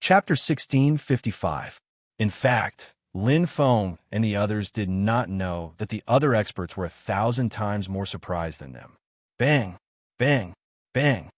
Chapter 1655. In fact, Lin Feng and the others did not know that the other experts were 1,000 times more surprised than them. Bang, bang, bang.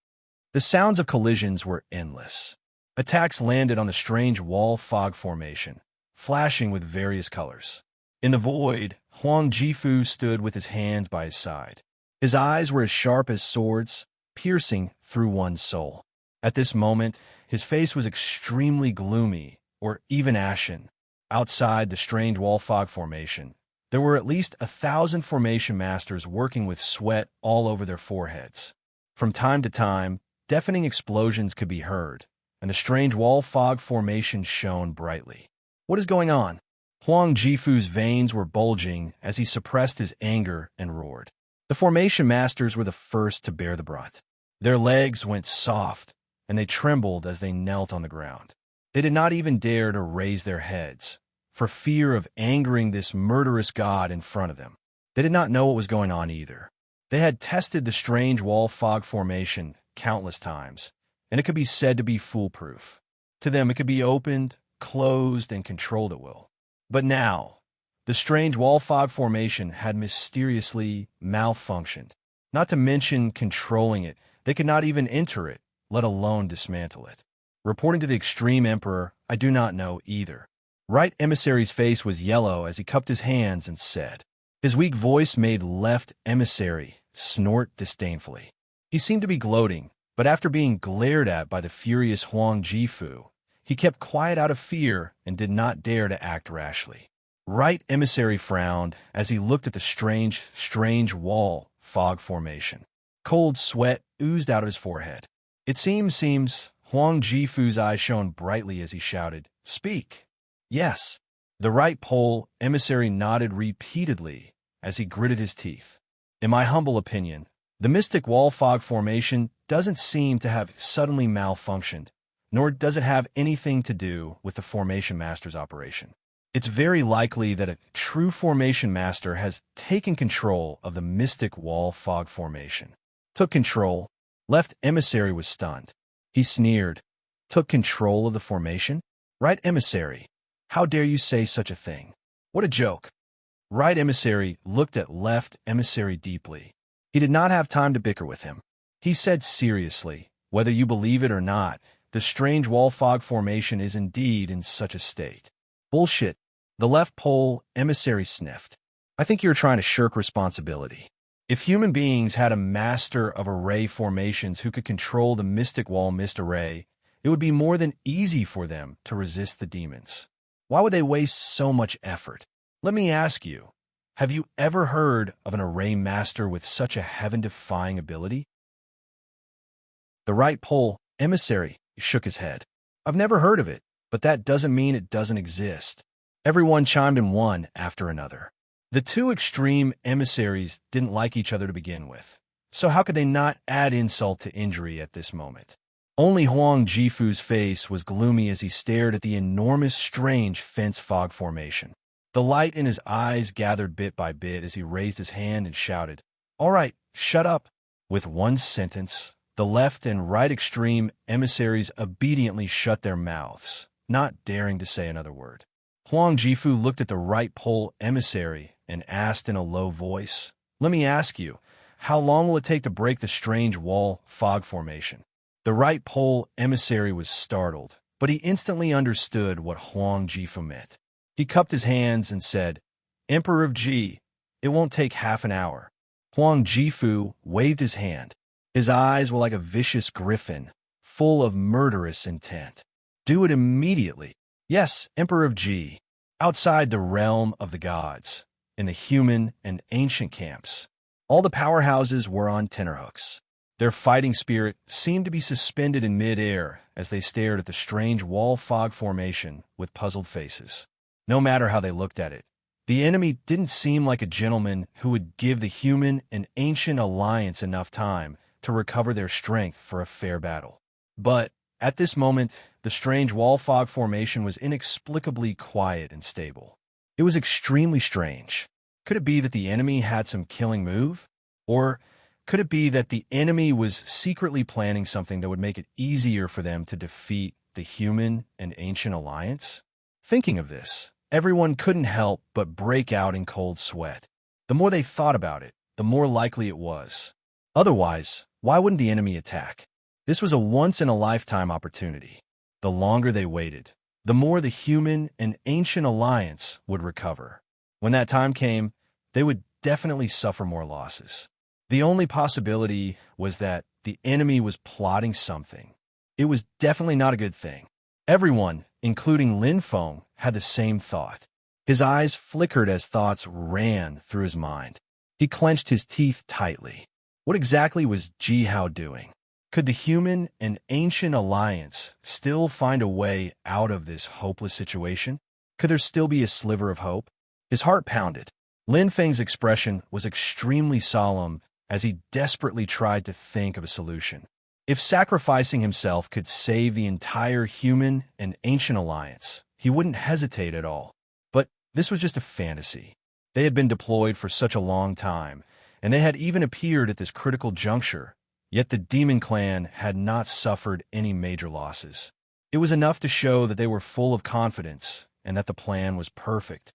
The sounds of collisions were endless. Attacks landed on the strange wall fog formation, flashing with various colors. In the void, Huang Jifu stood with his hands by his side. His eyes were as sharp as swords, piercing through one's soul. At this moment, his face was extremely gloomy, or even ashen. Outside the strange wall fog formation, there were at least 1,000 formation masters working with sweat all over their foreheads. From time to time, deafening explosions could be heard, and the strange wall fog formation shone brightly. What is going on? Huang Jifu's veins were bulging as he suppressed his anger and roared. The formation masters were the first to bear the brunt. Their legs went soft, and they trembled as they knelt on the ground. They did not even dare to raise their heads, for fear of angering this murderous god in front of them. They did not know what was going on either. They had tested the strange wall fog formation countless times, and it could be said to be foolproof. To them, it could be opened, closed, and controlled at will. But now, the strange wall fog formation had mysteriously malfunctioned. Not to mention controlling it, they could not even enter it, let alone dismantle it. Reporting to the Extreme Emperor, I do not know either. Right Emissary's face was yellow as he cupped his hands and said. His weak voice made Left Emissary snort disdainfully. He seemed to be gloating, but after being glared at by the furious Huang Jifu, he kept quiet out of fear and did not dare to act rashly. Right Emissary frowned as he looked at the strange wall fog formation. Cold sweat oozed out of his forehead. It seems, Huang Jifu's eyes shone brightly as he shouted, Speak! Yes. The right pole emissary nodded repeatedly as he gritted his teeth. In my humble opinion, the mystic wall fog formation doesn't seem to have suddenly malfunctioned, nor does it have anything to do with the Formation Master's operation. It's very likely that a true Formation Master has taken control of the mystic wall fog formation. Took control. Left Emissary was stunned. He sneered. Took control of the formation? Right Emissary, how dare you say such a thing? What a joke. Right Emissary looked at Left Emissary deeply. He did not have time to bicker with him. He said seriously, whether you believe it or not, the strange wall fog formation is indeed in such a state. Bullshit. The left pole emissary sniffed. I think you're trying to shirk responsibility. If human beings had a master of array formations who could control the mystic wall mist array, it would be more than easy for them to resist the demons. Why would they waste so much effort? Let me ask you, have you ever heard of an array master with such a heaven-defying ability? The right pole emissary shook his head. I've never heard of it, but that doesn't mean it doesn't exist. Everyone chimed in one after another. The two extreme emissaries didn't like each other to begin with, so how could they not add insult to injury at this moment? Only Huang Jifu's face was gloomy as he stared at the enormous strange fence fog formation. The light in his eyes gathered bit by bit as he raised his hand and shouted, All right, shut up. With one sentence, the left and right extreme emissaries obediently shut their mouths, not daring to say another word. Huang Jifu looked at the right pole emissary and asked in a low voice, Let me ask you, how long will it take to break the strange wall fog formation? The right pole emissary was startled, but he instantly understood what Huang Jifu meant. He cupped his hands and said, Emperor of Ji, it won't take half an hour. Huang Jifu waved his hand. His eyes were like a vicious griffin, full of murderous intent. Do it immediately. Yes, Emperor of Ji. Outside the realm of the gods, in the human and ancient camps, all the powerhouses were on tenterhooks. Their fighting spirit seemed to be suspended in mid-air as they stared at the strange wall fog formation with puzzled faces. No matter how they looked at it, the enemy didn't seem like a gentleman who would give the human and ancient alliance enough time to recover their strength for a fair battle. But at this moment, the strange wall fog formation was inexplicably quiet and stable. It was extremely strange. Could it be that the enemy had some killing move? Or could it be that the enemy was secretly planning something that would make it easier for them to defeat the human and ancient alliance? Thinking of this, everyone couldn't help but break out in cold sweat. The more they thought about it, the more likely it was. Otherwise, why wouldn't the enemy attack? This was a once-in-a-lifetime opportunity. The longer they waited, the more the human and ancient alliance would recover. When that time came, they would definitely suffer more losses. The only possibility was that the enemy was plotting something. It was definitely not a good thing. Everyone, including Lin Feng, had the same thought. His eyes flickered as thoughts ran through his mind. He clenched his teeth tightly. What exactly was Ji Hao doing? Could the human and ancient alliance still find a way out of this hopeless situation? Could there still be a sliver of hope? His heart pounded. Lin Feng's expression was extremely solemn as he desperately tried to think of a solution. If sacrificing himself could save the entire human and ancient alliance, he wouldn't hesitate at all. But this was just a fantasy. They had been deployed for such a long time, and they had even appeared at this critical juncture, yet the Demon Clan had not suffered any major losses. It was enough to show that they were full of confidence and that the plan was perfect.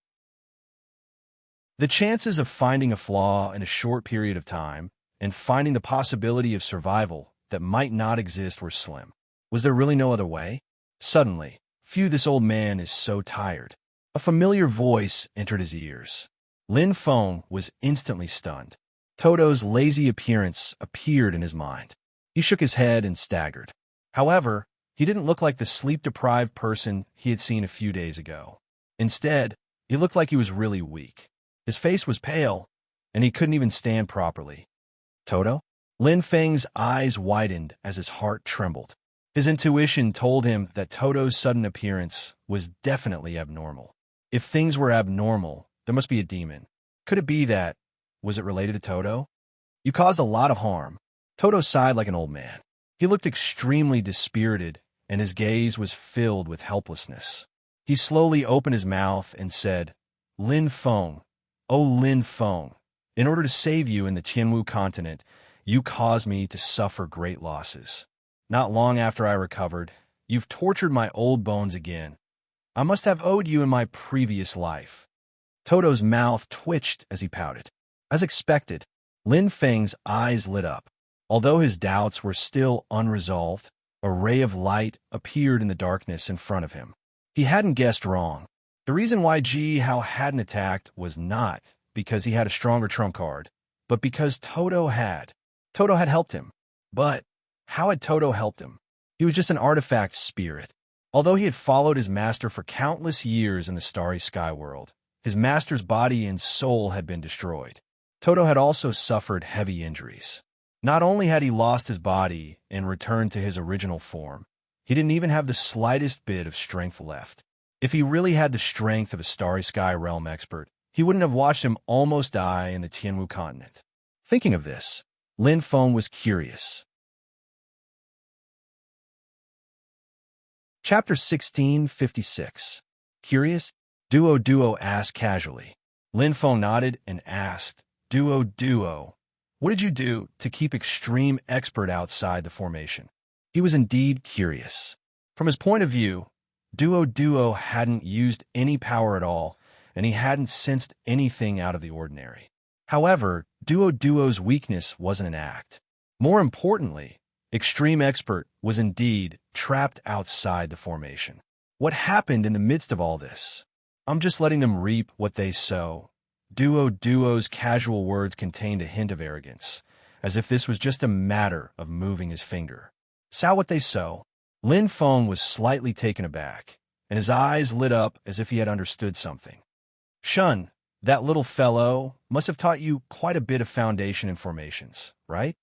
The chances of finding a flaw in a short period of time and finding the possibility of survival that might not exist were slim. Was there really no other way? Suddenly, "Phew, this old man is so tired." A familiar voice entered his ears. Lin Feng was instantly stunned. Toto's lazy appearance appeared in his mind. He shook his head and staggered. However, he didn't look like the sleep-deprived person he had seen a few days ago. Instead, he looked like he was really weak. His face was pale, and he couldn't even stand properly. "Toto?" Lin Feng's eyes widened as his heart trembled. His intuition told him that Toto's sudden appearance was definitely abnormal. If things were abnormal, there must be a demon. Could it be that? Was it related to Toto? "You caused a lot of harm." Toto sighed like an old man. He looked extremely dispirited, and his gaze was filled with helplessness. He slowly opened his mouth and said, "Lin Feng, oh Lin Feng, in order to save you in the Tianwu continent, you caused me to suffer great losses. Not long after I recovered, you've tortured my old bones again. I must have owed you in my previous life." Toto's mouth twitched as he pouted. As expected, Lin Feng's eyes lit up. Although his doubts were still unresolved, a ray of light appeared in the darkness in front of him. He hadn't guessed wrong. The reason why Ji Hao hadn't attacked was not because he had a stronger trump card, but because Toto had. Toto had helped him. But how had Toto helped him? He was just an artifact spirit. Although he had followed his master for countless years in the starry sky world, his master's body and soul had been destroyed. Toto had also suffered heavy injuries. Not only had he lost his body and returned to his original form, he didn't even have the slightest bit of strength left. If he really had the strength of a starry sky realm expert, he wouldn't have watched him almost die in the Tianwu continent. Thinking of this, Lin Feng was curious. Chapter 1656. Curious? Duo asked casually. Lin Feng nodded and asked, Duo, what did you do to keep Extreme Expert outside the formation? He was indeed curious. From his point of view, Duo hadn't used any power at all, and he hadn't sensed anything out of the ordinary. However, Duo's weakness wasn't an act. More importantly, Extreme Expert was indeed trapped outside the formation. What happened in the midst of all this? I'm just letting them reap what they sow. Duo's casual words contained a hint of arrogance, as if this was just a matter of moving his finger. Sow what they sow. Lin Feng was slightly taken aback, and his eyes lit up as if he had understood something. Shun, that little fellow must have taught you quite a bit of foundation in formations, right?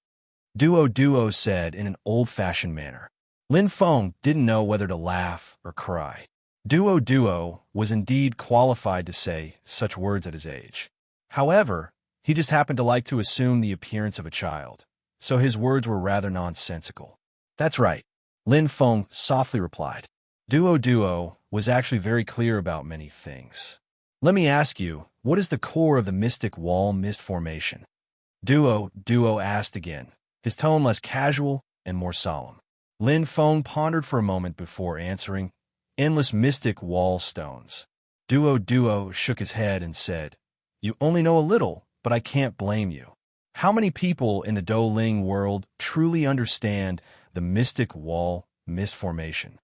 Duo said in an old-fashioned manner. Lin Feng didn't know whether to laugh or cry. Duo was indeed qualified to say such words at his age. However, he just happened to like to assume the appearance of a child, so his words were rather nonsensical. That's right, Lin Feng softly replied. Duo was actually very clear about many things. Let me ask you, what is the core of the mystic wall mist formation? Duo asked again, his tone less casual and more solemn. Lin Feng pondered for a moment before answering. Endless mystic wall stones. Duo shook his head and said, "You only know a little, but I can't blame you. How many people in the Douling world truly understand the mystic wall mist formation?"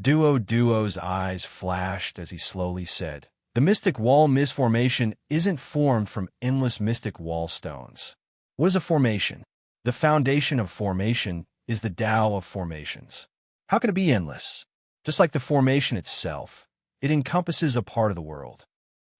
Duo's eyes flashed as he slowly said, "The mystic wall mist formation isn't formed from endless mystic wall stones. What is a formation? The foundation of formation is the Tao of formations. How can it be endless? Just like the formation itself, it encompasses a part of the world.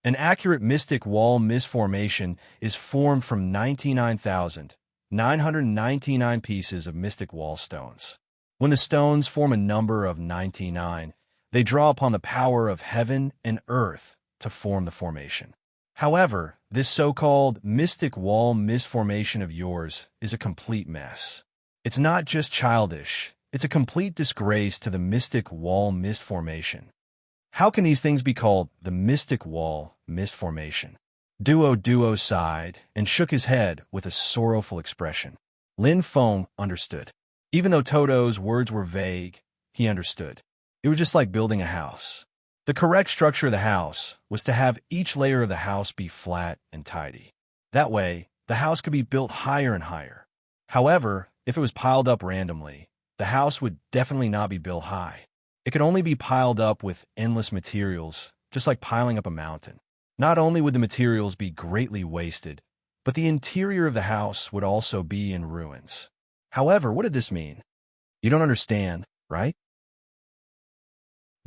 An accurate mystic wall mist formation is formed from 99,999 pieces of mystic wall stones. When the stones form a number of 99, they draw upon the power of heaven and earth to form the formation. However, this so-called mystic wall mist formation of yours is a complete mess. It's not just childish, it's a complete disgrace to the mystic wall mist formation. How can these things be called the mystic wall mist formation?" Duo sighed and shook his head with a sorrowful expression. Lin Feng understood. Even though Toto's words were vague, he understood. It was just like building a house. The correct structure of the house was to have each layer of the house be flat and tidy. That way, the house could be built higher and higher. However, if it was piled up randomly, the house would definitely not be built high. It could only be piled up with endless materials, just like piling up a mountain. Not only would the materials be greatly wasted, but the interior of the house would also be in ruins. However, what did this mean? You don't understand, right?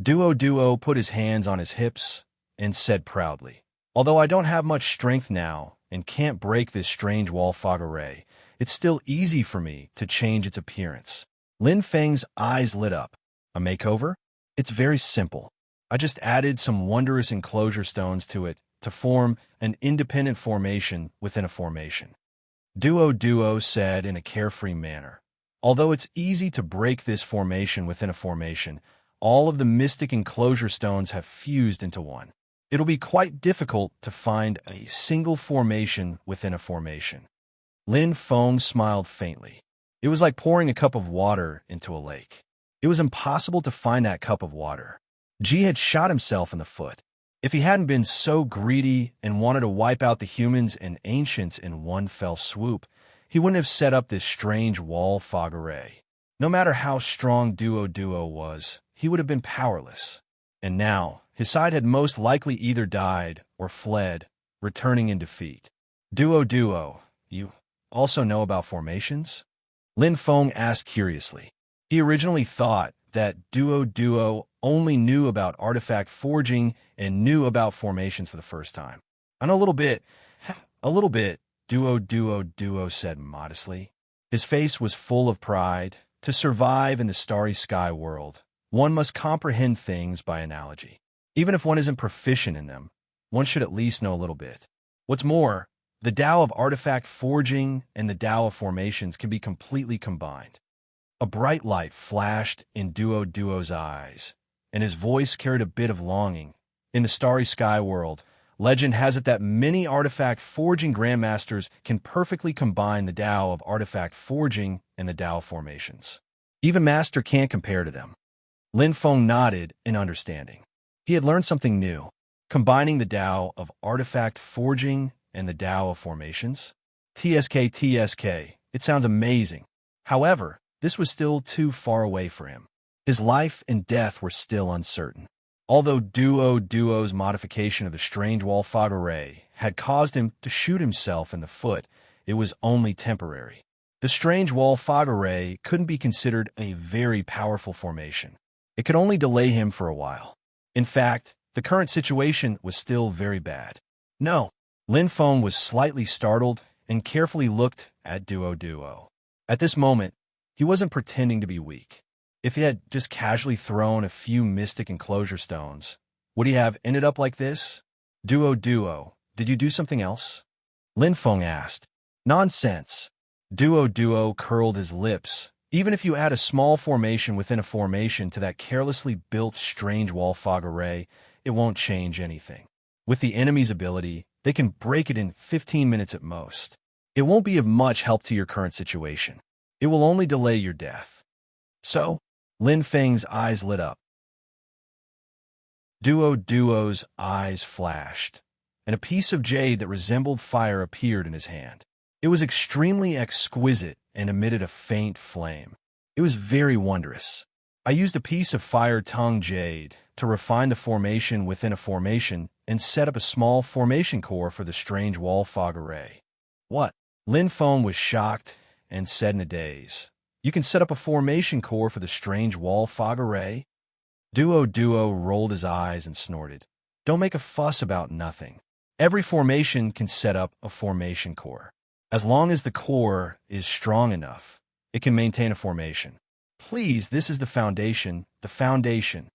Duo put his hands on his hips and said proudly, "Although I don't have much strength now and can't break this strange wall fog array, it's still easy for me to change its appearance." Lin Feng's eyes lit up. "A makeover? It's very simple. I just added some wondrous enclosure stones to it to form an independent formation within a formation." Duo said in a carefree manner, "Although it's easy to break this formation within a formation, all of the mystic enclosure stones have fused into one. It'll be quite difficult to find a single formation within a formation." Lin Feng smiled faintly. It was like pouring a cup of water into a lake. It was impossible to find that cup of water. Ji had shot himself in the foot. If he hadn't been so greedy and wanted to wipe out the humans and ancients in one fell swoop, he wouldn't have set up this strange wall fog array. No matter how strong Duo was, he would have been powerless. And now, his side had most likely either died or fled, returning in defeat. Duo, you also know about formations?" Lin Feng asked curiously. He originally thought that Duo only knew about artifact forging and knew about formations for the first time. "I know a little bit, Duo said modestly. His face was full of pride. To survive in the starry sky world, one must comprehend things by analogy. Even if one isn't proficient in them, one should at least know a little bit. What's more, the Tao of artifact forging and the Tao of formations can be completely combined." A bright light flashed in Duo's eyes, and his voice carried a bit of longing. "In the starry sky world, legend has it that many artifact forging grandmasters can perfectly combine the Tao of artifact forging and the Tao of formations. Even Master can't compare to them." Lin Feng nodded in understanding. He had learned something new. Combining the Tao of artifact forging and the Tao of formations? TSK, it sounds amazing. However, this was still too far away for him. His life and death were still uncertain. Although Duo's modification of the strange wall fog array had caused him to shoot himself in the foot, it was only temporary. The strange wall fog array couldn't be considered a very powerful formation. It could only delay him for a while. In fact, the current situation was still very bad. "No." Lin Feng was slightly startled and carefully looked at Duo. At this moment, he wasn't pretending to be weak. If he had just casually thrown a few mystic enclosure stones, would he have ended up like this? Duo, did you do something else?" Lin Feng asked. "Nonsense." Duo curled his lips. "Even if you add a small formation within a formation to that carelessly built strange wall fog array, it won't change anything. With the enemy's ability, they can break it in 15 minutes at most. It won't be of much help to your current situation. It will only delay your death." So, Lin Feng's eyes lit up. Duo's eyes flashed, and a piece of jade that resembled fire appeared in his hand. It was extremely exquisite and emitted a faint flame. It was very wondrous. I used a piece of fire-tongue jade to refine the formation within a formation and set up a small formation core for the strange wall fog array. What? Lin Feng was shocked and said in a daze. You can set up a formation core for the strange wall fog array? Duo rolled his eyes and snorted. Don't make a fuss about nothing. Every formation can set up a formation core. As long as the core is strong enough, it can maintain a formation. Please, this is the foundation, the foundation.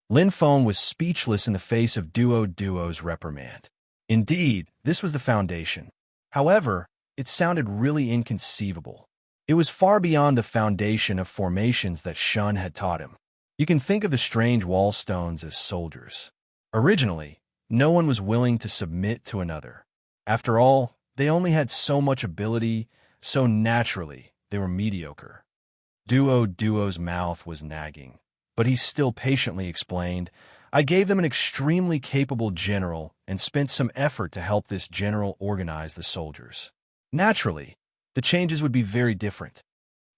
Lin Feng was speechless in the face of Duo's reprimand. Indeed, this was the foundation. However, it sounded really inconceivable. It was far beyond the foundation of formations that Shun had taught him. You can think of the strange wall stones as soldiers. Originally, no one was willing to submit to another. After all, they only had so much ability, so naturally they were mediocre. Duo's mouth was nagging, but he still patiently explained, I gave them an extremely capable general and spent some effort to help this general organize the soldiers. Naturally, the changes would be very different.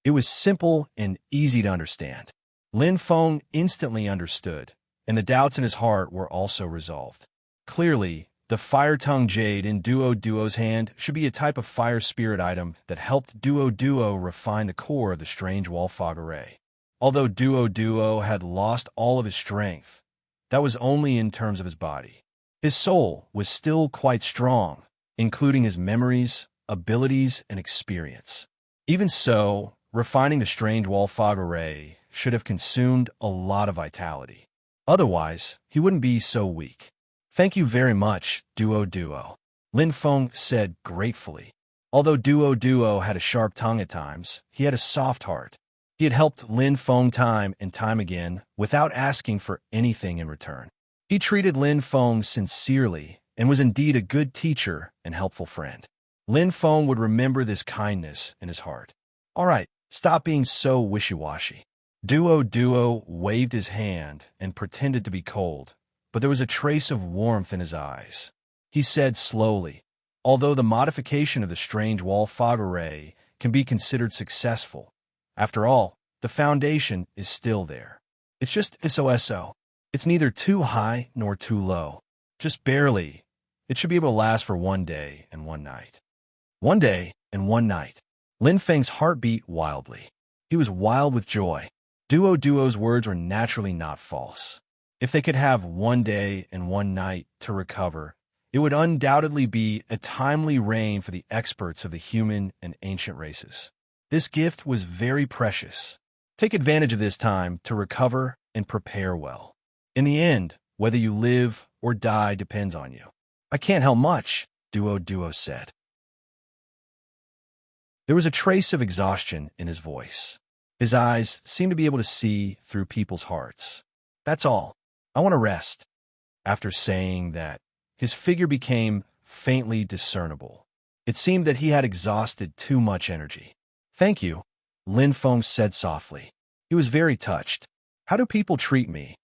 It was simple and easy to understand. Lin Feng instantly understood, and the doubts in his heart were also resolved. Clearly, the fire-tongue jade in Duo's hand should be a type of fire spirit item that helped Duo refine the core of the strange wall fog array. Although Duo had lost all of his strength, that was only in terms of his body. His soul was still quite strong, including his memories, abilities, and experience. Even so, refining the strange wall fog array should have consumed a lot of vitality. Otherwise, he wouldn't be so weak. Thank you very much, Duo. Lin Feng said gratefully. Although Duo had a sharp tongue at times, he had a soft heart. He had helped Lin Feng time and time again without asking for anything in return. He treated Lin Feng sincerely and was indeed a good teacher and helpful friend. Lin Feng would remember this kindness in his heart. All right, stop being so wishy-washy. Duo waved his hand and pretended to be cold, but there was a trace of warmth in his eyes. He said slowly, although the modification of the strange wall fog array can be considered successful, after all, the foundation is still there. It's just so. It's neither too high nor too low. Just barely. It should be able to last for 1 day and 1 night. 1 day and 1 night. Lin Feng's heart beat wildly. He was wild with joy. Duo's words were naturally not false. If they could have 1 day and 1 night to recover, it would undoubtedly be a timely reign for the experts of the human and ancient races. This gift was very precious. Take advantage of this time to recover and prepare well. In the end, whether you live or die depends on you. I can't help much, Duo said. There was a trace of exhaustion in his voice. His eyes seemed to be able to see through people's hearts. That's all. I want to rest. After saying that, his figure became faintly discernible. It seemed that he had exhausted too much energy. Thank you, Lin Feng said softly. He was very touched. How do people treat me?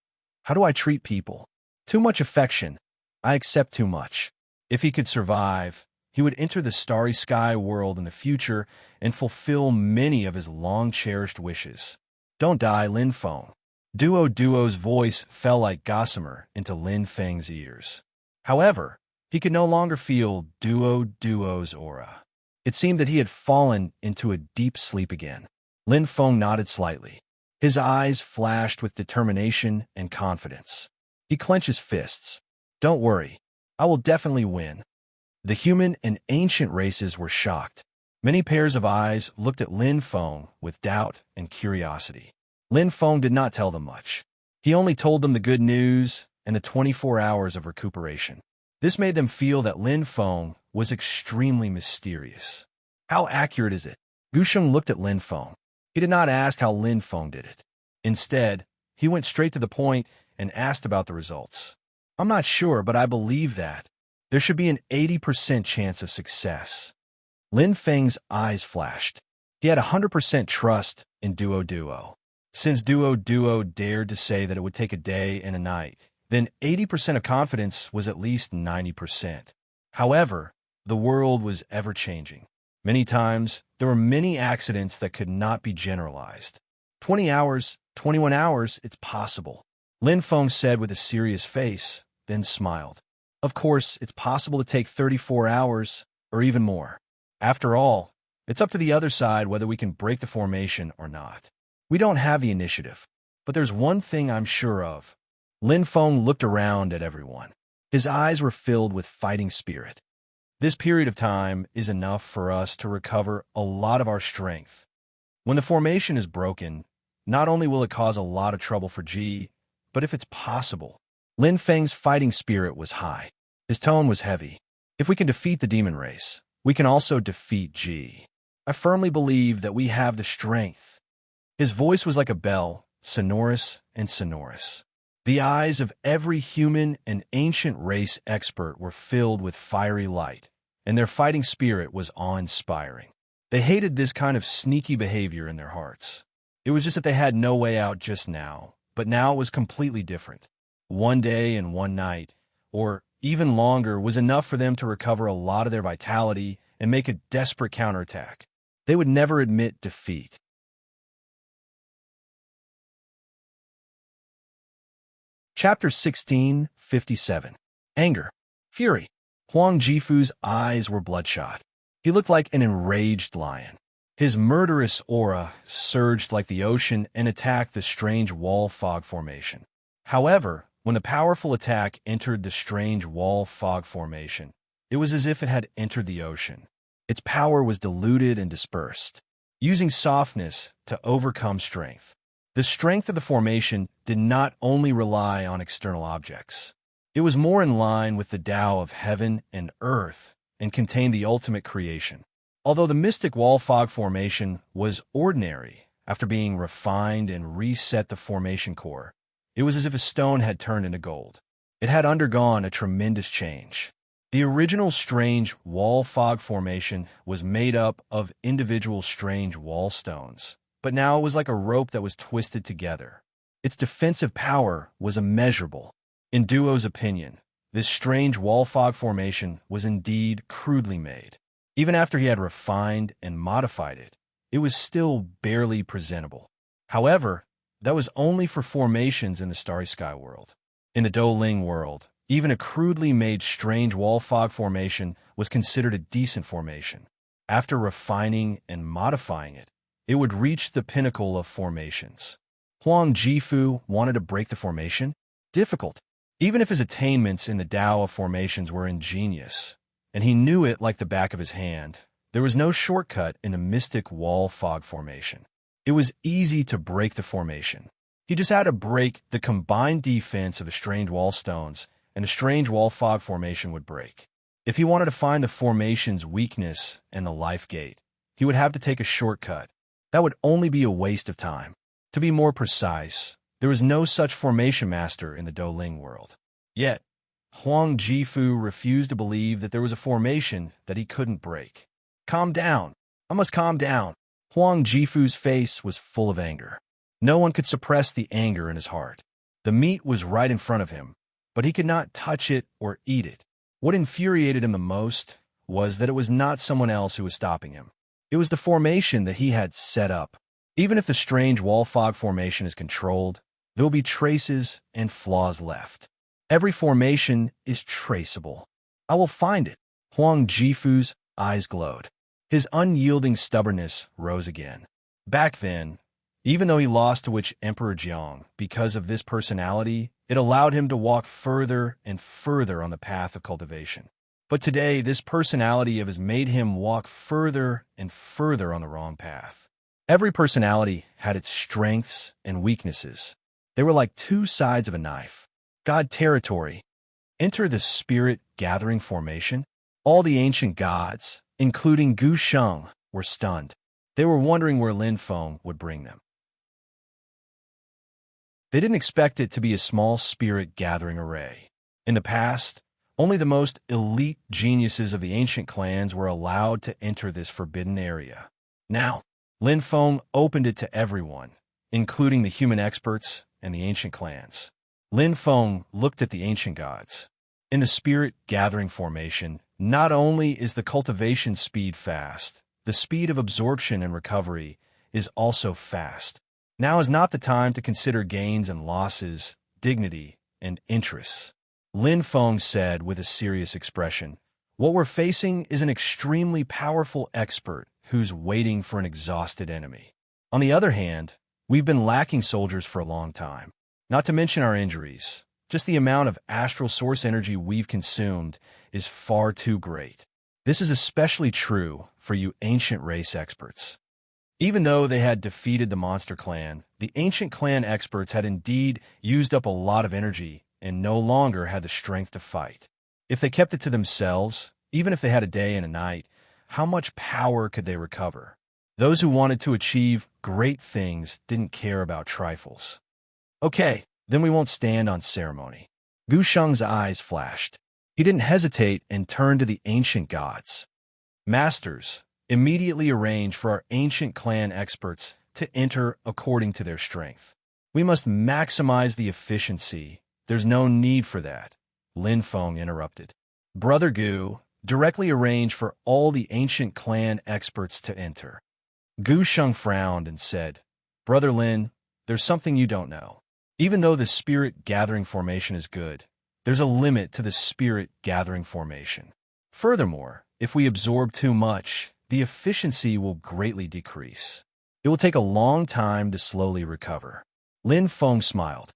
How do I treat people? Too much affection. I accept too much. If he could survive, he would enter the starry sky world in the future and fulfill many of his long-cherished wishes. Don't die, Lin Feng. Duo's voice fell like gossamer into Lin Feng's ears. However, he could no longer feel Duo's aura. It seemed that he had fallen into a deep sleep again. Lin Feng nodded slightly. His eyes flashed with determination and confidence. He clenched his fists. Don't worry. I will definitely win. The human and ancient races were shocked. Many pairs of eyes looked at Lin Feng with doubt and curiosity. Lin Feng did not tell them much. He only told them the good news and the 24 hours of recuperation. This made them feel that Lin Feng was extremely mysterious. How accurate is it? Gusheng looked at Lin Feng. He did not ask how Lin Feng did it. Instead, he went straight to the point and asked about the results. I'm not sure, but I believe that there should be an 80% chance of success. Lin Feng's eyes flashed. He had 100% trust in Duo. Since Duo dared to say that it would take a day and a night, then 80% of confidence was at least 90%. However, the world was ever-changing. Many times, there were many accidents that could not be generalized. 20 hours, 21 hours, it's possible. Lin Feng said with a serious face, then smiled. Of course, it's possible to take 34 hours, or even more. After all, it's up to the other side whether we can break the formation or not. We don't have the initiative, but there's one thing I'm sure of. Lin Feng looked around at everyone. His eyes were filled with fighting spirit. This period of time is enough for us to recover a lot of our strength. When the formation is broken, not only will it cause a lot of trouble for Ji, but if it's possible. Lin Feng's fighting spirit was high. His tone was heavy. If we can defeat the demon race, we can also defeat Ji. I firmly believe that we have the strength. His voice was like a bell, sonorous and sonorous. The eyes of every human and ancient race expert were filled with fiery light, and their fighting spirit was awe-inspiring. They hated this kind of sneaky behavior in their hearts. It was just that they had no way out just now, but now it was completely different. One day and one night, or even longer, was enough for them to recover a lot of their vitality and make a desperate counterattack. They would never admit defeat. Chapter 16:57. Anger. Fury. Huang Jifu's eyes were bloodshot. He looked like an enraged lion. His murderous aura surged like the ocean and attacked the strange wall fog formation. However, when the powerful attack entered the strange wall fog formation, it was as if it had entered the ocean. Its power was diluted and dispersed, using softness to overcome strength. The strength of the formation did not only rely on external objects. It was more in line with the Tao of heaven and earth and contained the ultimate creation. Although the mystic wall fog formation was ordinary, after being refined and reset the formation core, it was as if a stone had turned into gold. It had undergone a tremendous change. The original strange wall fog formation was made up of individual strange wall stones, but now it was like a rope that was twisted together. Its defensive power was immeasurable. In Duo's opinion, this strange wall fog formation was indeed crudely made. Even after he had refined and modified it, it was still barely presentable. However, that was only for formations in the Starry Sky world. In the Douling world, even a crudely made strange wall fog formation was considered a decent formation. After refining and modifying it, it would reach the pinnacle of formations. Huang Jifu wanted to break the formation? Difficult. Even if his attainments in the Tao of formations were ingenious, and he knew it like the back of his hand, there was no shortcut in the mystic wall fog formation. It was easy to break the formation. He just had to break the combined defense of the strange wall stones, and the strange wall fog formation would break. If he wanted to find the formation's weakness and the life gate, he would have to take a shortcut. That would only be a waste of time. To be more precise, there was no such formation master in the Douling world. Yet, Huang Jifu refused to believe that there was a formation that he couldn't break. Calm down. I must calm down. Huang Jifu's face was full of anger. No one could suppress the anger in his heart. The meat was right in front of him, but he could not touch it or eat it. What infuriated him the most was that it was not someone else who was stopping him. It was the formation that he had set up. Even if the strange wall fog formation is controlled, there will be traces and flaws left. Every formation is traceable. I will find it. Huang Jifu's eyes glowed. His unyielding stubbornness rose again. Back then, even though he lost to Witch Emperor Jiang because of this personality, it allowed him to walk further and further on the path of cultivation. But today, this personality of his made him walk further and further on the wrong path. Every personality had its strengths and weaknesses. They were like two sides of a knife. God territory. Enter the spirit gathering formation. All the ancient gods, including Gu Sheng, were stunned. They were wondering where Lin Feng would bring them. They didn't expect it to be a small spirit gathering array. In the past, only the most elite geniuses of the ancient clans were allowed to enter this forbidden area. Now, Lin Feng opened it to everyone, including the human experts and the ancient clans. Lin Feng looked at the ancient gods. In the spirit gathering formation, not only is the cultivation speed fast, the speed of absorption and recovery is also fast. Now is not the time to consider gains and losses, dignity, and interests. Lin Feng said with a serious expression, "What we're facing is an extremely powerful expert who's waiting for an exhausted enemy. On the other hand, we've been lacking soldiers for a long time. Not to mention our injuries. Just the amount of astral source energy we've consumed is far too great. This is especially true for you ancient race experts." Even though they had defeated the monster clan, the ancient clan experts had indeed used up a lot of energy and no longer had the strength to fight. If they kept it to themselves, even if they had a day and a night, how much power could they recover? Those who wanted to achieve great things didn't care about trifles. "Okay, then we won't stand on ceremony." Gu Sheng's eyes flashed. He didn't hesitate and turned to the ancient gods. "Masters, immediately arrange for our ancient clan experts to enter according to their strength. We must maximize the efficiency. There's no need for that," Lin Feng interrupted. "Brother Gu, directly arrange for all the ancient clan experts to enter." Gu Sheng frowned and said, "Brother Lin, there's something you don't know. Even though the spirit gathering formation is good, there's a limit to the spirit gathering formation. Furthermore, if we absorb too much, the efficiency will greatly decrease. It will take a long time to slowly recover." Lin Feng smiled.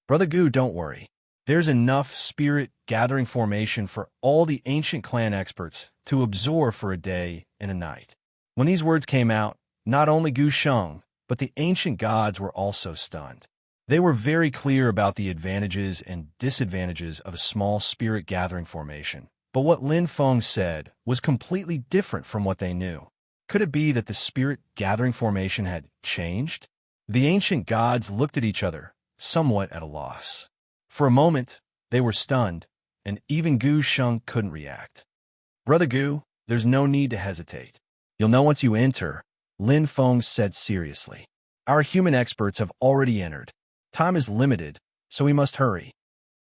"Brother Gu, don't worry. There's enough spirit gathering formation for all the ancient clan experts to absorb for a day and a night." When these words came out, not only Gu Sheng, but the ancient gods were also stunned. They were very clear about the advantages and disadvantages of a small spirit gathering formation. But what Lin Feng said was completely different from what they knew. Could it be that the spirit gathering formation had changed? The ancient gods looked at each other, somewhat at a loss. For a moment, they were stunned, and even Gu Sheng couldn't react. "Brother Gu, there's no need to hesitate. You'll know once you enter," Lin Feng said seriously. "Our human experts have already entered. Time is limited, so we must hurry."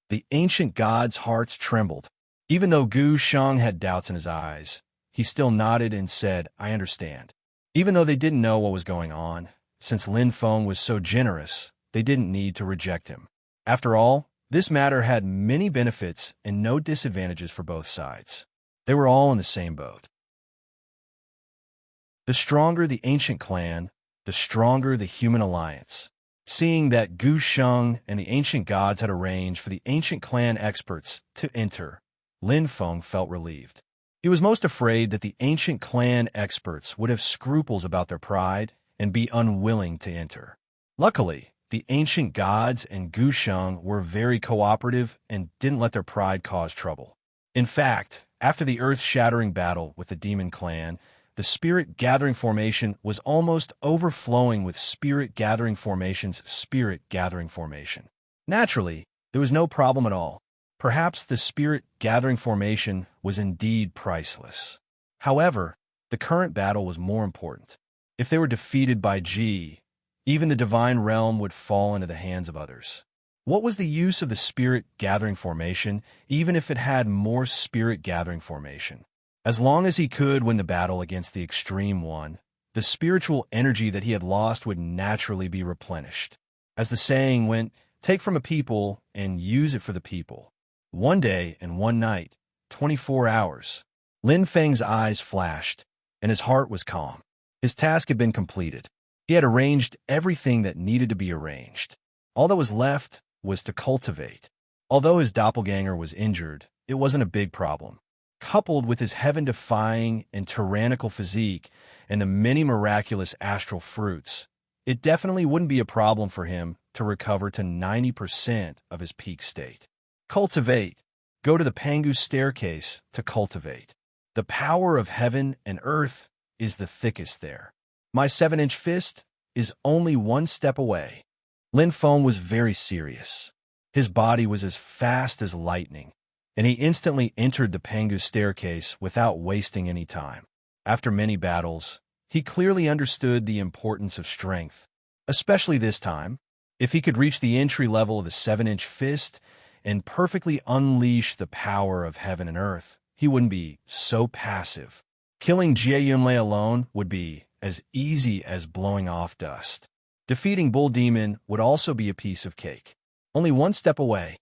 The ancient gods' hearts trembled. Even though Gu Sheng had doubts in his eyes, he still nodded and said, "I understand." Even though they didn't know what was going on, since Lin Feng was so generous, they didn't need to reject him. After all, this matter had many benefits and no disadvantages for both sides. They were all in the same boat. The stronger the ancient clan, the stronger the human alliance. Seeing that Gu Sheng and the ancient gods had arranged for the ancient clan experts to enter, Lin Feng felt relieved. He was most afraid that the ancient clan experts would have scruples about their pride and be unwilling to enter. Luckily, the ancient gods and Gu Sheng were very cooperative and didn't let their pride cause trouble. In fact, after the earth-shattering battle with the demon clan, the spirit gathering formation was almost overflowing with spirit gathering formation's spirit gathering formation. Naturally, there was no problem at all. Perhaps the spirit gathering formation was indeed priceless. However, the current battle was more important. If they were defeated by Ji, even the divine realm would fall into the hands of others. What was the use of the spirit gathering formation, even if it had more spirit gathering formation? As long as he could win the battle against the extreme one, the spiritual energy that he had lost would naturally be replenished. As the saying went, take from a people and use it for the people. One day and one night, 24 hours. Lin Feng's eyes flashed, and his heart was calm. His task had been completed. He had arranged everything that needed to be arranged. All that was left was to cultivate. Although his doppelganger was injured, it wasn't a big problem. Coupled with his heaven-defying and tyrannical physique and the many miraculous astral fruits, it definitely wouldn't be a problem for him to recover to 90% of his peak state. Cultivate. Go to the Pangu staircase to cultivate. The power of heaven and earth is the thickest there. My 7-inch fist is only one step away. Lin Feng was very serious. His body was as fast as lightning, and he instantly entered the Pangu staircase without wasting any time. After many battles, he clearly understood the importance of strength. especially this time. If he could reach the entry level of the 7-inch fist and perfectly unleash the power of heaven and earth, he wouldn't be so passive. Killing Jie Yunlei alone would be as easy as blowing off dust. Defeating Bull Demon would also be a piece of cake. Only one step away.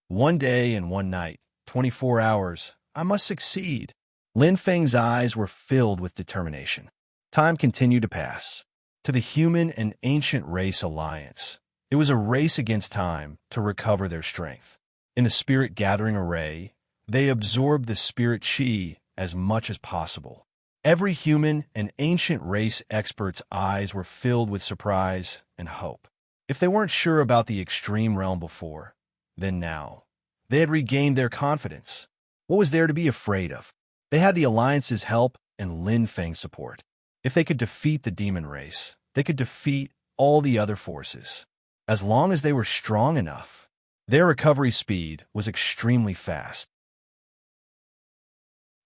One day and one night, 24 hours, I must succeed. Lin Feng's eyes were filled with determination. Time continued to pass. To the human and ancient race alliance, it was a race against time to recover their strength. In the spirit gathering array, they absorbed the spirit chi as much as possible. Every human and ancient race expert's eyes were filled with surprise and hope. If they weren't sure about the extreme realm before, then now, they had regained their confidence. What was there to be afraid of? They had the Alliance's help and Lin Feng's support. If they could defeat the demon race, they could defeat all the other forces. As long as they were strong enough, their recovery speed was extremely fast.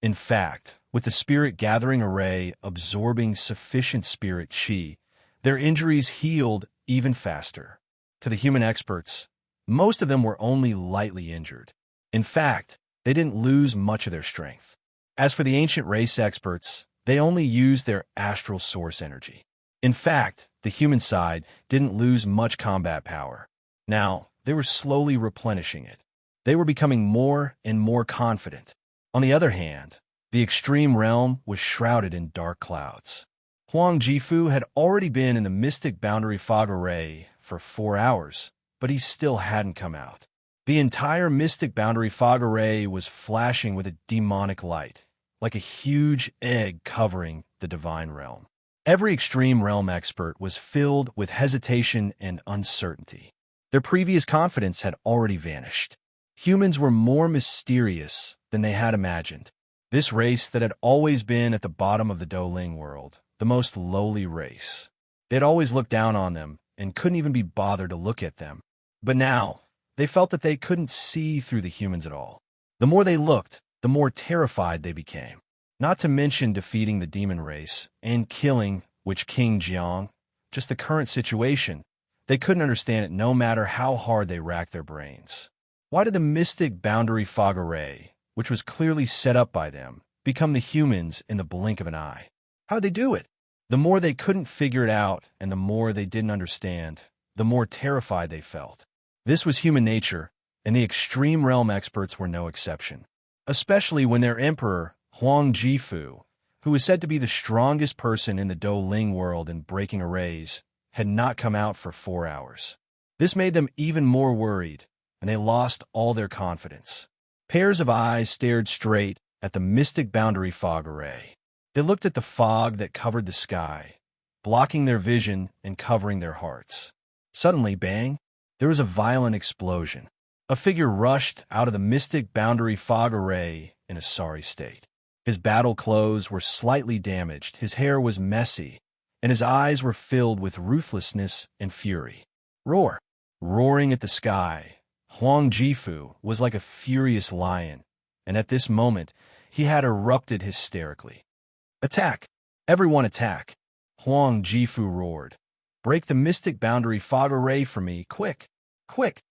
In fact, with the spirit gathering array absorbing sufficient spirit chi, their injuries healed even faster. To the human experts, most of them were only lightly injured. In fact, they didn't lose much of their strength. As for the ancient race experts, they only used their astral source energy. In fact, the human side didn't lose much combat power. Now, they were slowly replenishing it. They were becoming more and more confident. On the other hand, the extreme realm was shrouded in dark clouds. Huang Jifu had already been in the mystic boundary fog array for 4 hours, but he still hadn't come out. The entire mystic boundary fog array was flashing with a demonic light, like a huge egg covering the divine realm. Every extreme realm expert was filled with hesitation and uncertainty. Their previous confidence had already vanished. Humans were more mysterious than they had imagined. This race that had always been at the bottom of the Douling world, the most lowly race. They had always looked down on them and couldn't even be bothered to look at them. But now, they felt that they couldn't see through the humans at all. The more they looked, the more terrified they became. Not to mention defeating the demon race and killing Witch King Jiang, just the current situation. They couldn't understand it no matter how hard they racked their brains. Why did the mystic boundary fog array, which was clearly set up by them, become the humans in the blink of an eye? How'd they do it? The more they couldn't figure it out and the more they didn't understand, the more terrified they felt. This was human nature, and the extreme realm experts were no exception. Especially when their emperor, Huang Jifu, who was said to be the strongest person in the Douling world in breaking arrays, had not come out for 4 hours. This made them even more worried, and they lost all their confidence. Pairs of eyes stared straight at the mystic boundary fog array. They looked at the fog that covered the sky, blocking their vision and covering their hearts. Suddenly, bang, there was a violent explosion. A figure rushed out of the mystic boundary fog array in a sorry state. His battle clothes were slightly damaged, his hair was messy, and his eyes were filled with ruthlessness and fury. Roar! Roaring at the sky, Huang Jifu was like a furious lion, and at this moment, he had erupted hysterically. Attack! Everyone attack! Huang Jifu roared. Break the mystic boundary fog array for me, quick! Quick!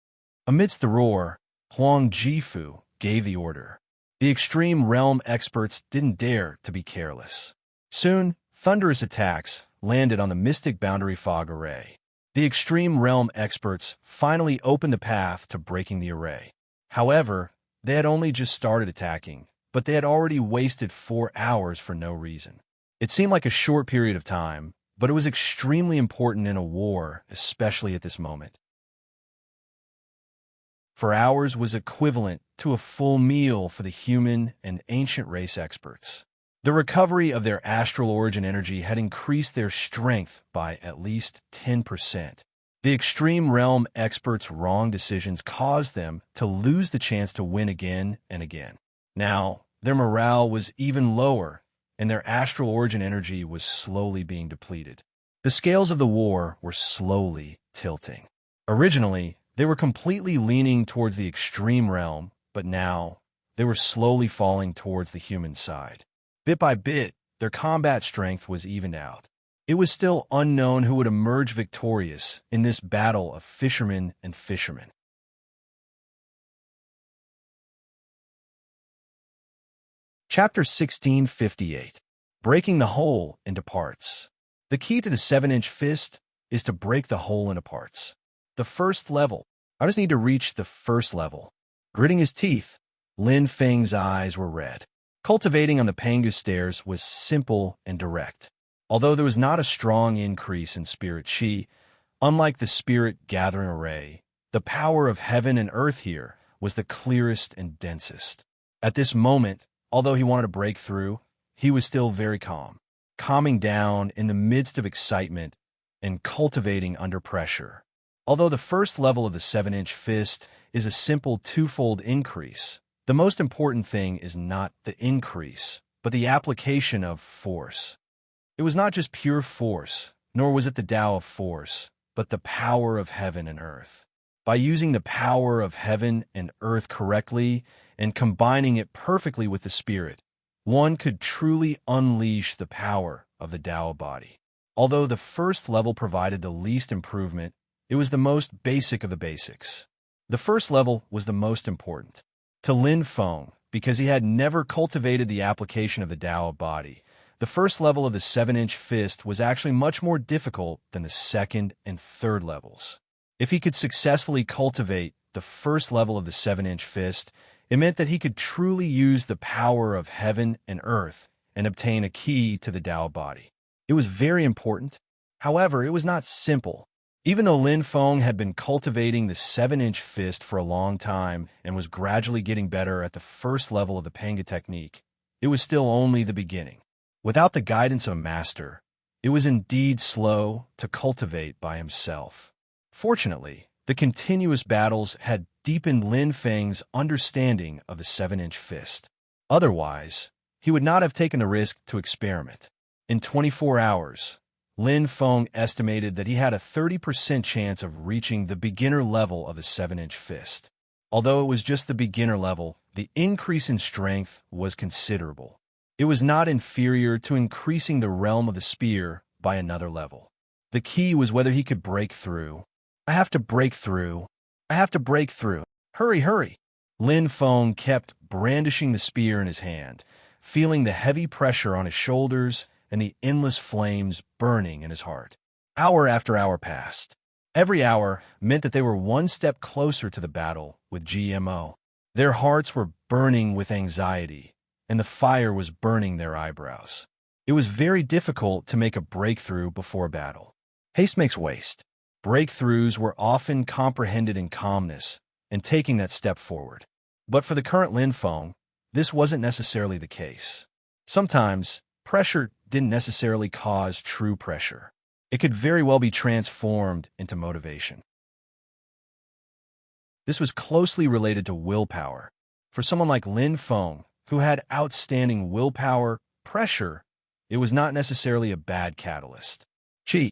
Amidst the roar, Huang Jifu gave the order. The extreme realm experts didn't dare to be careless. Soon, thunderous attacks landed on the mystic boundary fog array. The extreme realm experts finally opened the path to breaking the array. However, they had only just started attacking, but they had already wasted 4 hours for no reason. It seemed like a short period of time, but it was extremely important in a war, especially at this moment. 4 hours was equivalent to a full meal for the human and ancient race experts. The recovery of their astral origin energy had increased their strength by at least 10%. The extreme realm experts' wrong decisions caused them to lose the chance to win again and again. Now, their morale was even lower, and their astral origin energy was slowly being depleted. The scales of the war were slowly tilting. Originally, they were completely leaning towards the extreme realm, but now they were slowly falling towards the human side. Bit by bit, their combat strength was evened out. It was still unknown who would emerge victorious in this battle of fishermen and fishermen. Chapter 1658. Breaking the Whole into Parts. The key to the 7-inch fist is to break the whole into parts. The first level. I just need to reach the first level. Gritting his teeth, Lin Feng's eyes were red. Cultivating on the Pangu stairs was simple and direct. Although there was not a strong increase in spirit chi, unlike the spirit gathering array, the power of heaven and earth here was the clearest and densest. At this moment, although he wanted to break through, he was still very calm, calming down in the midst of excitement and cultivating under pressure. Although the first level of the 7-inch fist is a simple twofold increase, the most important thing is not the increase, but the application of force. It was not just pure force, nor was it the Tao of force, but the power of heaven and earth. By using the power of heaven and earth correctly and combining it perfectly with the spirit, one could truly unleash the power of the Tao body. Although the first level provided the least improvement, it was the most basic of the basics. The first level was the most important. To Lin Feng, because he had never cultivated the application of the Tao body, the first level of the 7-inch fist was actually much more difficult than the second and third levels. If he could successfully cultivate the first level of the 7-inch fist, it meant that he could truly use the power of heaven and earth and obtain a key to the Tao body. It was very important. However, it was not simple. Even though Lin Feng had been cultivating the 7-inch fist for a long time and was gradually getting better at the first level of the Panga technique, it was still only the beginning. Without the guidance of a master, it was indeed slow to cultivate by himself. Fortunately, the continuous battles had deepened Lin Feng's understanding of the 7-inch fist. Otherwise, he would not have taken the risk to experiment. In 24 hours, Lin Feng estimated that he had a 30% chance of reaching the beginner level of the 7-inch fist. Although it was just the beginner level, the increase in strength was considerable. It was not inferior to increasing the realm of the spear by another level. The key was whether he could break through. I have to break through. I have to break through. Hurry, hurry. Lin Feng kept brandishing the spear in his hand, feeling the heavy pressure on his shoulders and the endless flames burning in his heart. Hour after hour passed. Every hour meant that they were one step closer to the battle with GMO. Their hearts were burning with anxiety, and the fire was burning their eyebrows. It was very difficult to make a breakthrough before battle. Haste makes waste. Breakthroughs were often comprehended in calmness and taking that step forward. But for the current Lin Feng, this wasn't necessarily the case. Sometimes, pressure didn't necessarily cause true pressure. It could very well be transformed into motivation. This was closely related to willpower. For someone like Lin Feng, who had outstanding willpower, pressure, it was not necessarily a bad catalyst. Chi.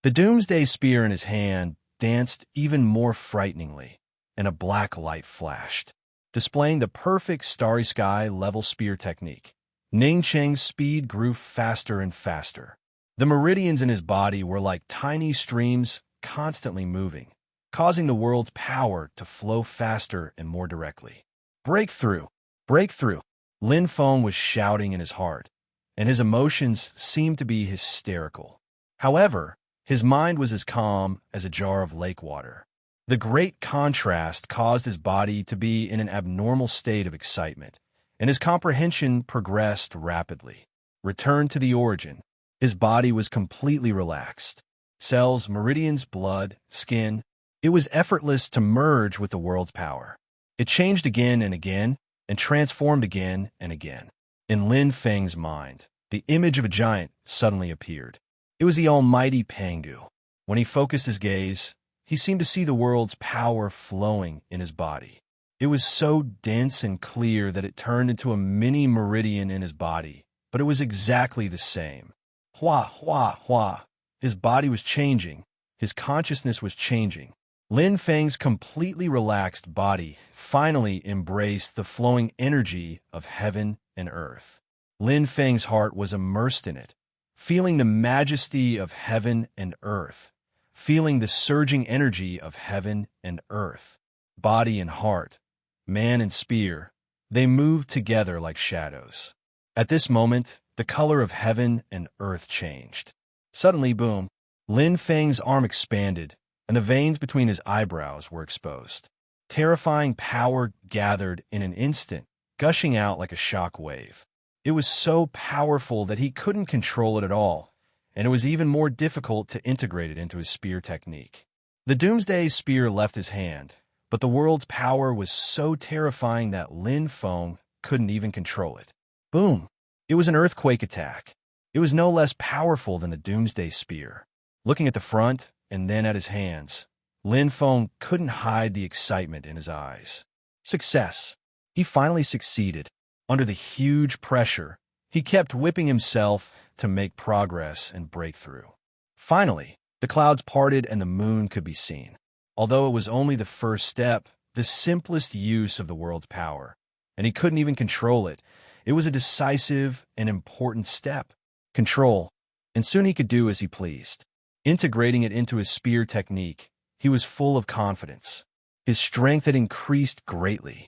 The doomsday spear in his hand danced even more frighteningly, and a black light flashed, displaying the perfect starry sky level spear technique. Ning Cheng's speed grew faster and faster. The meridians in his body were like tiny streams constantly moving, causing the world's power to flow faster and more directly. Breakthrough! Breakthrough! Lin Feng was shouting in his heart, and his emotions seemed to be hysterical. However, his mind was as calm as a jar of lake water. The great contrast caused his body to be in an abnormal state of excitement, and his comprehension progressed rapidly. Returned to the origin, his body was completely relaxed. Cells, meridians, blood, skin, it was effortless to merge with the world's power. It changed again and again, and transformed again and again. In Lin Feng's mind, the image of a giant suddenly appeared. It was the almighty Pangu. When he focused his gaze, he seemed to see the world's power flowing in his body. It was so dense and clear that it turned into a mini meridian in his body, but it was exactly the same. Hua, hua, hua. His body was changing. His consciousness was changing. Lin Feng's completely relaxed body finally embraced the flowing energy of heaven and earth. Lin Feng's heart was immersed in it, feeling the majesty of heaven and earth, feeling the surging energy of heaven and earth, body and heart, man and spear. They moved together like shadows. At this moment, the color of heaven and earth changed. Suddenly, boom, Lin Feng's arm expanded, and the veins between his eyebrows were exposed. Terrifying power gathered in an instant, gushing out like a shock wave. It was so powerful that he couldn't control it at all, and it was even more difficult to integrate it into his spear technique. The Doomsday Spear left his hand, but the world's power was so terrifying that Lin Feng couldn't even control it. Boom! It was an earthquake attack. It was no less powerful than the Doomsday Spear. Looking at the front and then at his hands, Lin Feng couldn't hide the excitement in his eyes. Success! He finally succeeded. Under the huge pressure, he kept whipping himself to make progress and breakthrough. Finally, the clouds parted and the moon could be seen. Although it was only the first step, the simplest use of the world's power, and he couldn't even control it, it was a decisive and important step. Control, and soon he could do as he pleased. Integrating it into his spear technique, he was full of confidence. His strength had increased greatly.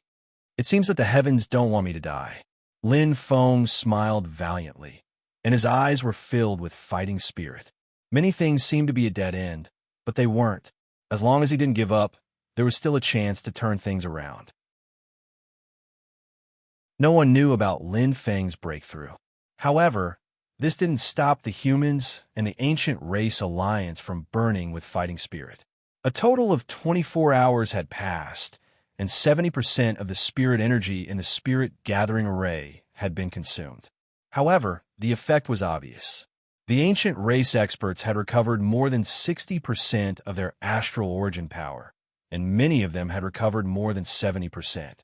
It seems that the heavens don't want me to die. Lin Feng smiled valiantly, and his eyes were filled with fighting spirit. Many things seemed to be a dead end, but they weren't. As long as he didn't give up, there was still a chance to turn things around. No one knew about Lin Feng's breakthrough. However, this didn't stop the humans and the ancient race alliance from burning with fighting spirit. A total of 24 hours had passed, and 70% of the spirit energy in the spirit gathering array had been consumed. However, the effect was obvious. The ancient race experts had recovered more than 60% of their astral origin power, and many of them had recovered more than 70%.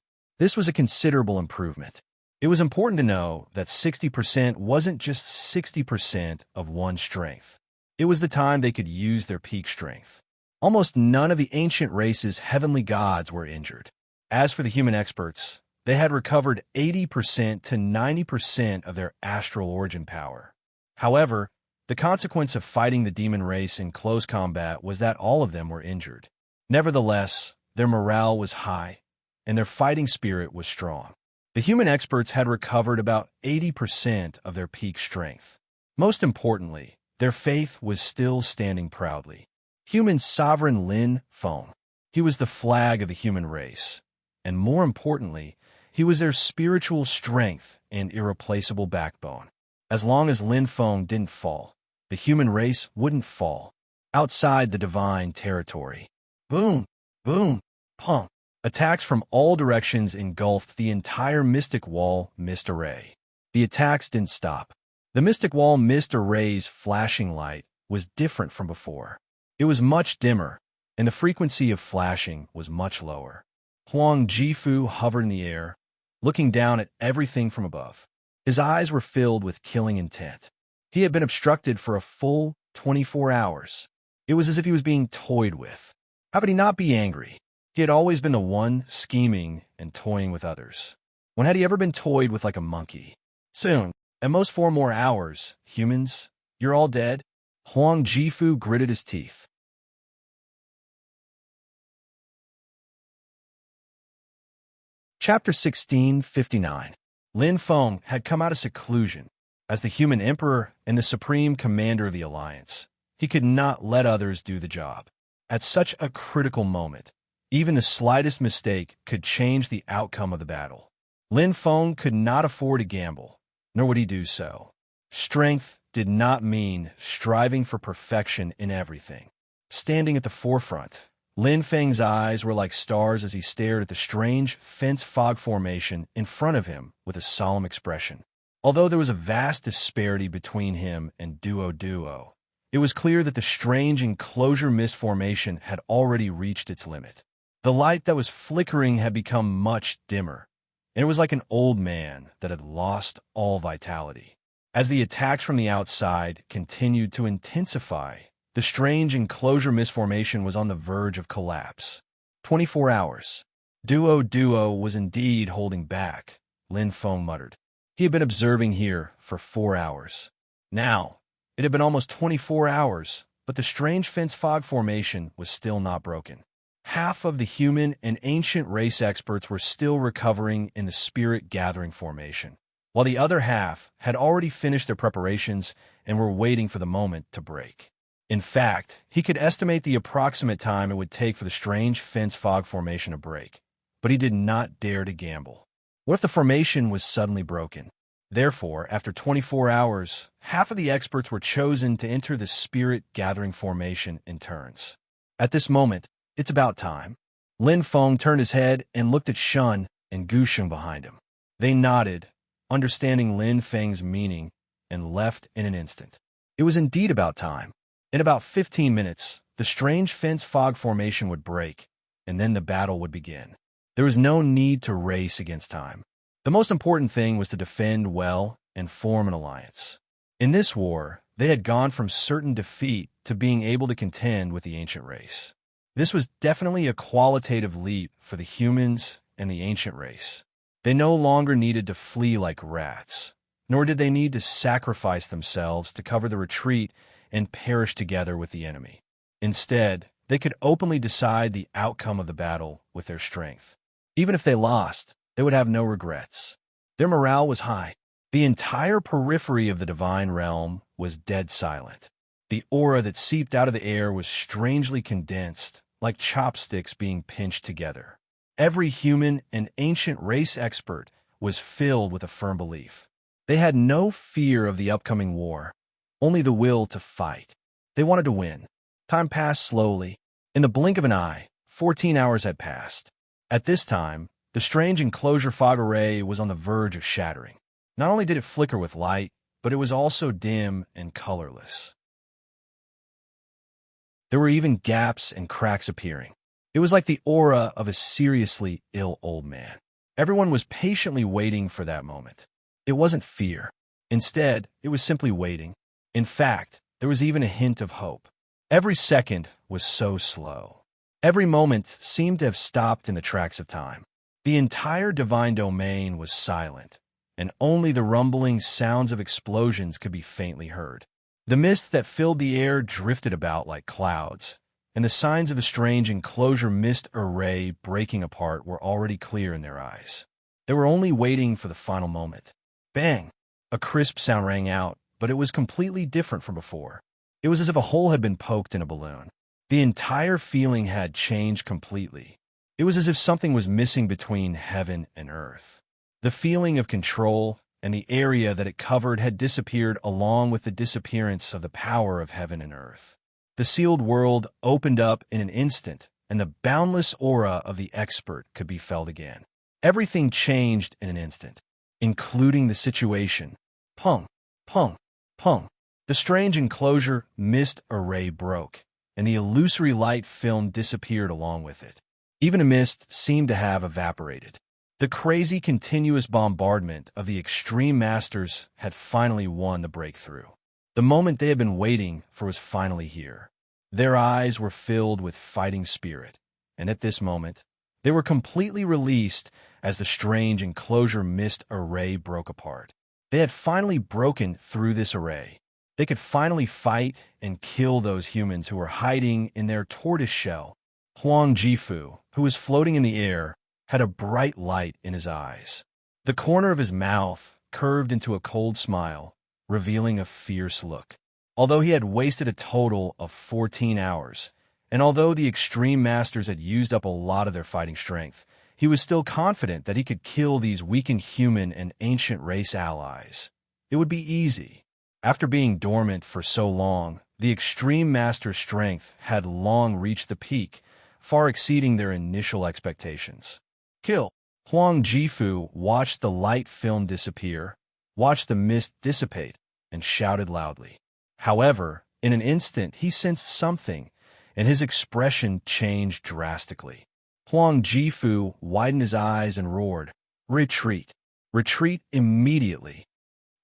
This was a considerable improvement. It was important to know that 60% wasn't just 60% of one's strength. It was the time they could use their peak strength. Almost none of the ancient race's heavenly gods were injured. As for the human experts, they had recovered 80% to 90% of their astral origin power. However, the consequence of fighting the demon race in close combat was that all of them were injured. Nevertheless, their morale was high, and their fighting spirit was strong. The human experts had recovered about 80% of their peak strength. Most importantly, their faith was still standing proudly. Human sovereign Lin Feng. He was the flag of the human race, and more importantly, he was their spiritual strength and irreplaceable backbone. As long as Lin Feng didn't fall, the human race wouldn't fall. Outside the divine territory. Boom, boom, pump. Attacks from all directions engulfed the entire Mystic Wall mist array. The attacks didn't stop. The Mystic Wall mist array's flashing light was different from before. It was much dimmer, and the frequency of flashing was much lower. Huang Jifu hovered in the air, looking down at everything from above. His eyes were filled with killing intent. He had been obstructed for a full 24 hours. It was as if he was being toyed with. How could he not be angry? He had always been the one scheming and toying with others. When had he ever been toyed with like a monkey? Soon, at most 4 more hours, humans, you're all dead. Huang Jifu gritted his teeth. Chapter 1659. Lin Feng had come out of seclusion. As the human emperor and the supreme commander of the alliance, he could not let others do the job. At such a critical moment, even the slightest mistake could change the outcome of the battle. Lin Feng could not afford to gamble, nor would he do so. Strength did not mean striving for perfection in everything. Standing at the forefront, Lin Feng's eyes were like stars as he stared at the strange fence fog formation in front of him with a solemn expression. Although there was a vast disparity between him and Duo, it was clear that the strange enclosure mist formation had already reached its limit. The light that was flickering had become much dimmer, and it was like an old man that had lost all vitality. As the attacks from the outside continued to intensify, the strange enclosure mist formation was on the verge of collapse. 24 hours. Duo was indeed holding back, Lin Feng muttered. He had been observing here for 4 hours. Now, It had been almost 24 hours, but the strange fence fog formation was still not broken. Half of the human and ancient race experts were still recovering in the spirit gathering formation, while the other half had already finished their preparations and were waiting for the moment to break. In fact, he could estimate the approximate time it would take for the strange fence fog formation to break, but he did not dare to gamble. What if the formation was suddenly broken? Therefore, after 24 hours, half of the experts were chosen to enter the spirit gathering formation in turns. At this moment, it's about time. Lin Feng turned his head and looked at Shun and Gu Sheng behind him. They nodded, understanding Lin Feng's meaning, and left in an instant. It was indeed about time. In about 15 minutes, the strange fence fog formation would break, and then the battle would begin. There was no need to race against time. The most important thing was to defend well and form an alliance. In this war, they had gone from certain defeat to being able to contend with the ancient race. This was definitely a qualitative leap for the humans and the ancient race. They no longer needed to flee like rats, nor did they need to sacrifice themselves to cover the retreat and perish together with the enemy. Instead, they could openly decide the outcome of the battle with their strength. Even if they lost, they would have no regrets. Their morale was high. The entire periphery of the divine realm was dead silent. The aura that seeped out of the air was strangely condensed, like chopsticks being pinched together. Every human and ancient race expert was filled with a firm belief. They had no fear of the upcoming war, only the will to fight. They wanted to win. Time passed slowly. In the blink of an eye, 14 hours had passed. At this time, the strange enclosure fog array was on the verge of shattering. Not only did it flicker with light, but it was also dim and colorless. There were even gaps and cracks appearing. It was like the aura of a seriously ill old man. Everyone was patiently waiting for that moment. It wasn't fear. Instead, it was simply waiting. In fact, there was even a hint of hope. Every second was so slow. Every moment seemed to have stopped in the tracks of time. The entire divine domain was silent, and only the rumbling sounds of explosions could be faintly heard. The mist that filled the air drifted about like clouds, and the signs of the strange enclosure mist array breaking apart were already clear in their eyes. They were only waiting for the final moment. Bang! A crisp sound rang out, but it was completely different from before. It was as if a hole had been poked in a balloon. The entire feeling had changed completely. It was as if something was missing between heaven and earth. The feeling of control and the area that it covered had disappeared along with the disappearance of the power of heaven and earth. The sealed world opened up in an instant, and the boundless aura of the expert could be felt again. Everything changed in an instant, including the situation. Pung, pung, pung. The strange enclosure mist array broke, and the illusory light film disappeared along with it. Even a mist seemed to have evaporated. The crazy continuous bombardment of the extreme masters had finally won the breakthrough. The moment they had been waiting for was finally here. Their eyes were filled with fighting spirit, and at this moment, they were completely released as the strange enclosure mist array broke apart. They had finally broken through this array. They could finally fight and kill those humans who were hiding in their tortoise shell. Huang Jifu, who was floating in the air, had a bright light in his eyes. The corner of his mouth curved into a cold smile, revealing a fierce look. Although he had wasted a total of 14 hours, and although the extreme masters had used up a lot of their fighting strength, he was still confident that he could kill these weakened human and ancient race allies. It would be easy. After being dormant for so long, the extreme master's strength had long reached the peak, far exceeding their initial expectations. Kill! Huang Jifu watched the light film disappear, watched the mist dissipate, and shouted loudly. However, in an instant he sensed something, and his expression changed drastically. Huang Jifu widened his eyes and roared, "Retreat! Retreat immediately!"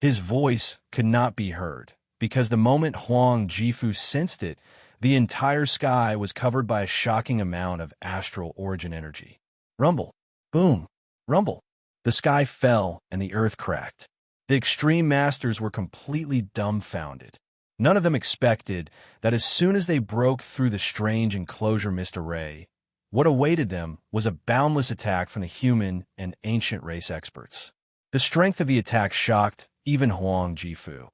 His voice could not be heard, because the moment Huang Jifu sensed it, the entire sky was covered by a shocking amount of astral origin energy. Rumble! Boom! Rumble! The sky fell and the earth cracked. The extreme masters were completely dumbfounded. None of them expected that as soon as they broke through the strange enclosure mist array, what awaited them was a boundless attack from the human and ancient race experts. The strength of the attack shocked even Huang Jifu.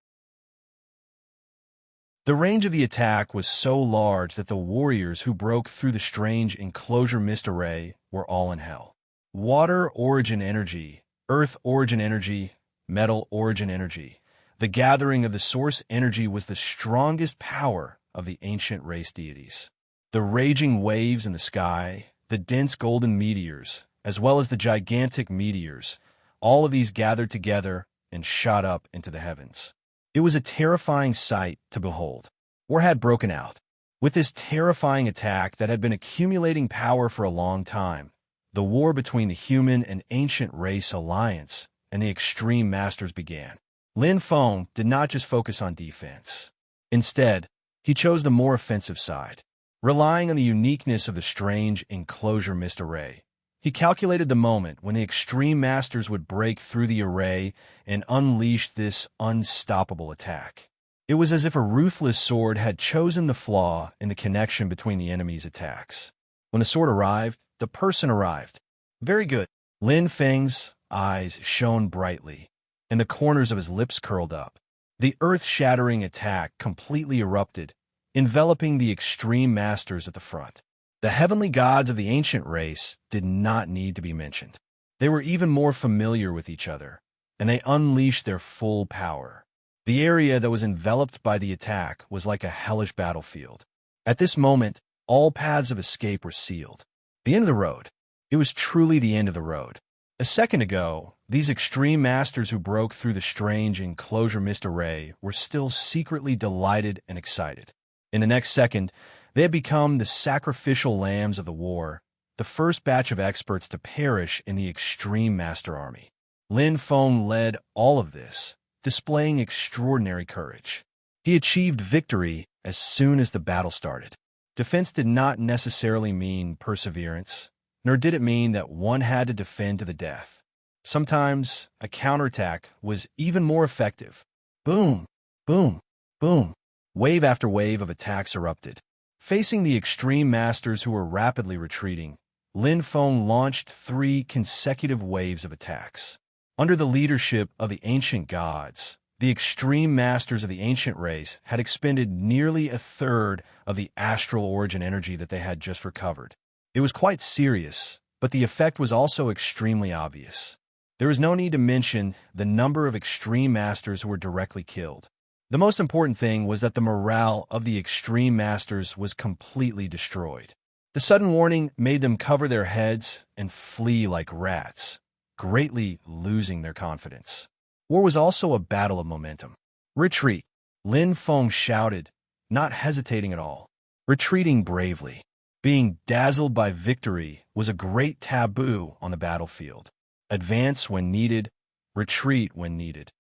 The range of the attack was so large that the warriors who broke through the strange enclosure mist array were all in hell. Water origin energy, earth origin energy, metal origin energy. The gathering of the source energy was the strongest power of the ancient race deities. The raging waves in the sky, the dense golden meteors, as well as the gigantic meteors, all of these gathered together and shot up into the heavens. It was a terrifying sight to behold. War had broken out. With this terrifying attack that had been accumulating power for a long time, the war between the human and ancient race alliance and the extreme masters began. Lin Feng did not just focus on defense. Instead, he chose the more offensive side. Relying on the uniqueness of the strange enclosure mist array, he calculated the moment when the extreme masters would break through the array and unleash this unstoppable attack. It was as if a ruthless sword had chosen the flaw in the connection between the enemy's attacks. When the sword arrived, the person arrived. Very good. Lin Feng's eyes shone brightly, and the corners of his lips curled up. The earth-shattering attack completely erupted, enveloping the extreme masters at the front. The heavenly gods of the ancient race did not need to be mentioned. They were even more familiar with each other, and they unleashed their full power. The area that was enveloped by the attack was like a hellish battlefield. At this moment, all paths of escape were sealed. The end of the road. It was truly the end of the road. A second ago, these extreme masters who broke through the strange enclosure mist array were still secretly delighted and excited. In the next second, they had become the sacrificial lambs of the war, the first batch of experts to perish in the extreme master army. Lin Feng led all of this, displaying extraordinary courage. He achieved victory as soon as the battle started. Defense did not necessarily mean perseverance, nor did it mean that one had to defend to the death. Sometimes a counterattack was even more effective. Boom, boom, boom. Wave after wave of attacks erupted. Facing the extreme masters who were rapidly retreating, Lin Feng launched 3 consecutive waves of attacks. Under the leadership of the ancient gods, the extreme masters of the ancient race had expended nearly a third of the astral origin energy that they had just recovered. It was quite serious, but the effect was also extremely obvious. There is no need to mention the number of extreme masters who were directly killed. The most important thing was that the morale of the extreme masters was completely destroyed. The sudden warning made them cover their heads and flee like rats, greatly losing their confidence. War was also a battle of momentum. Retreat, Lin Feng shouted, not hesitating at all. Retreating bravely. Being dazzled by victory was a great taboo on the battlefield. Advance when needed, retreat when needed.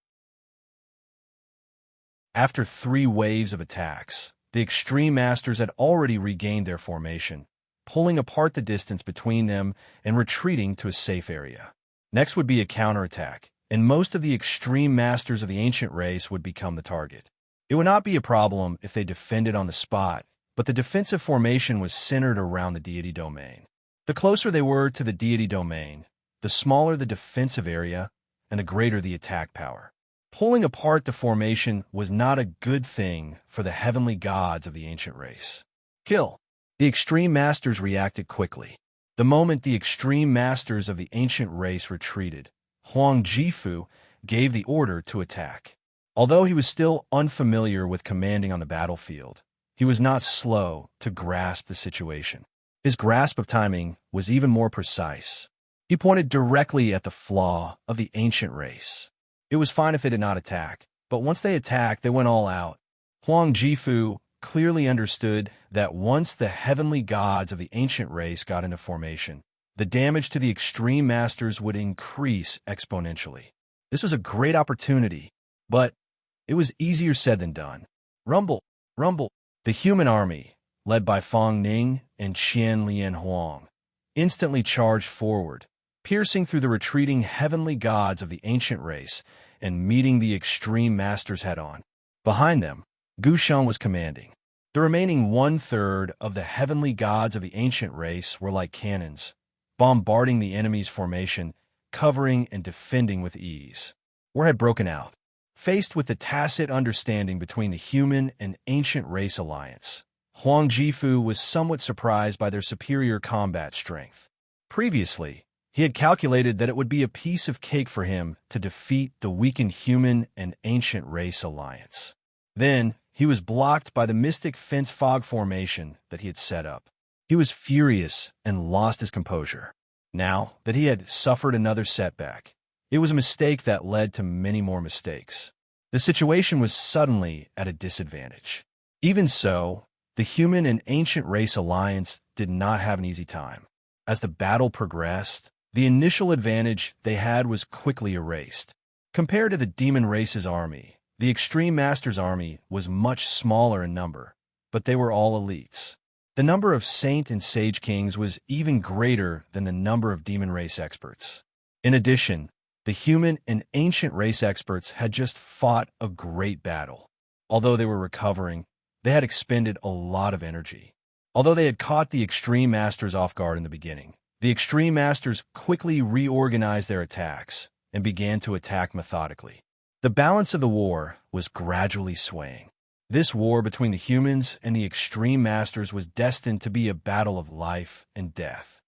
After 3 waves of attacks, the extreme masters had already regained their formation, pulling apart the distance between them and retreating to a safe area. Next would be a counterattack, and most of the extreme masters of the ancient race would become the target. It would not be a problem if they defended on the spot, but the defensive formation was centered around the deity domain. The closer they were to the deity domain, the smaller the defensive area and the greater the attack power. Pulling apart the formation was not a good thing for the heavenly gods of the ancient race. Kill. The extreme masters reacted quickly. The moment the extreme masters of the ancient race retreated, Huang Jifu gave the order to attack. Although he was still unfamiliar with commanding on the battlefield, he was not slow to grasp the situation. His grasp of timing was even more precise. He pointed directly at the flaw of the ancient race. It was fine if they did not attack, but once they attacked, they went all out. Huang Jifu clearly understood that once the heavenly gods of the ancient race got into formation, the damage to the extreme masters would increase exponentially. This was a great opportunity, but it was easier said than done. Rumble, rumble. The human army, led by Fang Ning and Qian Lian Huang, instantly charged forward, piercing through the retreating heavenly gods of the ancient race and meeting the extreme masters head-on. Behind them, Gusheng was commanding. The remaining one-third of the heavenly gods of the ancient race were like cannons, bombarding the enemy's formation, covering and defending with ease. War had broken out. Faced with the tacit understanding between the human and ancient race alliance, Huang Jifu was somewhat surprised by their superior combat strength. Previously, he had calculated that it would be a piece of cake for him to defeat the weakened human and ancient race alliance. Then, he was blocked by the mystic fence fog formation that he had set up. He was furious and lost his composure. Now that he had suffered another setback, it was a mistake that led to many more mistakes. The situation was suddenly at a disadvantage. Even so, the human and ancient race alliance did not have an easy time. As the battle progressed, the initial advantage they had was quickly erased. Compared to the demon race's army, the Extreme Master's army was much smaller in number, but they were all elites. The number of Saint and Sage Kings was even greater than the number of demon race experts. In addition, the human and ancient race experts had just fought a great battle. Although they were recovering, they had expended a lot of energy. Although they had caught the Extreme Masters off guard in the beginning, the Extreme Masters quickly reorganized their attacks and began to attack methodically. The balance of the war was gradually swaying. This war between the humans and the Extreme Masters was destined to be a battle of life and death.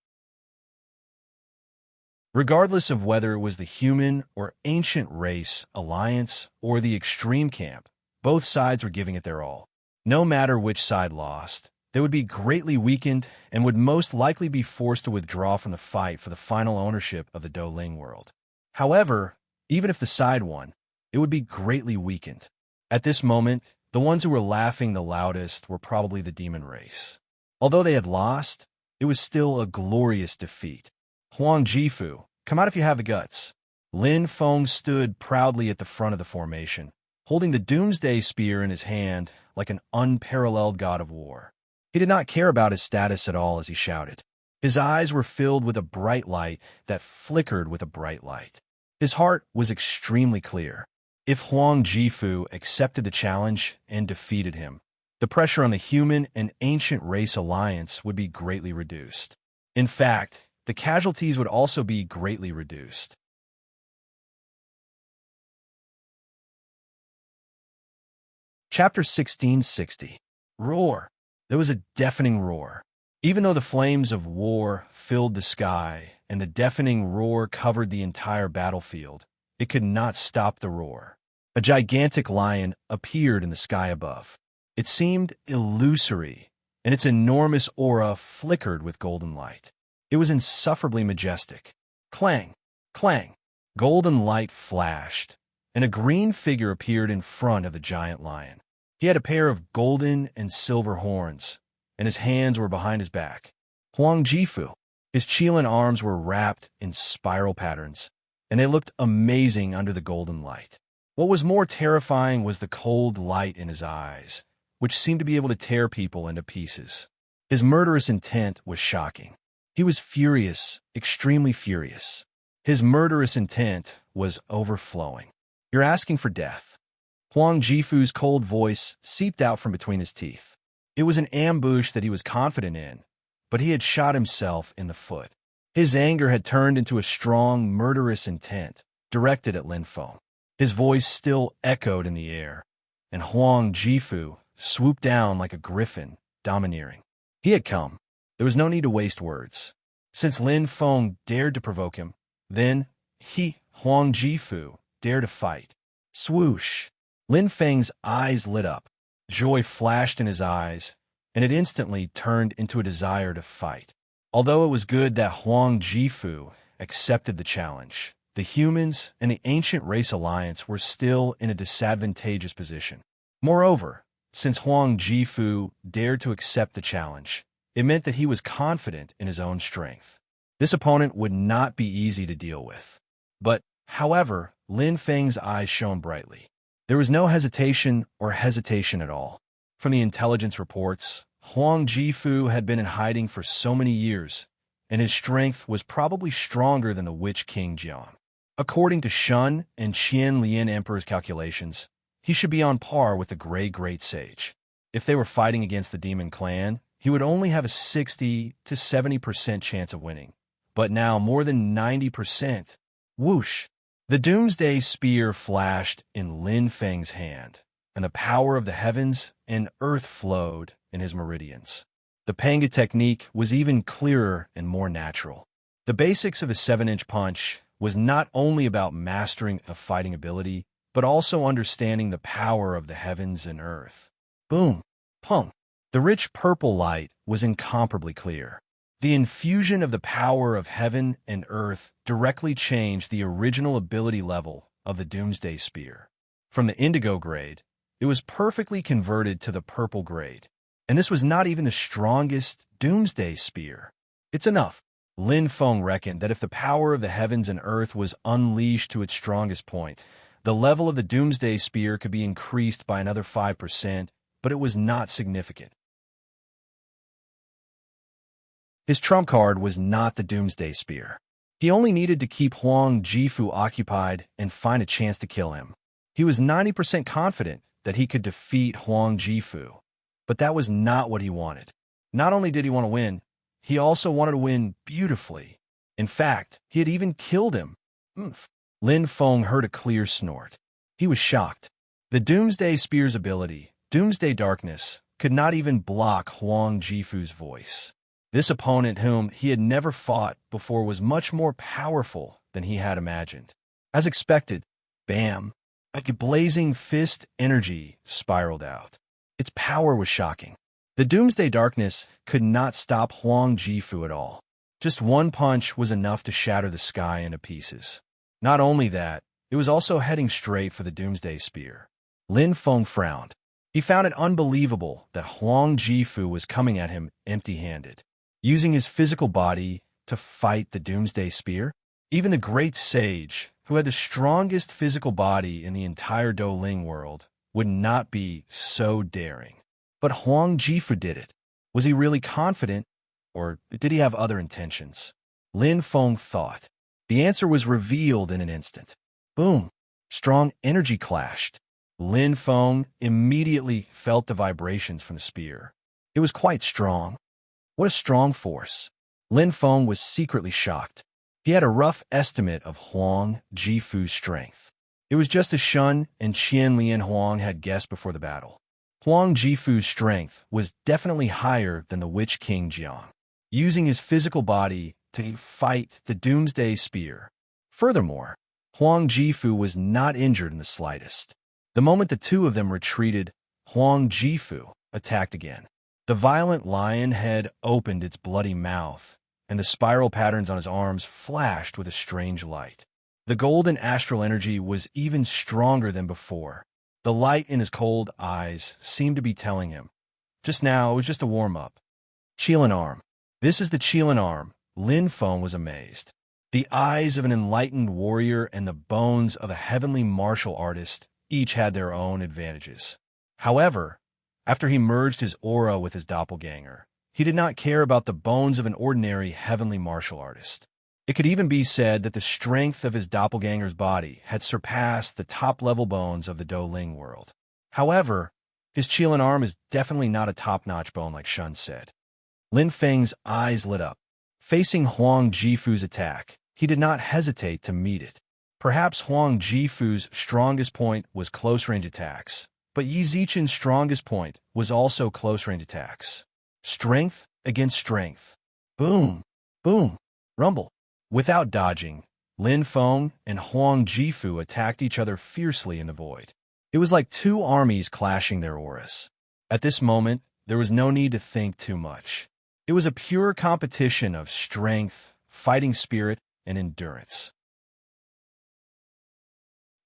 Regardless of whether it was the human or ancient race alliance or the extreme camp, both sides were giving it their all. No matter which side lost, they would be greatly weakened and would most likely be forced to withdraw from the fight for the final ownership of the Doling world. However, even if the side won, it would be greatly weakened. At this moment, the ones who were laughing the loudest were probably the demon race. Although they had lost, it was still a glorious defeat. Huang Jifu, come out if you have the guts. Lin Feng stood proudly at the front of the formation, holding the Doomsday Spear in his hand like an unparalleled god of war. He did not care about his status at all as he shouted. His eyes were filled with a bright light that flickered with a bright light. His heart was extremely clear. If Huang Jifu accepted the challenge and defeated him, the pressure on the human and ancient race alliance would be greatly reduced. In fact, the casualties would also be greatly reduced. Chapter 1660. Roar. There was a deafening roar. Even though the flames of war filled the sky and the deafening roar covered the entire battlefield, it could not stop the roar. A gigantic lion appeared in the sky above. It seemed illusory, and its enormous aura flickered with golden light. It was insufferably majestic. Clang! Clang! Golden light flashed, and a green figure appeared in front of the giant lion. He had a pair of golden and silver horns, and his hands were behind his back. Huang Jifu. His Qilin arms were wrapped in spiral patterns, and they looked amazing under the golden light. What was more terrifying was the cold light in his eyes, which seemed to be able to tear people into pieces. His murderous intent was shocking. He was furious, extremely furious. His murderous intent was overflowing. You're asking for death. Huang Jifu's cold voice seeped out from between his teeth. It was an ambush that he was confident in, but he had shot himself in the foot. His anger had turned into a strong, murderous intent, directed at Lin Feng. His voice still echoed in the air, and Huang Jifu swooped down like a griffin, domineering. He had come. There was no need to waste words. Since Lin Feng dared to provoke him, then he, Huang Jifu, dared to fight. Swoosh! Lin Feng's eyes lit up. Joy flashed in his eyes, and it instantly turned into a desire to fight. Although it was good that Huang Jifu accepted the challenge, the humans and the ancient race alliance were still in a disadvantageous position. Moreover, since Huang Jifu dared to accept the challenge, it meant that he was confident in his own strength. This opponent would not be easy to deal with. But, however, Lin Feng's eyes shone brightly. There was no hesitation at all. From the intelligence reports, Huang Jifu had been in hiding for so many years, and his strength was probably stronger than the Witch King Jian. According to Shun and Qian Lian Emperor's calculations, he should be on par with the Grey Great Sage. If they were fighting against the Demon Clan, he would only have a 60 to 70% chance of winning. But now more than 90%. Whoosh! The Doomsday Spear flashed in Lin Feng's hand, and the power of the heavens and earth flowed in his meridians. The Panga technique was even clearer and more natural. The basics of the 7-inch punch was not only about mastering a fighting ability, but also understanding the power of the heavens and earth. Boom! Pum! The rich purple light was incomparably clear. The infusion of the power of heaven and earth directly changed the original ability level of the Doomsday Spear. From the indigo grade, it was perfectly converted to the purple grade. And this was not even the strongest Doomsday Spear. It's enough. Lin Feng reckoned that if the power of the heavens and earth was unleashed to its strongest point, the level of the Doomsday Spear could be increased by another 5%, but it was not significant. His trump card was not the Doomsday Spear. He only needed to keep Huang Jifu occupied and find a chance to kill him. He was 90% confident that he could defeat Huang Jifu, but that was not what he wanted. Not only did he want to win, he also wanted to win beautifully. In fact, he had even killed him. Lin Feng heard a clear snort. He was shocked. The Doomsday Spear's ability, Doomsday Darkness, could not even block Huang Jifu's voice. This opponent whom he had never fought before was much more powerful than he had imagined. As expected, bam, a blazing fist energy spiraled out. Its power was shocking. The Doomsday Darkness could not stop Huang Jifu at all. Just one punch was enough to shatter the sky into pieces. Not only that, it was also heading straight for the Doomsday Spear. Lin Feng frowned. He found it unbelievable that Huang Jifu was coming at him empty-handed. Using his physical body to fight the Doomsday Spear? Even the Great Sage, who had the strongest physical body in the entire Douling world, would not be so daring. But Huang Jifu did it. Was he really confident, or did he have other intentions? Lin Feng thought. The answer was revealed in an instant. Boom! Strong energy clashed. Lin Feng immediately felt the vibrations from the spear. It was quite strong. What a strong force. Lin Feng was secretly shocked. He had a rough estimate of Huang Jifu's strength. It was just as Shun and Qian Lian Huang had guessed before the battle. Huang Jifu's strength was definitely higher than the Witch King Jiang, using his physical body to fight the Doomsday Spear. Furthermore, Huang Jifu was not injured in the slightest. The moment the two of them retreated, Huang Jifu attacked again. The violent lion head opened its bloody mouth, and the spiral patterns on his arms flashed with a strange light. The golden astral energy was even stronger than before. The light in his cold eyes seemed to be telling him, just now it was just a warm-up. Qilin arm. This is the Qilin arm. Lin Feng was amazed. The eyes of an enlightened warrior and the bones of a heavenly martial artist each had their own advantages. However, after he merged his aura with his doppelganger, he did not care about the bones of an ordinary heavenly martial artist. It could even be said that the strength of his doppelganger's body had surpassed the top-level bones of the Douling world. However, his Qilin arm is definitely not a top-notch bone like Shun said. Lin Feng's eyes lit up. Facing Huang Jifu's attack, he did not hesitate to meet it. Perhaps Huang Jifu's strongest point was close-range attacks, but Yi Zichen's strongest point was also close-range attacks. Strength against strength. Boom! Boom! Rumble! Without dodging, Lin Feng and Huang Jifu attacked each other fiercely in the void. It was like two armies clashing their auras. At this moment, there was no need to think too much. It was a pure competition of strength, fighting spirit, and endurance.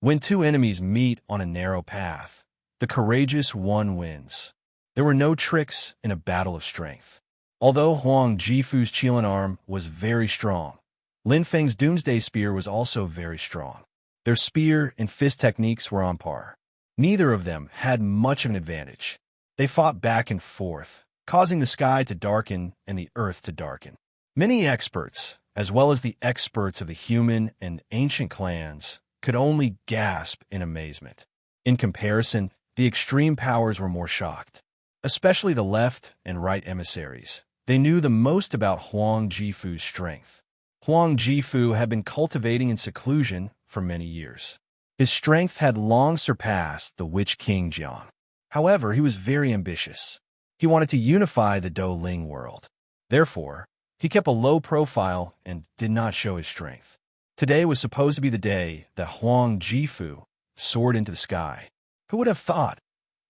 When two enemies meet on a narrow path, the courageous one wins. There were no tricks in a battle of strength. Although Huang Jifu's Qilin arm was very strong, Lin Feng's Doomsday Spear was also very strong. Their spear and fist techniques were on par. Neither of them had much of an advantage. They fought back and forth, causing the sky to darken and the earth to darken. Many experts, as well as the experts of the human and ancient clans, could only gasp in amazement. In comparison, the extreme powers were more shocked, especially the left and right emissaries. They knew the most about Huang Jifu's strength. Huang Jifu had been cultivating in seclusion for many years. His strength had long surpassed the Witch King Jiang. However, he was very ambitious. He wanted to unify the Douling world. Therefore, he kept a low profile and did not show his strength. Today was supposed to be the day that Huang Jifu soared into the sky. Who would have thought?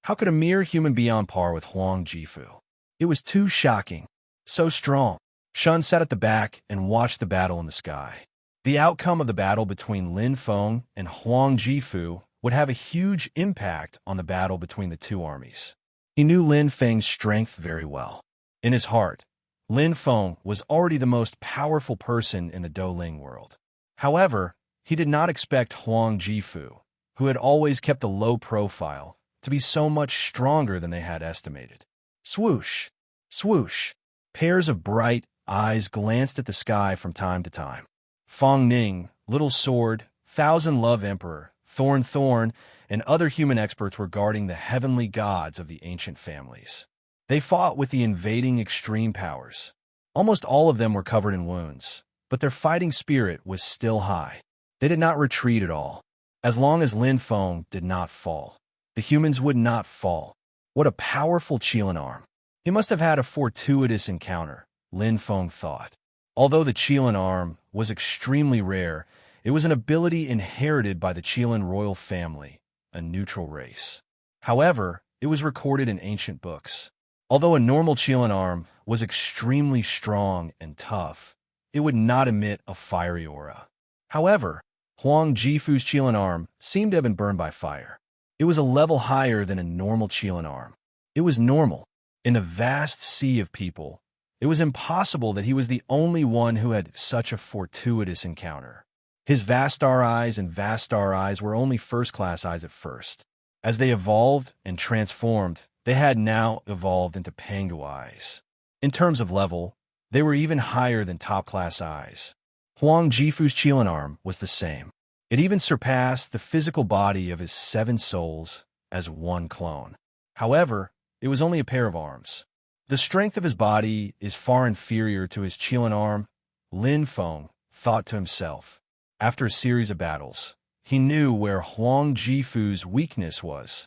How could a mere human be on par with Huang Jifu? It was too shocking. So strong. Shun sat at the back and watched the battle in the sky. The outcome of the battle between Lin Feng and Huang Jifu would have a huge impact on the battle between the two armies. He knew Lin Feng's strength very well. In his heart, Lin Feng was already the most powerful person in the Douling world. However, he did not expect Huang Jifu, who had always kept a low profile, to be so much stronger than they had estimated. Swoosh! Swoosh! Pairs of bright eyes glanced at the sky from time to time. Feng Ning, Little Sword, Thousand Love Emperor, Thorn, and other human experts were guarding the heavenly gods of the ancient families. They fought with the invading extreme powers. Almost all of them were covered in wounds, but their fighting spirit was still high. They did not retreat at all. As long as Lin Feng did not fall, the humans would not fall. What a powerful Qilin arm. He must have had a fortuitous encounter, Lin Feng thought. Although the Qilin arm was extremely rare, it was an ability inherited by the Qilin royal family, a neutral race. However, it was recorded in ancient books. Although a normal Qilin arm was extremely strong and tough, it would not emit a fiery aura. However, Huang Jifu's Qilin arm seemed to have been burned by fire. It was a level higher than a normal Qilin arm. It was normal. In a vast sea of people, it was impossible that he was the only one who had such a fortuitous encounter. His Vastar eyes and Vastar eyes were only first-class eyes at first. As they evolved and transformed, they had now evolved into Pangu eyes. In terms of level, they were even higher than top-class eyes. Huang Jifu's Qilin arm was the same. It even surpassed the physical body of his 7 souls as one clone. However, it was only a pair of arms. The strength of his body is far inferior to his Qilin arm, Lin Feng thought to himself. After a series of battles, he knew where Huang Jifu's weakness was.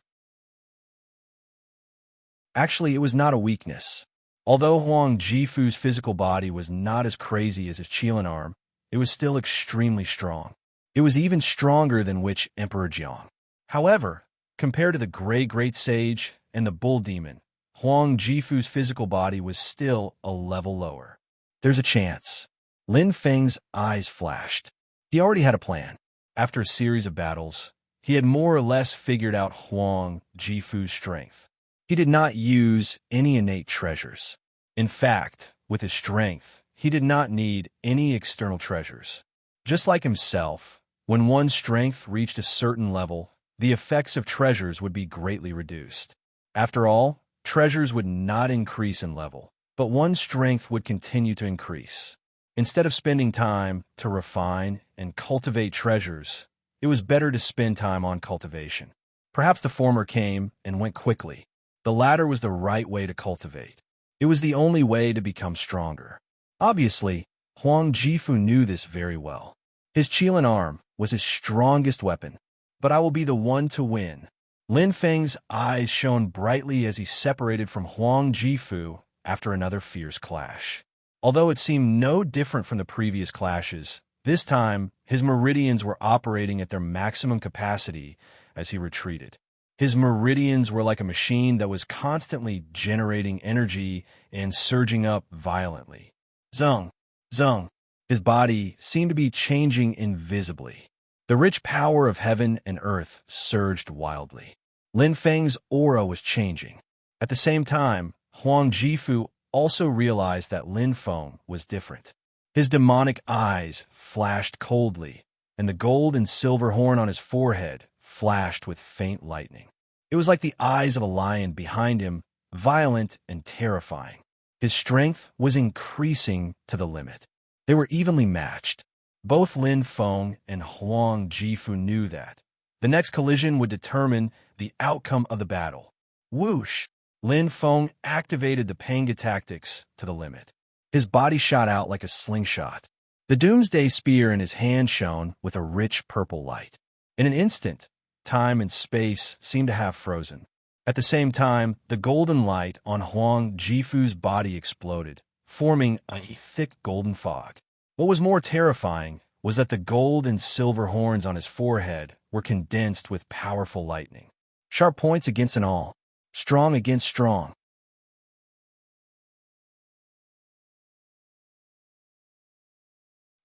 Actually, it was not a weakness. Although Huang Jifu's physical body was not as crazy as his Qilin arm, it was still extremely strong. It was even stronger than Witch Emperor Jiang. However, compared to the Great Sage and the Bull Demon, Huang Jifu's physical body was still a level lower. There's a chance. Lin Feng's eyes flashed. He already had a plan. After a series of battles, he had more or less figured out Huang Jifu's strength. He did not use any innate treasures. In fact, with his strength, he did not need any external treasures. Just like himself, when one's strength reached a certain level, the effects of treasures would be greatly reduced. After all, treasures would not increase in level, but one's strength would continue to increase. Instead of spending time to refine and cultivate treasures, it was better to spend time on cultivation. Perhaps the former came and went quickly. The latter was the right way to cultivate. It was the only way to become stronger. Obviously, Huang Jifu knew this very well. His Qilin arm was his strongest weapon, but I will be the one to win. Lin Feng's eyes shone brightly as he separated from Huang Jifu after another fierce clash. Although it seemed no different from the previous clashes, this time his meridians were operating at their maximum capacity as he retreated. His meridians were like a machine that was constantly generating energy and surging up violently. Zung, zung. His body seemed to be changing invisibly. The rich power of heaven and earth surged wildly. Lin Feng's aura was changing. At the same time, Huang Jifu also realized that Lin Feng was different. His demonic eyes flashed coldly, and the gold and silver horn on his forehead flashed with faint lightning. It was like the eyes of a lion behind him, violent and terrifying. His strength was increasing to the limit. They were evenly matched. Both Lin Feng and Huang Jifu knew that. The next collision would determine the outcome of the battle. Whoosh! Lin Feng activated the Panga tactics to the limit. His body shot out like a slingshot. The Doomsday Spear in his hand shone with a rich purple light. In an instant, time and space seemed to have frozen. At the same time, the golden light on Huang Jifu's body exploded, forming a thick golden fog. What was more terrifying was that the gold and silver horns on his forehead were condensed with powerful lightning. Sharp points against an all, strong against strong.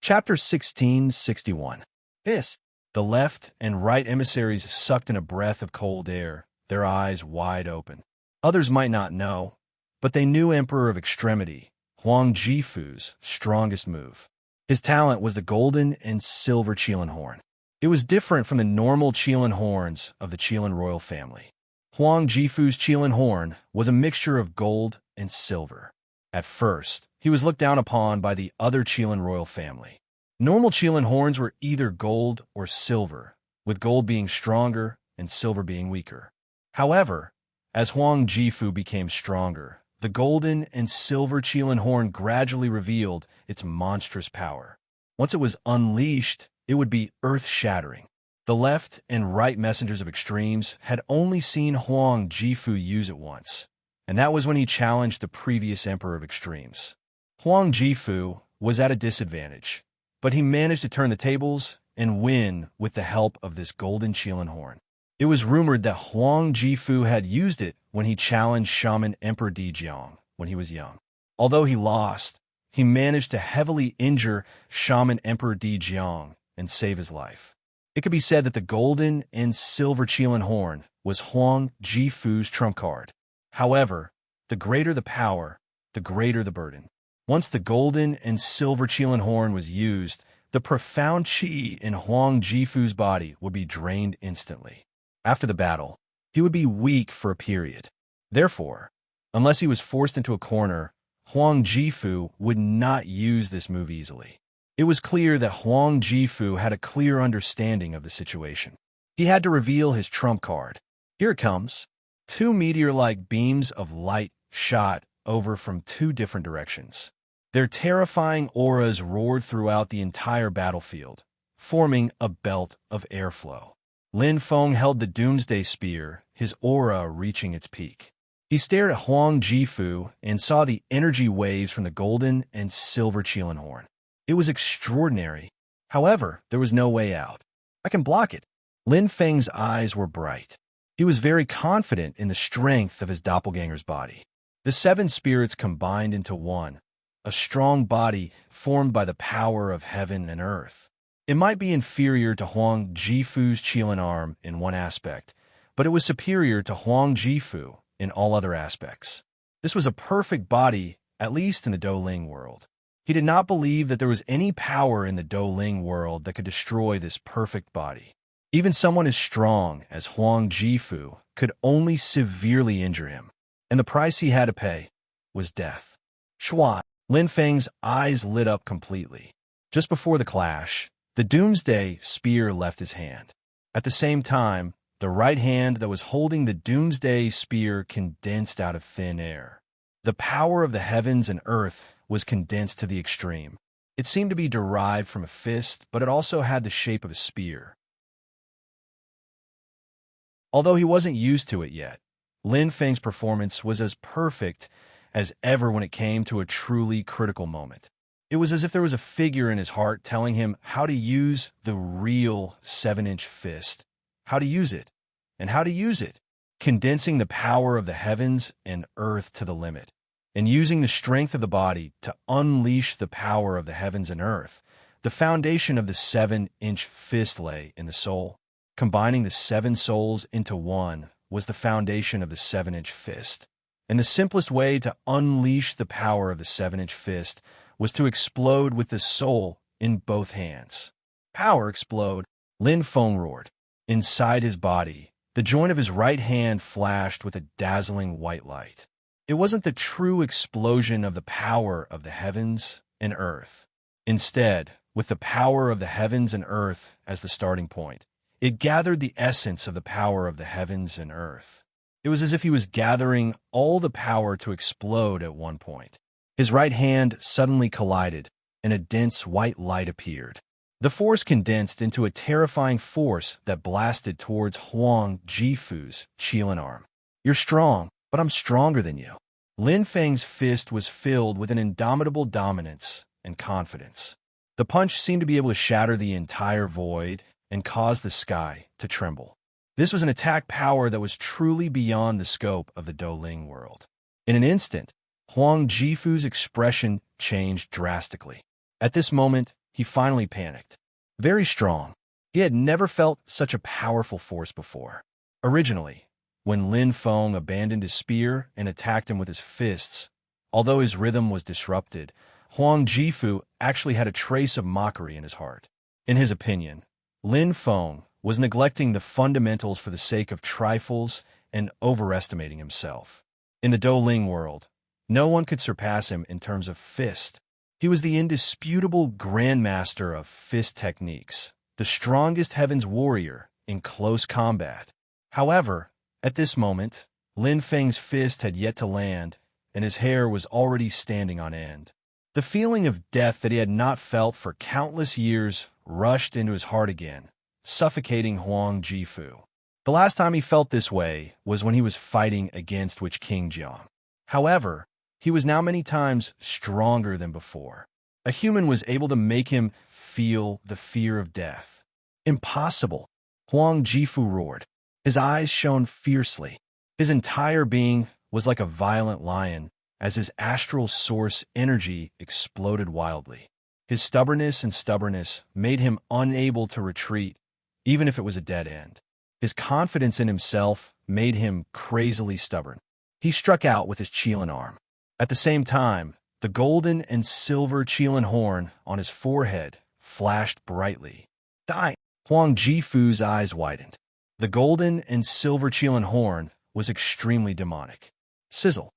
Chapter 1661. This. The left and right emissaries sucked in a breath of cold air, their eyes wide open. Others might not know, but they knew Emperor of Extremity, Huang Jifu's strongest move. His talent was the golden and silver Qilin horn. It was different from the normal Qilin horns of the Qilin royal family. Huang Jifu's Qilin horn was a mixture of gold and silver. At first, he was looked down upon by the other Qilin royal family. Normal Qilin horns were either gold or silver, with gold being stronger and silver being weaker. However, as Huang Jifu became stronger, the golden and silver Qilin horn gradually revealed its monstrous power. Once it was unleashed, it would be earth-shattering. The left and right messengers of extremes had only seen Huang Jifu use it once, and that was when he challenged the previous Emperor of Extremes. Huang Jifu was at a disadvantage, but he managed to turn the tables and win with the help of this golden Qilin horn. It was rumored that Huang Jifu had used it when he challenged Shaman Emperor Dijiang when he was young. Although he lost, he managed to heavily injure Shaman Emperor Dijiang and save his life. It could be said that the golden and silver Qilin horn was Huang Jifu's trump card. However, the greater the power, the greater the burden. Once the golden and silver Qilin horn was used, the profound qi in Huang Jifu's body would be drained instantly. After the battle, he would be weak for a period. Therefore, unless he was forced into a corner, Huang Jifu would not use this move easily. It was clear that Huang Jifu had a clear understanding of the situation. He had to reveal his trump card. Here it comes. Two meteor-like beams of light shot over from two different directions. Their terrifying auras roared throughout the entire battlefield, forming a belt of airflow. Lin Feng held the Doomsday Spear, his aura reaching its peak. He stared at Huang Jifu and saw the energy waves from the golden and silver Qilin horn. It was extraordinary. However, there was no way out. I can block it. Lin Feng's eyes were bright. He was very confident in the strength of his doppelganger's body. The seven spirits combined into one, a strong body formed by the power of heaven and earth. It might be inferior to Huang Jifu's Qilin arm in one aspect, but it was superior to Huang Jifu in all other aspects. This was a perfect body, at least in the Douling world. He did not believe that there was any power in the Douling world that could destroy this perfect body. Even someone as strong as Huang Jifu could only severely injure him, and the price he had to pay was death. Shua! Lin Feng's eyes lit up completely. Just before the clash, the Doomsday Spear left his hand. At the same time, the right hand that was holding the Doomsday Spear condensed out of thin air. The power of the heavens and earth was condensed to the extreme. It seemed to be derived from a fist, but it also had the shape of a spear. Although he wasn't used to it yet, Lin Feng's performance was as perfect as ever when it came to a truly critical moment. It was as if there was a figure in his heart telling him how to use the real 7-inch fist, how to use it, and how to use it, condensing the power of the heavens and earth to the limit, and using the strength of the body to unleash the power of the heavens and earth. The foundation of the 7-inch fist lay in the soul. Combining the 7 souls into one was the foundation of the 7-inch fist. And the simplest way to unleash the power of the 7-inch fist was to explode with the soul in both hands. Power explode, Lin Feng roared. Inside his body, the joint of his right hand flashed with a dazzling white light. It wasn't the true explosion of the power of the heavens and earth. Instead, with the power of the heavens and earth as the starting point, It gathered the essence of the power of the heavens and earth. It was as if he was gathering all the power to explode at one point. His right hand suddenly collided, and a dense white light appeared. The force condensed into a terrifying force that blasted towards Huang Jifu's Qilin arm. "You're strong, but I'm stronger than you." Lin Feng's fist was filled with an indomitable dominance and confidence. The punch seemed to be able to shatter the entire void and cause the sky to tremble. This was an attack power that was truly beyond the scope of the Douling world. In an instant, Huang Jifu's expression changed drastically. At this moment, he finally panicked. Very strong. He had never felt such a powerful force before. Originally, when Lin Feng abandoned his spear and attacked him with his fists, although his rhythm was disrupted, Huang Jifu actually had a trace of mockery in his heart. In his opinion, Lin Feng was neglecting the fundamentals for the sake of trifles and overestimating himself. In the Douling world, no one could surpass him in terms of fist. He was the indisputable grandmaster of fist techniques, the strongest heaven's warrior in close combat. However, at this moment, Lin Feng's fist had yet to land, and his hair was already standing on end. The feeling of death that he had not felt for countless years rushed into his heart again, suffocating Huang Jifu. The last time he felt this way was when he was fighting against Witch King Jiang. However, he was now many times stronger than before. A human was able to make him feel the fear of death. "Impossible!" Huang Jifu roared. His eyes shone fiercely. His entire being was like a violent lion as his astral source energy exploded wildly. His stubbornness made him unable to retreat, even if it was a dead end. His confidence in himself made him crazily stubborn. He struck out with his Qilin arm. At the same time, the golden and silver Qilin horn on his forehead flashed brightly. "Die!" Huang Jifu's eyes widened. The golden and silver Qilin horn was extremely demonic. Sizzle.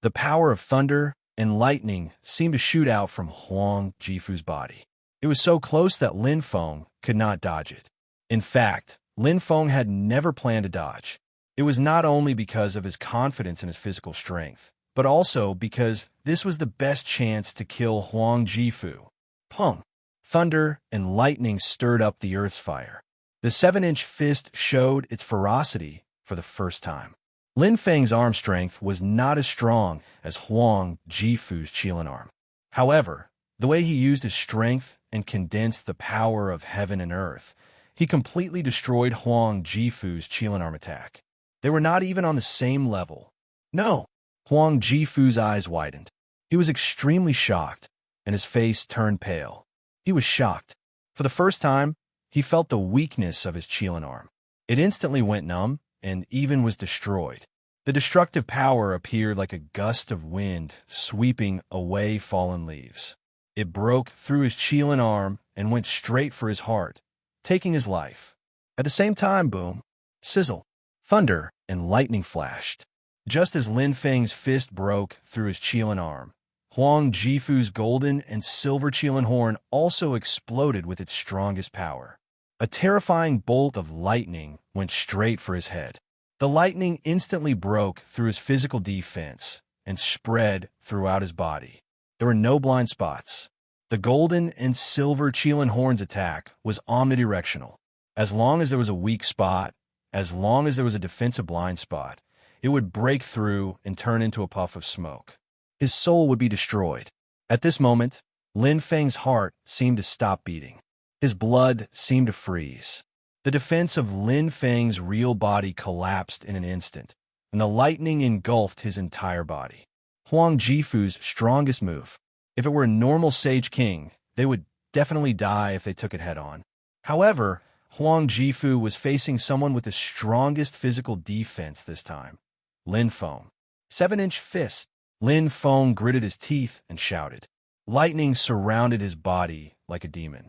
The power of thunder and lightning seemed to shoot out from Huang Jifu's body. It was so close that Lin Feng could not dodge it. In fact, Lin Feng had never planned to dodge. It was not only because of his confidence in his physical strength, but also because this was the best chance to kill Huang Jifu. Pung! Thunder and lightning stirred up the earth's fire. The 7-inch fist showed its ferocity for the first time. Lin Feng's arm strength was not as strong as Huang Jifu's Qilin arm. However, the way he used his strength and condensed the power of heaven and earth, he completely destroyed Huang Jifu's Qilin arm attack. They were not even on the same level. "No!" Huang Jifu's eyes widened. He was extremely shocked, and his face turned pale. He was shocked. For the first time, he felt the weakness of his Qilin arm. It instantly went numb and even was destroyed. The destructive power appeared like a gust of wind sweeping away fallen leaves. It broke through his Qilin arm and went straight for his heart, taking his life. At the same time, boom, sizzle, thunder and lightning flashed. Just as Lin Feng's fist broke through his Qilin arm, Huang Jifu's golden and silver Qilin horn also exploded with its strongest power. A terrifying bolt of lightning went straight for his head. The lightning instantly broke through his physical defense and spread throughout his body. There were no blind spots. The golden and silver Qilin horn's attack was omnidirectional. As long as there was a weak spot, as long as there was a defensive blind spot, it would break through and turn into a puff of smoke. His soul would be destroyed. At this moment, Lin Feng's heart seemed to stop beating. His blood seemed to freeze. The defense of Lin Feng's real body collapsed in an instant, and the lightning engulfed his entire body. Huang Jifu's strongest move. If it were a normal Sage King, they would definitely die if they took it head-on. However, Huang Jifu was facing someone with the strongest physical defense this time. Lin Feng. 7-inch fist. Lin Feng gritted his teeth and shouted. Lightning surrounded his body like a demon.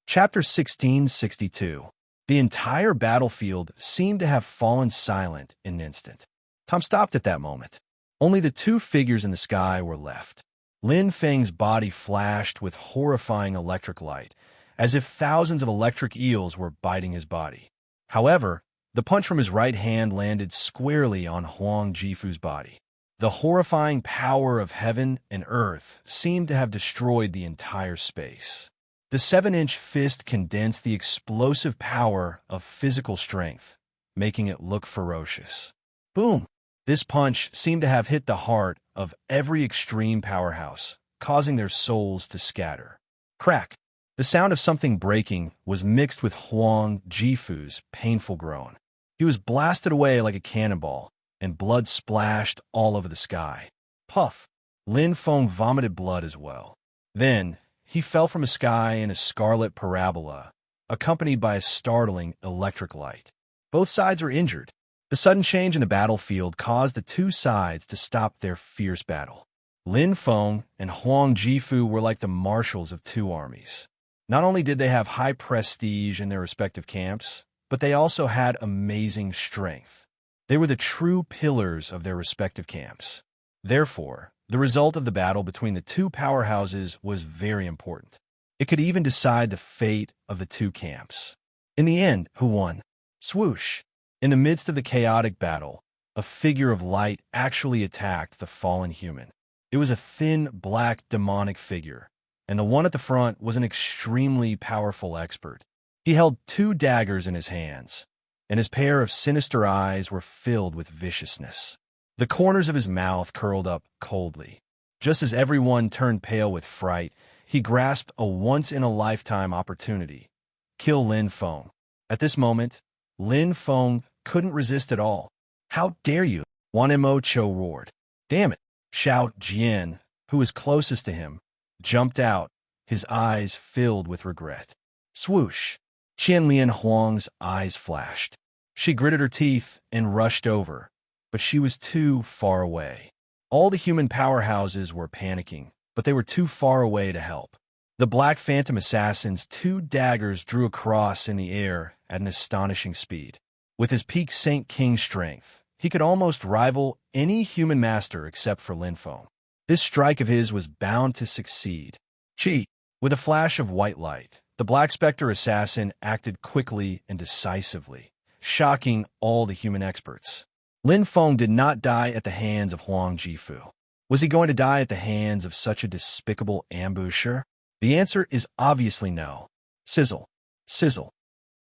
Chapter 1662. The entire battlefield seemed to have fallen silent in an instant. Time stopped at that moment. Only the two figures in the sky were left. Lin Feng's body flashed with horrifying electric light, as if thousands of electric eels were biting his body. However, the punch from his right hand landed squarely on Huang Jifu's body. The horrifying power of heaven and earth seemed to have destroyed the entire space. The 7-inch fist condensed the explosive power of physical strength, making it look ferocious. Boom! This punch seemed to have hit the heart of every extreme powerhouse, causing their souls to scatter. Crack! The sound of something breaking was mixed with Huang Jifu's painful groan. He was blasted away like a cannonball, and blood splashed all over the sky. Puff! Lin Feng vomited blood as well. Then, he fell from a sky in a scarlet parabola, accompanied by a startling electric light. Both sides were injured. The sudden change in the battlefield caused the two sides to stop their fierce battle. Lin Feng and Huang Jifu were like the marshals of two armies. Not only did they have high prestige in their respective camps, but they also had amazing strength. They were the true pillars of their respective camps. Therefore, the result of the battle between the two powerhouses was very important. It could even decide the fate of the two camps. In the end, who won? Swoosh! In the midst of the chaotic battle, a figure of light actually attacked the fallen human. It was a thin, black, demonic figure, and the one at the front was an extremely powerful expert. He held 2 daggers in his hands, and his pair of sinister eyes were filled with viciousness. The corners of his mouth curled up coldly. Just as everyone turned pale with fright, he grasped a once-in-a-lifetime opportunity. Kill Lin Feng. At this moment, Lin Feng couldn't resist at all. How dare you? Wan Mo Cho roared. Damn it! Xiao Jian, who was closest to him, jumped out, his eyes filled with regret. Swoosh! Qian Lian Huang's eyes flashed. She gritted her teeth and rushed over, but she was too far away. All the human powerhouses were panicking, but they were too far away to help. The Black Phantom Assassin's 2 daggers drew across in the air at an astonishing speed. With his peak Saint King strength, he could almost rival any human master except for Lin Feng. This strike of his was bound to succeed. Chi! With a flash of white light, the Black Spectre assassin acted quickly and decisively, shocking all the human experts. Lin Feng did not die at the hands of Huang Jifu. Was he going to die at the hands of such a despicable ambusher? The answer is obviously no. Sizzle. Sizzle.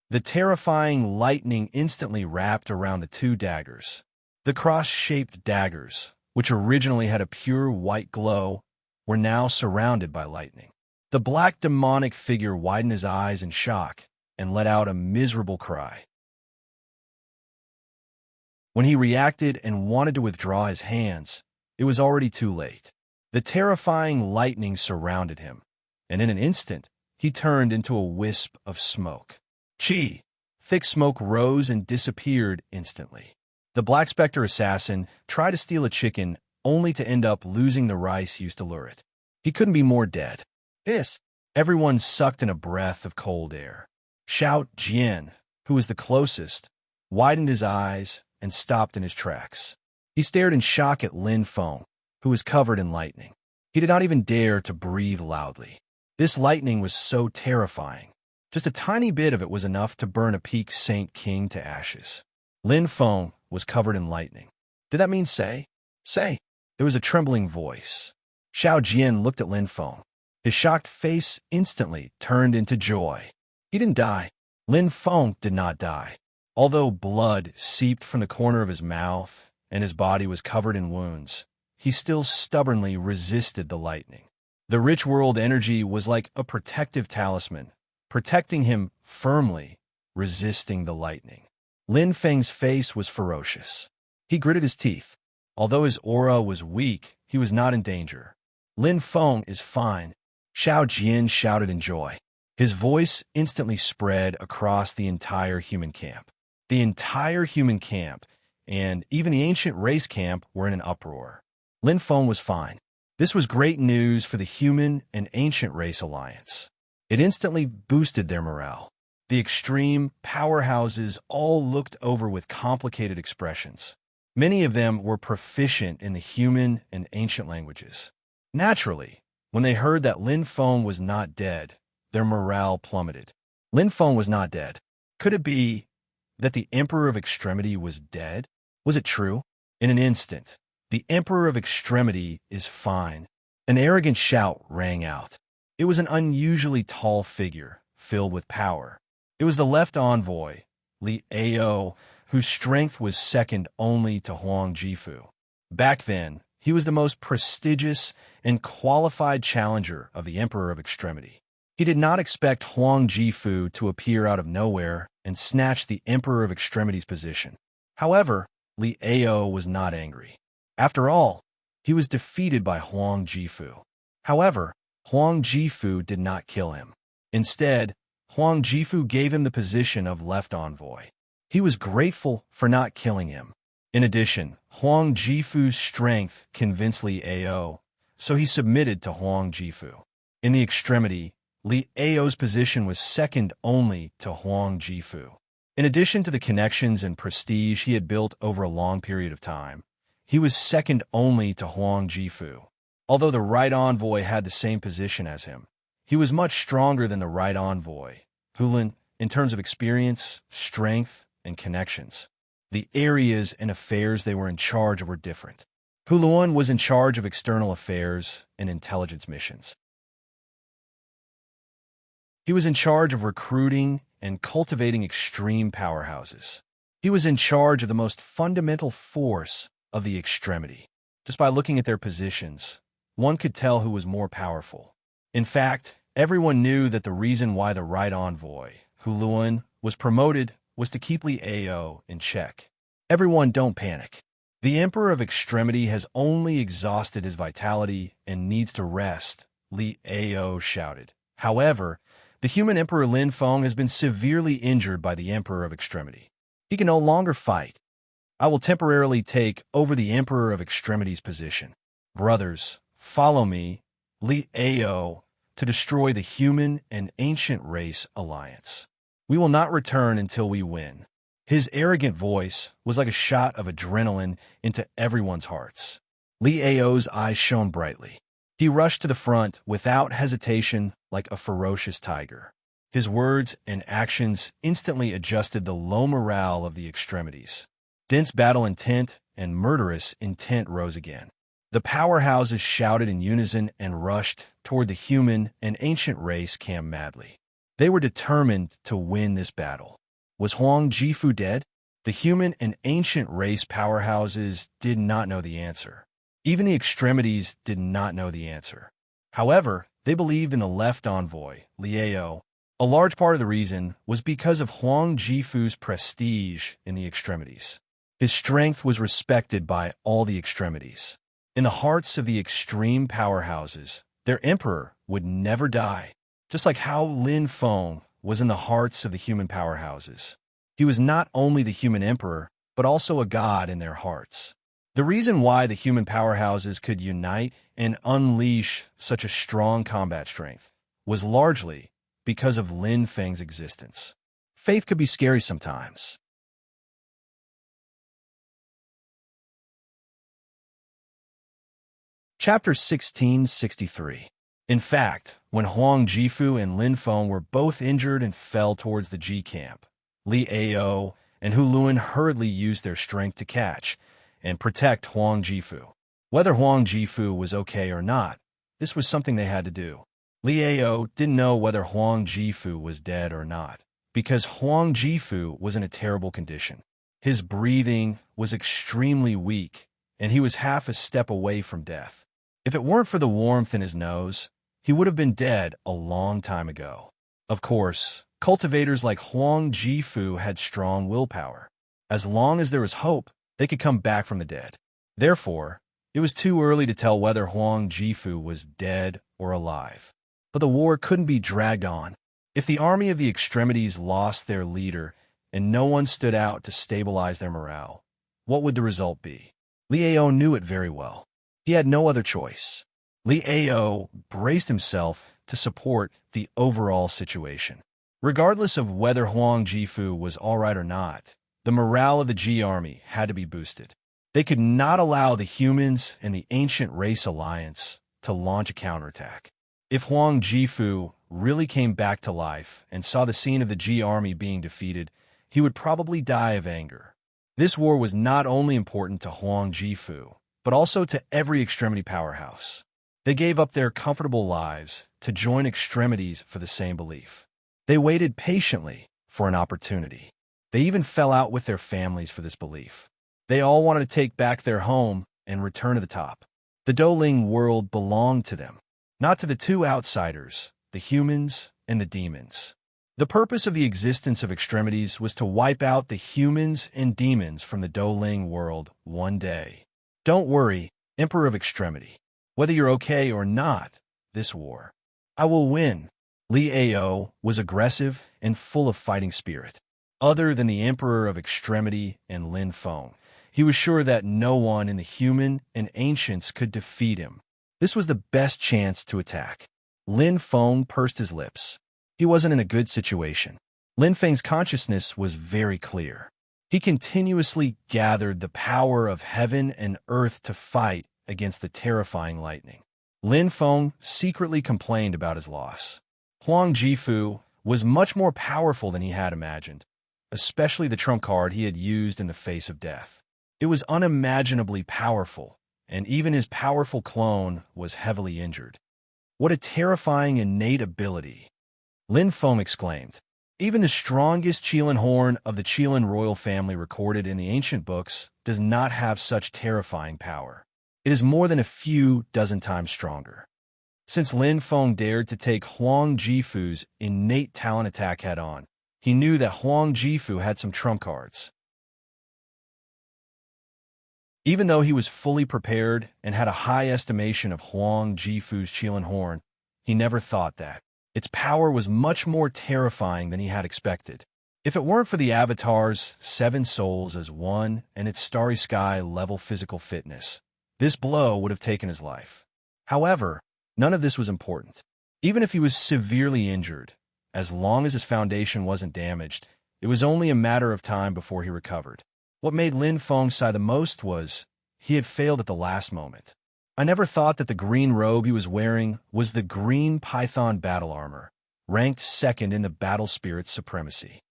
The terrifying lightning instantly wrapped around the 2 daggers. The cross-shaped daggers, which originally had a pure white glow, were now surrounded by lightning. The black demonic figure widened his eyes in shock and let out a miserable cry. When he reacted and wanted to withdraw his hands, it was already too late. The terrifying lightning surrounded him, and in an instant, he turned into a wisp of smoke. Chi! Thick smoke rose and disappeared instantly. The Black Spectre assassin tried to steal a chicken only to end up losing the rice used to lure it. He couldn't be more dead. Hiss! Everyone sucked in a breath of cold air. Xiao Jian, who was the closest, widened his eyes and stopped in his tracks. He stared in shock at Lin Feng, who was covered in lightning. He did not even dare to breathe loudly. This lightning was so terrifying. Just a tiny bit of it was enough to burn a peak Saint King to ashes. Lin Feng was covered in lightning. Did that mean say? Say. There was a trembling voice. Xiao Jian looked at Lin Feng. His shocked face instantly turned into joy. He didn't die. Lin Feng did not die. Although blood seeped from the corner of his mouth and his body was covered in wounds, he still stubbornly resisted the lightning. The rich world energy was like a protective talisman, protecting him firmly, resisting the lightning. Lin Feng's face was ferocious. He gritted his teeth. Although his aura was weak, he was not in danger. Lin Feng is fine. Xiao Jian shouted in joy. His voice instantly spread across the entire human camp. The entire human camp, and even the ancient race camp, were in an uproar. Lin Feng was fine. This was great news for the human and ancient race alliance. It instantly boosted their morale. The extreme powerhouses all looked over with complicated expressions. Many of them were proficient in the human and ancient languages. Naturally, when they heard that Lin Feng was not dead, their morale plummeted. Lin Feng was not dead. Could it be that the Emperor of Extremity was dead? Was it true? In an instant, the Emperor of Extremity is fine. An arrogant shout rang out. It was an unusually tall figure, filled with power. It was the left envoy, Li Ao, whose strength was second only to Huang Jifu. Back then, he was the most prestigious and qualified challenger of the Emperor of Extremity. He did not expect Huang Jifu to appear out of nowhere and snatch the Emperor of Extremity's position. However, Li Ao was not angry. After all, he was defeated by Huang Jifu. However, Huang Jifu did not kill him. Instead, Huang Jifu gave him the position of left envoy. He was grateful for not killing him. In addition, Huang Jifu's strength convinced Li Ao, so he submitted to Huang Jifu. In the extremity, Li Ao's position was second only to Huang Jifu. In addition to the connections and prestige he had built over a long period of time, he was second only to Huang Jifu. Although the right envoy had the same position as him, he was much stronger than the right envoy, Hulun, in terms of experience, strength, and connections. The areas and affairs they were in charge of were different. Hulun was in charge of external affairs and intelligence missions. He was in charge of recruiting and cultivating extreme powerhouses. He was in charge of the most fundamental force of the extremity. Just by looking at their positions, one could tell who was more powerful. In fact, everyone knew that the reason why the right envoy, Hulun, was promoted was to keep Li Ao in check. Everyone don't panic. The Emperor of Extremity has only exhausted his vitality and needs to rest, Li Ao shouted. However, the human Emperor Lin Feng has been severely injured by the Emperor of Extremity. He can no longer fight. I will temporarily take over the Emperor of Extremity's position. Brothers, follow me, Li Ao, to destroy the human and ancient race alliance. We will not return until we win. His arrogant voice was like a shot of adrenaline into everyone's hearts. Li Ao's eyes shone brightly. He rushed to the front without hesitation like a ferocious tiger. His words and actions instantly adjusted the low morale of the extremities. Dense battle intent and murderous intent rose again. The powerhouses shouted in unison and rushed toward the human and ancient race camp madly. They were determined to win this battle. Was Huang Jifu dead? The human and ancient race powerhouses did not know the answer. Even the extremities did not know the answer. However, they believed in the left envoy, Li Ao. A large part of the reason was because of Huang Jifu's prestige in the extremities. His strength was respected by all the extremities. In the hearts of the extreme powerhouses, their emperor would never die, just like how Lin Feng was in the hearts of the human powerhouses. He was not only the human emperor, but also a god in their hearts. The reason why the human powerhouses could unite and unleash such a strong combat strength was largely because of Lin Feng's existence. Faith could be scary sometimes. Chapter 1663. In fact, when Huang Jifu and Lin Feng were both injured and fell towards the Ji camp, Li Ao and Hulun hurriedly used their strength to catch and protect Huang Jifu. Whether Huang Jifu was okay or not, this was something they had to do. Li Ao didn't know whether Huang Jifu was dead or not, because Huang Jifu was in a terrible condition. His breathing was extremely weak, and he was half a step away from death. If it weren't for the warmth in his nose, he would have been dead a long time ago. Of course, cultivators like Huang Jifu had strong willpower. As long as there was hope, they could come back from the dead. Therefore, it was too early to tell whether Huang Jifu was dead or alive. But the war couldn't be dragged on. If the army of the extremities lost their leader and no one stood out to stabilize their morale, what would the result be? Li Ao knew it very well. He had no other choice. Li Ao braced himself to support the overall situation. Regardless of whether Huang Jifu was all right or not, the morale of the Ji army had to be boosted. They could not allow the humans and the ancient race alliance to launch a counterattack. If Huang Jifu really came back to life and saw the scene of the Ji army being defeated, he would probably die of anger. This war was not only important to Huang Jifu, but also to every extremity powerhouse. They gave up their comfortable lives to join extremities for the same belief. They waited patiently for an opportunity. They even fell out with their families for this belief. They all wanted to take back their home and return to the top. The Douling world belonged to them, not to the two outsiders, the humans and the demons. The purpose of the existence of extremities was to wipe out the humans and demons from the Douling world one day. Don't worry, Emperor of Extremity. Whether you're okay or not, this war, I will win. Li Ao was aggressive and full of fighting spirit. Other than the Emperor of Extremity and Lin Feng, he was sure that no one in the human and ancients could defeat him. This was the best chance to attack. Lin Feng pursed his lips. He wasn't in a good situation. Lin Feng's consciousness was very clear. He continuously gathered the power of heaven and earth to fight against the terrifying lightning. Lin Feng secretly complained about his loss. Huang Jifu was much more powerful than he had imagined, especially the trump card he had used in the face of death. It was unimaginably powerful, and even his powerful clone was heavily injured. What a terrifying innate ability! Lin Feng exclaimed. Even the strongest Qilin horn of the Qilin royal family recorded in the ancient books does not have such terrifying power. It is more than a few dozen times stronger. Since Lin Feng dared to take Huang Jifu's innate talent attack head-on, he knew that Huang Jifu had some trump cards. Even though he was fully prepared and had a high estimation of Huang Jifu's Qilin horn, he never thought that its power was much more terrifying than he had expected. If it weren't for the Avatar's 7 souls as one and its starry sky level physical fitness, this blow would have taken his life. However, none of this was important. Even if he was severely injured, as long as his foundation wasn't damaged, it was only a matter of time before he recovered. What made Lin Feng sigh the most was he had failed at the last moment. I never thought that the green robe he was wearing was the green python battle armor, ranked second in the battle spirit's supremacy.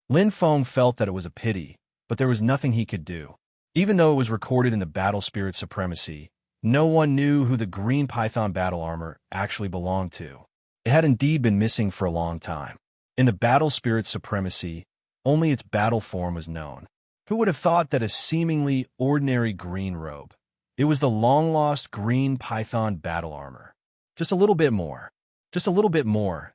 Lin Feng felt that it was a pity, but there was nothing he could do. Even though it was recorded in the battle spirit's supremacy, no one knew who the green python battle armor actually belonged to. It had indeed been missing for a long time. In the battle spirit's supremacy, only its battle form was known. Who would have thought that a seemingly ordinary green robe? It was the long-lost green python battle armor. Just a little bit more,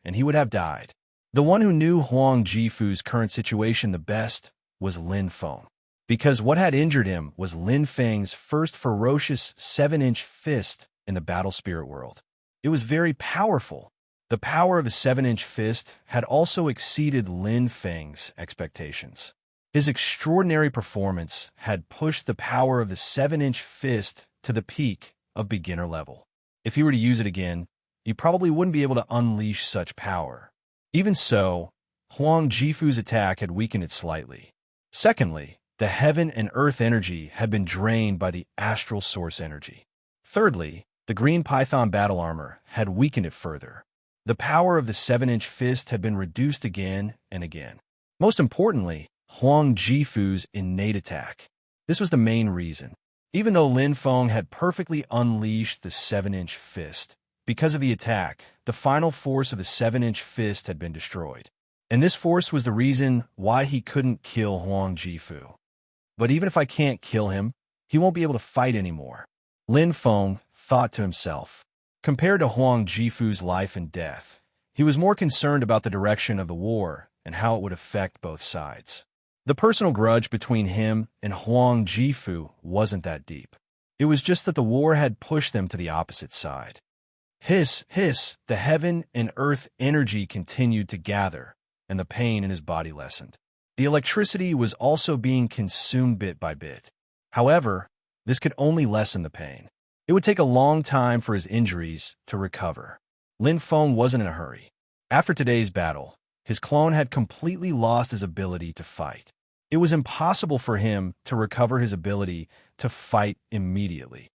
and he would have died. The one who knew Huang Jifu's current situation the best was Lin Feng, because what had injured him was Lin Feng's first ferocious 7-inch fist in the battle spirit world. It was very powerful. The power of a 7-inch fist had also exceeded Lin Feng's expectations. His extraordinary performance had pushed the power of the 7-inch fist to the peak of beginner level. If he were to use it again, he probably wouldn't be able to unleash such power. Even so, Huang Jifu's attack had weakened it slightly. Secondly, the heaven and earth energy had been drained by the astral source energy. Thirdly, the green python battle armor had weakened it further. The power of the 7-inch fist had been reduced again and again. Most importantly, Huang Jifu's innate attack. This was the main reason. Even though Lin Feng had perfectly unleashed the 7-inch fist, because of the attack, the final force of the 7-inch fist had been destroyed. And this force was the reason why he couldn't kill Huang Jifu. But even if I can't kill him, he won't be able to fight anymore. Lin Feng thought to himself. Compared to Huang Jifu's life and death, he was more concerned about the direction of the war and how it would affect both sides. The personal grudge between him and Huang Jifu wasn't that deep. It was just that the war had pushed them to the opposite side. Hiss, the heaven and earth energy continued to gather, and the pain in his body lessened. The electricity was also being consumed bit by bit. However, this could only lessen the pain. It would take a long time for his injuries to recover. Lin Feng wasn't in a hurry. After today's battle, his clone had completely lost his ability to fight. It was impossible for him to recover his ability to fight immediately.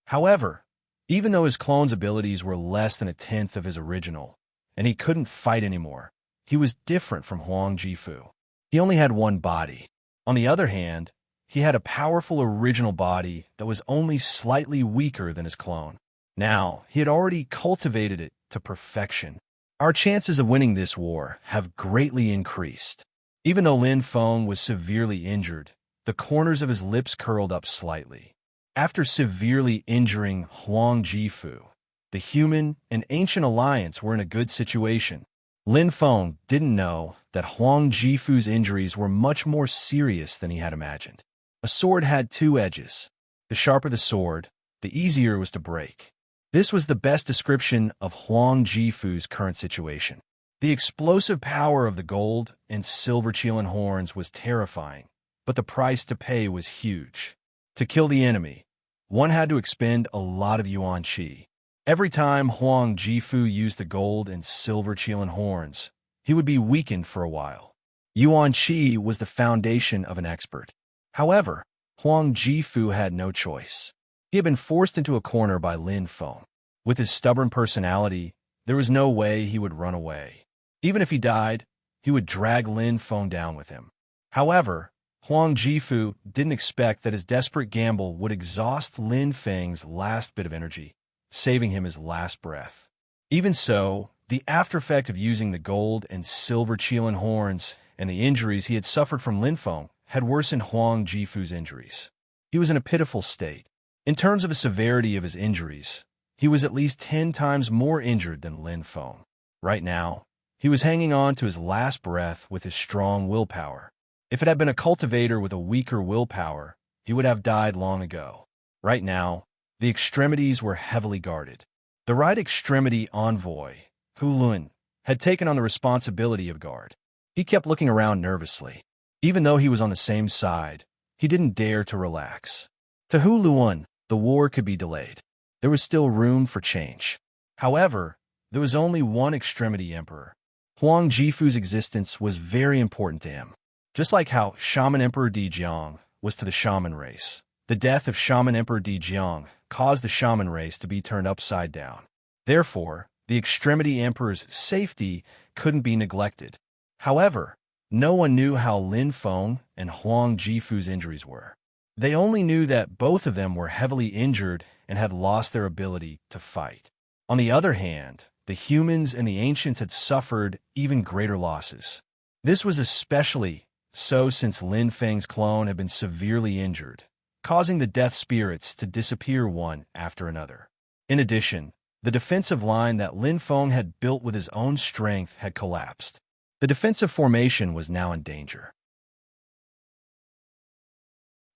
However, even though his clone's abilities were less than a tenth of his original, and he couldn't fight anymore, he was different from Huang Jifu. He only had one body. On the other hand, he had a powerful original body that was only slightly weaker than his clone. Now, he had already cultivated it to perfection. Our chances of winning this war have greatly increased. Even though Lin Feng was severely injured, the corners of his lips curled up slightly. After severely injuring Huang Jifu, the human and ancient alliance were in a good situation. Lin Feng didn't know that Huang Jifu's injuries were much more serious than he had imagined. A sword had two edges. The sharper the sword, the easier it was to break. This was the best description of Huang Jifu's current situation. The explosive power of the gold and silver Qilin horns was terrifying, but the price to pay was huge. To kill the enemy, one had to expend a lot of yuan qi. Every time Huang Jifu used the gold and silver Qilin horns, he would be weakened for a while. Yuan qi was the foundation of an expert. However, Huang Jifu had no choice. He had been forced into a corner by Lin Feng. With his stubborn personality, there was no way he would run away. Even if he died, he would drag Lin Feng down with him. However, Huang Jifu didn't expect that his desperate gamble would exhaust Lin Feng's last bit of energy, saving him his last breath. Even so, the aftereffect of using the gold and silver Qilin horns and the injuries he had suffered from Lin Feng had worsened Huang Jifu's injuries. He was in a pitiful state. In terms of the severity of his injuries, he was at least 10 times more injured than Lin Feng. Right now, he was hanging on to his last breath with his strong willpower. If it had been a cultivator with a weaker willpower, he would have died long ago. Right now, the extremities were heavily guarded. The right extremity envoy, Hu Lun, had taken on the responsibility of guard. He kept looking around nervously. Even though he was on the same side, he didn't dare to relax. To Hu Luan, the war could be delayed. There was still room for change. However, there was only one extremity emperor. Huang Jifu's existence was very important to him. Just like how Shaman Emperor Dijiang was to the shaman race, the death of Shaman Emperor Dijiang caused the shaman race to be turned upside down. Therefore, the extremity emperor's safety couldn't be neglected. However, no one knew how Lin Feng and Huang Jifu's injuries were. They only knew that both of them were heavily injured and had lost their ability to fight. On the other hand, the humans and the ancients had suffered even greater losses. This was especially so since Lin Feng's clone had been severely injured, causing the death spirits to disappear one after another. In addition, the defensive line that Lin Feng had built with his own strength had collapsed. The defensive formation was now in danger.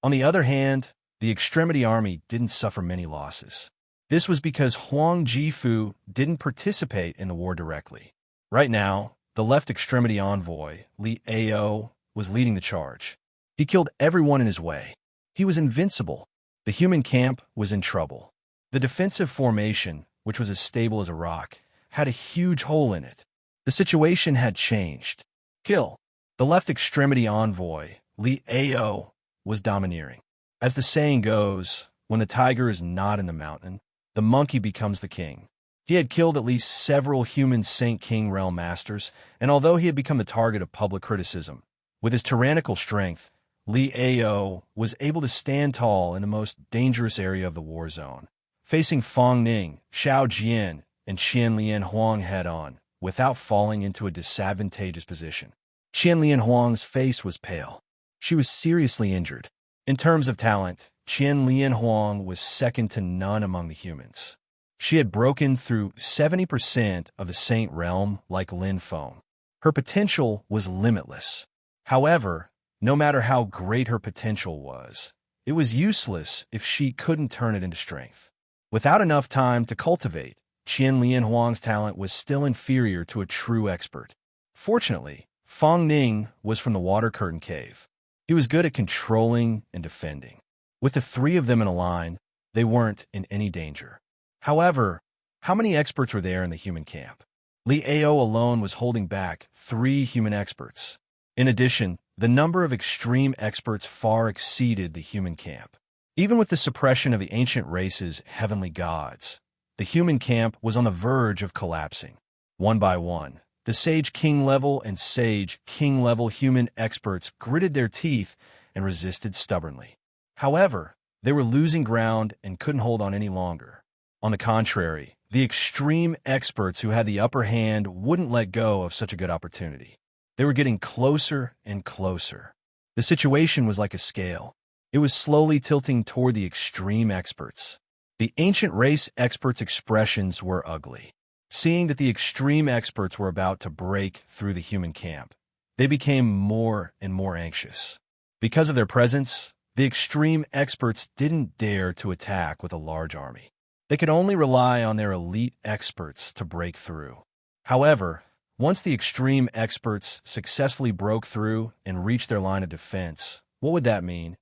On the other hand, the extremity army didn't suffer many losses. This was because Huang Jifu didn't participate in the war directly. Right now, the left extremity envoy, Li Ao, was leading the charge. He killed everyone in his way. He was invincible. The human camp was in trouble. The defensive formation, which was as stable as a rock, had a huge hole in it. The situation had changed. Kill. The left extremity envoy, Li Ao, was domineering. As the saying goes, when the tiger is not in the mountain, the monkey becomes the king. He had killed at least several human Saint King realm masters, and although he had become the target of public criticism, with his tyrannical strength, Li Ao was able to stand tall in the most dangerous area of the war zone, facing Fang Ning, Xiao Jian, and Qian Lian Huang head-on, without falling into a disadvantageous position. Qian Lian Huang's face was pale. She was seriously injured. In terms of talent, Qian Lian Huang was second to none among the humans. She had broken through 70% of the Saint realm like Lin Feng. Her potential was limitless. However, no matter how great her potential was, it was useless if she couldn't turn it into strength. Without enough time to cultivate, Qian Lian Huang's talent was still inferior to a true expert. Fortunately, Fang Ning was from the Water Curtain Cave. He was good at controlling and defending. With the three of them in a line, they weren't in any danger. However, how many experts were there in the human camp? Li Ao alone was holding back 3 human experts. In addition, the number of extreme experts far exceeded the human camp. Even with the suppression of the ancient race's heavenly gods, the human camp was on the verge of collapsing. One by one, the Sage King level and Sage King level human experts gritted their teeth and resisted stubbornly. However, they were losing ground and couldn't hold on any longer. On the contrary, the extreme experts who had the upper hand wouldn't let go of such a good opportunity. They were getting closer and closer. The situation was like a scale. It was slowly tilting toward the extreme experts. The ancient race experts' expressions were ugly. Seeing that the extreme experts were about to break through the human camp, they became more and more anxious. Because of their presence, the extreme experts didn't dare to attack with a large army. They could only rely on their elite experts to break through. However, once the extreme experts successfully broke through and reached their line of defense, what would that mean?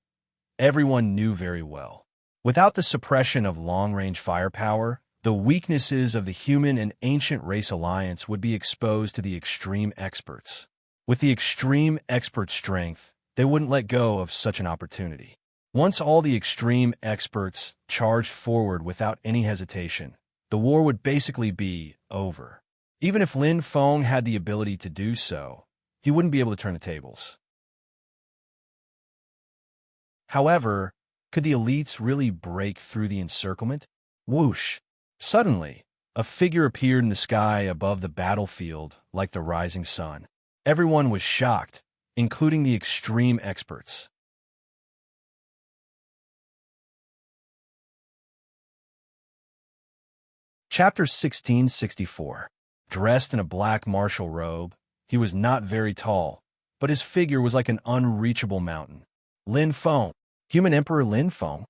Everyone knew very well. Without the suppression of long-range firepower, the weaknesses of the human and ancient race alliance would be exposed to the extreme experts. With the extreme expert strength, they wouldn't let go of such an opportunity. Once all the extreme experts charged forward without any hesitation, the war would basically be over. Even if Lin Feng had the ability to do so, he wouldn't be able to turn the tables. However, could the elites really break through the encirclement? Whoosh! Suddenly, a figure appeared in the sky above the battlefield like the rising sun. Everyone was shocked, including the extreme experts. Chapter 1664. Dressed in a black martial robe, he was not very tall, but his figure was like an unreachable mountain. Lin Feng, human Emperor Lin Feng?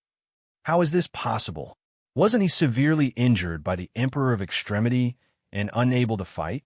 How is this possible? Wasn't he severely injured by the Emperor of Extremity and unable to fight?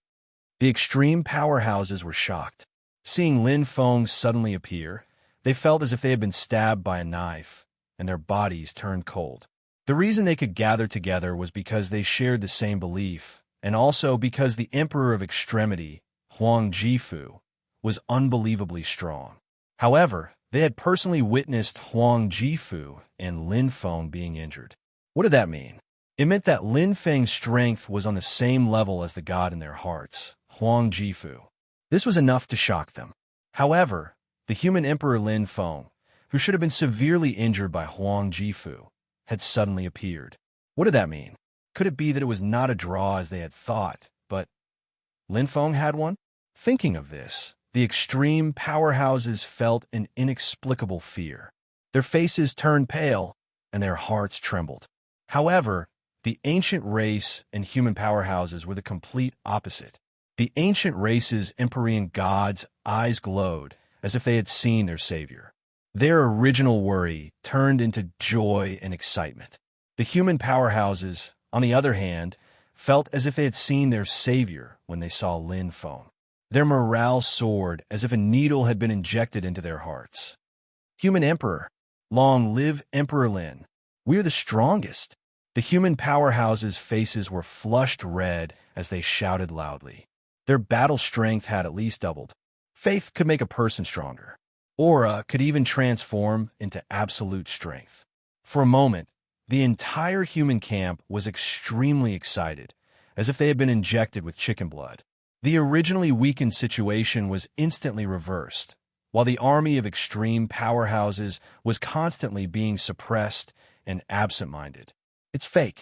The extreme powerhouses were shocked. Seeing Lin Feng suddenly appear, they felt as if they had been stabbed by a knife, and their bodies turned cold. The reason they could gather together was because they shared the same belief, and also because the Emperor of Extremity, Huang Jifu, was unbelievably strong. However, they had personally witnessed Huang Jifu and Lin Feng being injured. What did that mean? It meant that Lin Feng's strength was on the same level as the god in their hearts, Huang Jifu. This was enough to shock them. However, the human Emperor Lin Feng, who should have been severely injured by Huang Jifu, had suddenly appeared. What did that mean? Could it be that it was not a draw as they had thought, but Lin Feng had one? Thinking of this, the extreme powerhouses felt an inexplicable fear. Their faces turned pale, and their hearts trembled. However, the ancient race and human powerhouses were the complete opposite. The ancient race's Empyrean gods' eyes glowed as if they had seen their savior. Their original worry turned into joy and excitement. The human powerhouses, on the other hand, felt as if they had seen their savior when they saw Lin Feng. Their morale soared as if a needle had been injected into their hearts. Human Emperor, long live Emperor Lin. We are the strongest. The human powerhouses' faces were flushed red as they shouted loudly. Their battle strength had at least doubled. Faith could make a person stronger. Aura could even transform into absolute strength. For a moment, the entire human camp was extremely excited, as if they had been injected with chicken blood. The originally weakened situation was instantly reversed, while the army of extreme powerhouses was constantly being suppressed and absent-minded. It's fake.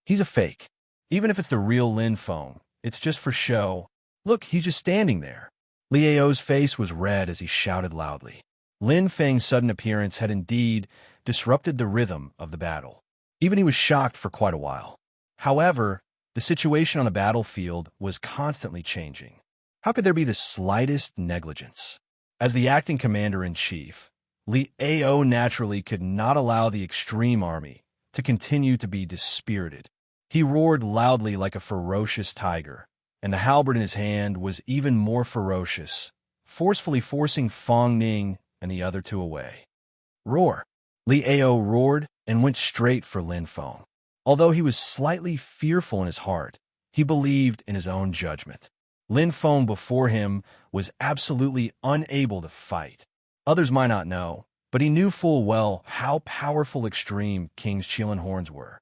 He's a fake. Even if it's the real Lin Feng, it's just for show. Look, he's just standing there. Liao's face was red as he shouted loudly. Lin Feng's sudden appearance had indeed disrupted the rhythm of the battle. Even he was shocked for quite a while. However, the situation on the battlefield was constantly changing. How could there be the slightest negligence? As the acting commander-in-chief, Liao naturally could not allow the extreme army to continue to be dispirited. He roared loudly like a ferocious tiger, and the halberd in his hand was even more ferocious, forcefully forcing Fang Ning and the other two away. Roar! Liao roared and went straight for Lin Feng. Although he was slightly fearful in his heart, he believed in his own judgment. Lin Feng before him was absolutely unable to fight. Others might not know, but he knew full well how powerful extreme King's Qilin horns were.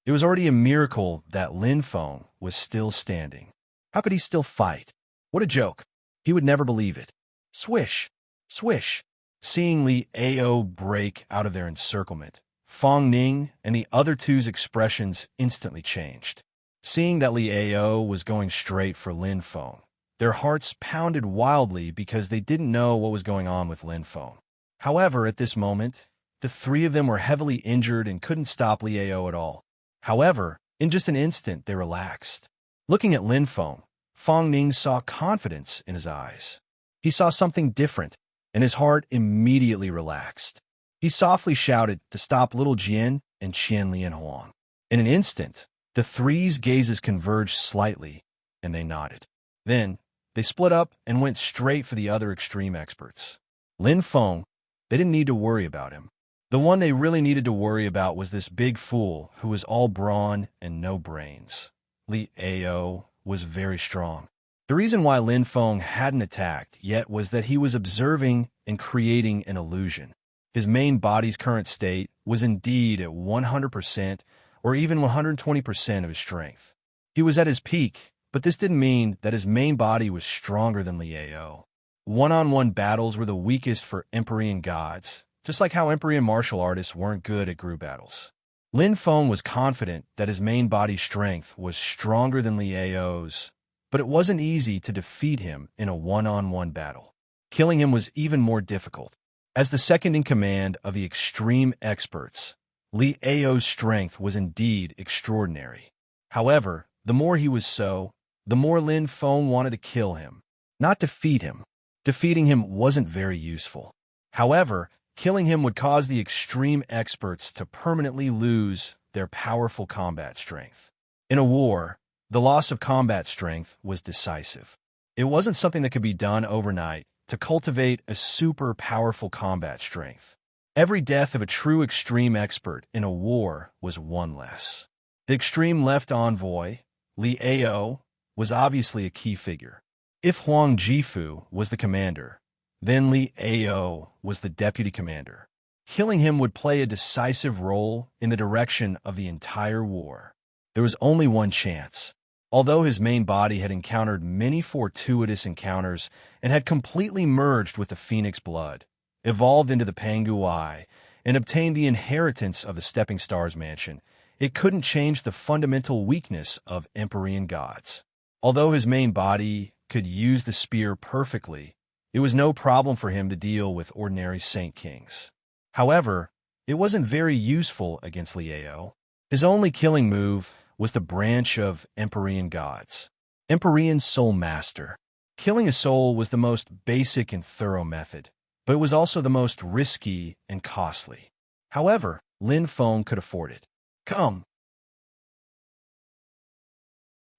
It was already a miracle that Lin Feng was still standing. How could he still fight? What a joke. He would never believe it. Swish! Swish! Seeing Li Ao break out of their encirclement, Fong Ning and the other two's expressions instantly changed. Seeing that Li Ao was going straight for Lin Feng, their hearts pounded wildly because they didn't know what was going on with Lin Feng. However, at this moment, the three of them were heavily injured and couldn't stop Li Ao at all. However, in just an instant, they relaxed. Looking at Lin Feng, Fong Ning saw confidence in his eyes. He saw something different, and his heart immediately relaxed. He softly shouted to stop little Jian and Qian Lian Huang. In an instant, the three's gazes converged slightly, and they nodded. Then, they split up and went straight for the other extreme experts. Lin Feng, they didn't need to worry about him. The one they really needed to worry about was this big fool who was all brawn and no brains. Li Ao was very strong. The reason why Lin Feng hadn't attacked yet was that he was observing and creating an illusion. His main body's current state was indeed at 100% or even 120% of his strength. He was at his peak, but this didn't mean that his main body was stronger than Li Ao. One-on-one battles were the weakest for Empyrean gods, just like how Empyrean martial artists weren't good at group battles. Lin Feng was confident that his main body strength was stronger than Li Ao's, but it wasn't easy to defeat him in a one-on-one battle. Killing him was even more difficult. As the second in command of the extreme experts, Li Ao's strength was indeed extraordinary. However, the more he was so, the more Lin Feng wanted to kill him, not defeat him. Defeating him wasn't very useful. However, killing him would cause the extreme experts to permanently lose their powerful combat strength. In a war, the loss of combat strength was decisive. It wasn't something that could be done overnight to cultivate a super powerful combat strength. Every death of a true extreme expert in a war was one less. The extreme left envoy, Li Ao, was obviously a key figure. If Huang Jifu was the commander, then Li Ao was the deputy commander. Killing him would play a decisive role in the direction of the entire war. There was only one chance. Although his main body had encountered many fortuitous encounters and had completely merged with the Phoenix blood, evolved into the Pangu Eye, and obtained the inheritance of the Stepping Stars Mansion, it couldn't change the fundamental weakness of Empyrean gods. Although his main body could use the spear perfectly, it was no problem for him to deal with ordinary Saint Kings. However, it wasn't very useful against Li Ao. His only killing move was the branch of Empyrean gods, Empyrean Soul Master. Killing a soul was the most basic and thorough method, but it was also the most risky and costly. However, Lin Feng could afford it. Come.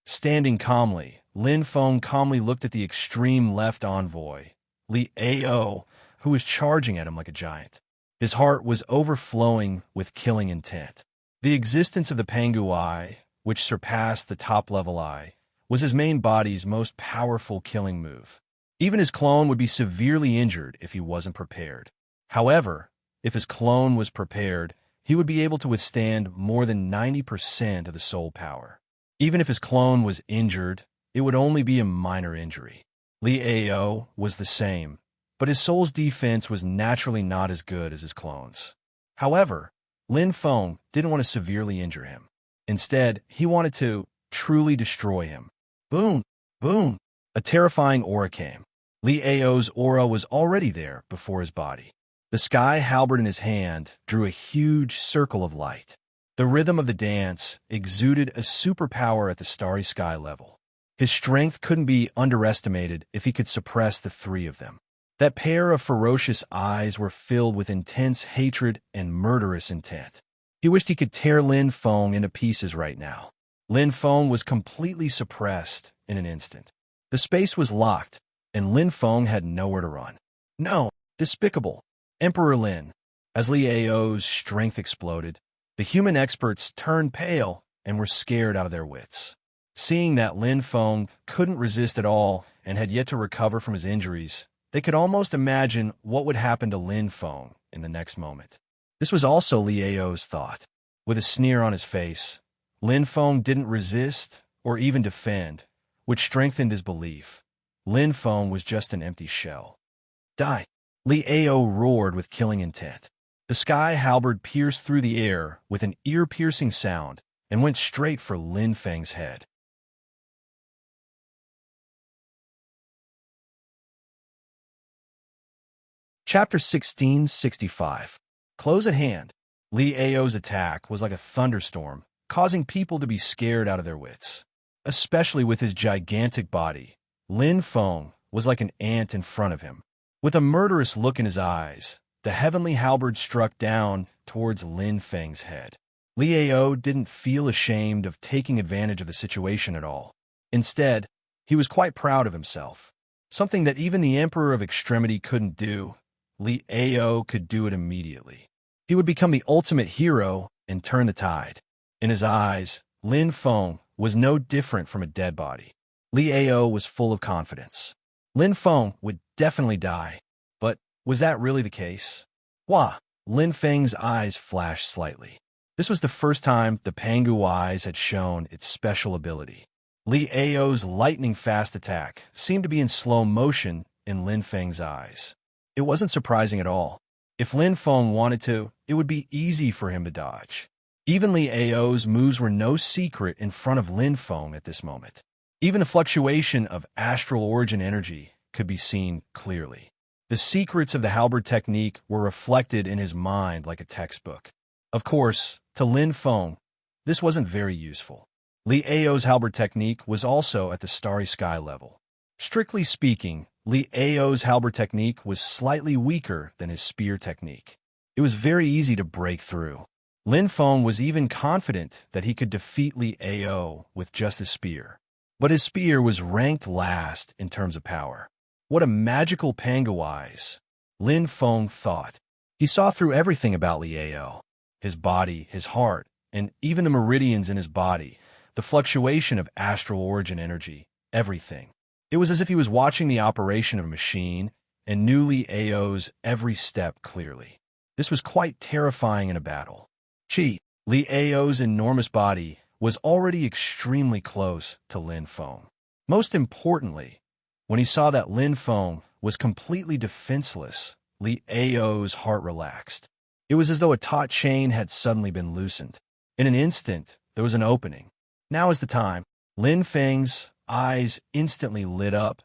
Standing calmly, Lin Feng calmly looked at the extreme left envoy, Li Ao, who was charging at him like a giant. His heart was overflowing with killing intent. The existence of the Pangu Eye, which surpassed the top-level eye, was his main body's most powerful killing move. Even his clone would be severely injured if he wasn't prepared. However, if his clone was prepared, he would be able to withstand more than 90% of the soul power. Even if his clone was injured, it would only be a minor injury. Li Ao was the same, but his soul's defense was naturally not as good as his clone's. However, Lin Feng didn't want to severely injure him. Instead, he wanted to truly destroy him. Boom! Boom! A terrifying aura came. Li Ao's aura was already there before his body. The sky halberd in his hand drew a huge circle of light. The rhythm of the dance exuded a superpower at the starry sky level. His strength couldn't be underestimated if he could suppress the three of them. That pair of ferocious eyes were filled with intense hatred and murderous intent. He wished he could tear Lin Feng into pieces right now. Lin Feng was completely suppressed in an instant. The space was locked, and Lin Feng had nowhere to run. No, despicable. Emperor Lin. As Li Ao's strength exploded, the human experts turned pale and were scared out of their wits. Seeing that Lin Feng couldn't resist at all and had yet to recover from his injuries, they could almost imagine what would happen to Lin Feng in the next moment. This was also Lieo's thought. With a sneer on his face, Lin Feng didn't resist or even defend, which strengthened his belief. Lin Feng was just an empty shell. Die! Lieo roared with killing intent. The sky halberd pierced through the air with an ear-piercing sound and went straight for Lin Feng's head. Chapter 1665. Close at hand. Lieo's attack was like a thunderstorm, causing people to be scared out of their wits. Especially with his gigantic body, Lin Feng was like an ant in front of him. With a murderous look in his eyes, the heavenly halberd struck down towards Lin Feng's head. Lieo didn't feel ashamed of taking advantage of the situation at all. Instead, he was quite proud of himself. Something that even the Emperor of Extremity couldn't do, Lieo could do it immediately. He would become the ultimate hero and turn the tide. In his eyes, Lin Feng was no different from a dead body. Lieo was full of confidence. Lin Feng would definitely die, but was that really the case? Wah! Lin Feng's eyes flashed slightly. This was the first time the Pangu eyes had shown its special ability. Lieo's lightning-fast attack seemed to be in slow motion in Lin Feng's eyes. It wasn't surprising at all. If Lin Feng wanted to, it would be easy for him to dodge. Even Lieo's moves were no secret in front of Lin Feng at this moment. Even the fluctuation of astral origin energy could be seen clearly. The secrets of the halberd technique were reflected in his mind like a textbook. Of course, to Lin Feng, this wasn't very useful. Lieo's halberd technique was also at the starry sky level. Strictly speaking, Lieo's halberd technique was slightly weaker than his spear technique. It was very easy to break through. Lin Feng was even confident that he could defeat Lieo with just his spear. But his spear was ranked last in terms of power. What a magical Pangu eyes, Lin Feng thought. He saw through everything about Lieo. His body, his heart, and even the meridians in his body, the fluctuation of astral origin energy, everything. It was as if he was watching the operation of a machine and knew Lieo's every step clearly. This was quite terrifying in a battle. Lieo's enormous body was already extremely close to Lin Feng. Most importantly, when he saw that Lin Feng was completely defenseless, Lieo's heart relaxed. It was as though a taut chain had suddenly been loosened. In an instant, there was an opening. Now is the time. Lin Feng's eyes instantly lit up,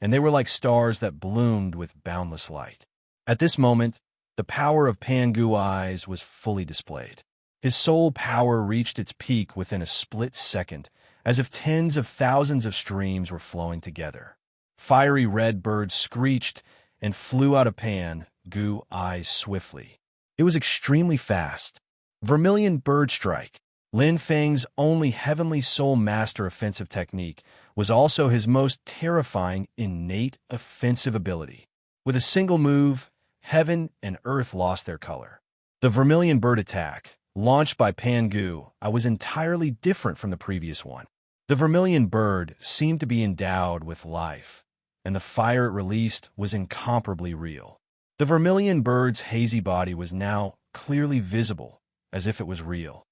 and they were like stars that bloomed with boundless light. At this moment, the power of Pangu eyes was fully displayed. His soul power reached its peak within a split second, as if tens of thousands of streams were flowing together. Fiery red birds screeched and flew out of Pangu eyes swiftly. It was extremely fast. Vermilion Bird Strike, Lin Feng's only heavenly soul master offensive technique, was also his most terrifying innate offensive ability. With a single move, heaven and earth lost their color. The Vermilion Bird attack, launched by Pangu, was entirely different from the previous one. The Vermilion Bird seemed to be endowed with life, and the fire it released was incomparably real. The Vermilion Bird's hazy body was now clearly visible, as if it was real.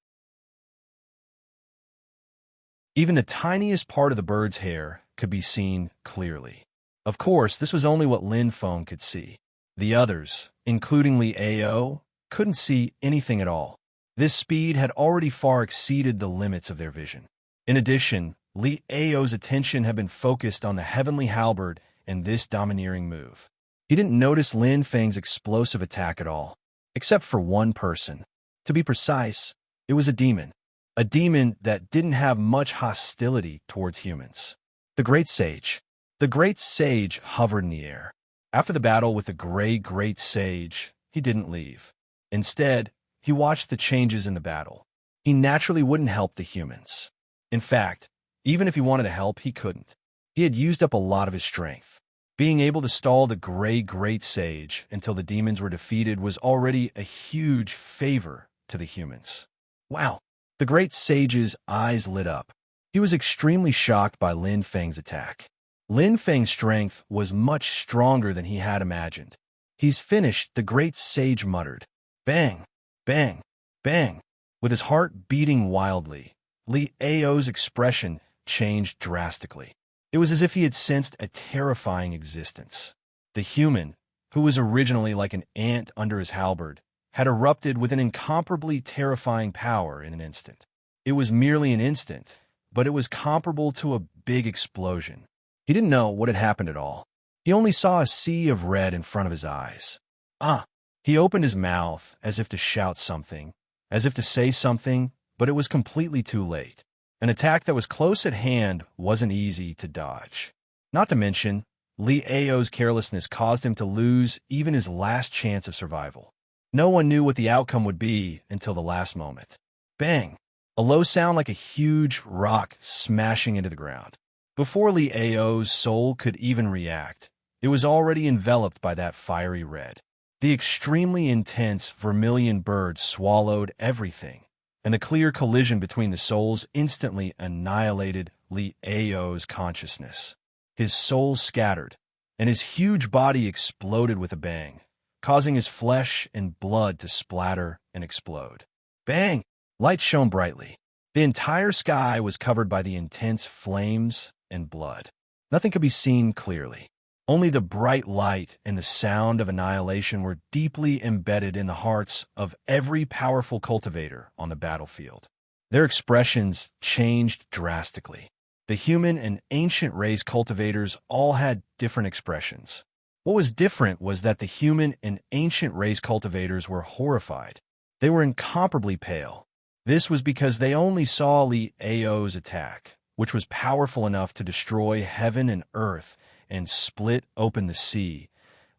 Even the tiniest part of the bird's hair could be seen clearly. Of course, this was only what Lin Feng could see. The others, including Lieo, couldn't see anything at all. This speed had already far exceeded the limits of their vision. In addition, Lieo's attention had been focused on the heavenly halberd and this domineering move. He didn't notice Lin Feng's explosive attack at all, except for one person. To be precise, it was a demon that didn't have much hostility towards humans. The Great Sage. The Great Sage hovered in the air. After the battle with the Great Sage, he didn't leave. Instead, he watched the changes in the battle. He naturally wouldn't help the humans. In fact, even if he wanted to help, he couldn't. He had used up a lot of his strength. Being able to stall the Great Sage until the demons were defeated was already a huge favor to the humans. Wow! The Great Sage's eyes lit up. He was extremely shocked by Lin Feng's attack. Lin Feng's strength was much stronger than he had imagined. "He's finished," the great sage muttered. Bang! Bang! Bang! With his heart beating wildly, Li Ao's expression changed drastically. It was as if he had sensed a terrifying existence. The human, who was originally like an ant under his halberd, had erupted with an incomparably terrifying power in an instant. It was merely an instant, but it was comparable to a big explosion. He didn't know what had happened at all. He only saw a sea of red in front of his eyes. Ah! He opened his mouth as if to shout something, as if to say something, but it was completely too late. An attack that was close at hand wasn't easy to dodge. Not to mention, Li Ao's carelessness caused him to lose even his last chance of survival. No one knew what the outcome would be until the last moment. Bang! A low sound like a huge rock smashing into the ground. Before Li Ao's soul could even react, it was already enveloped by that fiery red. The extremely intense vermilion bird swallowed everything, and the clear collision between the souls instantly annihilated Li Ao's consciousness. His soul scattered, and his huge body exploded with a bang, causing his flesh and blood to splatter and explode. Bang! Light shone brightly. The entire sky was covered by the intense flames and blood. Nothing could be seen clearly. Only the bright light and the sound of annihilation were deeply embedded in the hearts of every powerful cultivator on the battlefield. Their expressions changed drastically. The human and ancient race cultivators all had different expressions. What was different was that the human and ancient race cultivators were horrified. They were incomparably pale. This was because they only saw Li Ao's attack, which was powerful enough to destroy heaven and earth and split open the sea,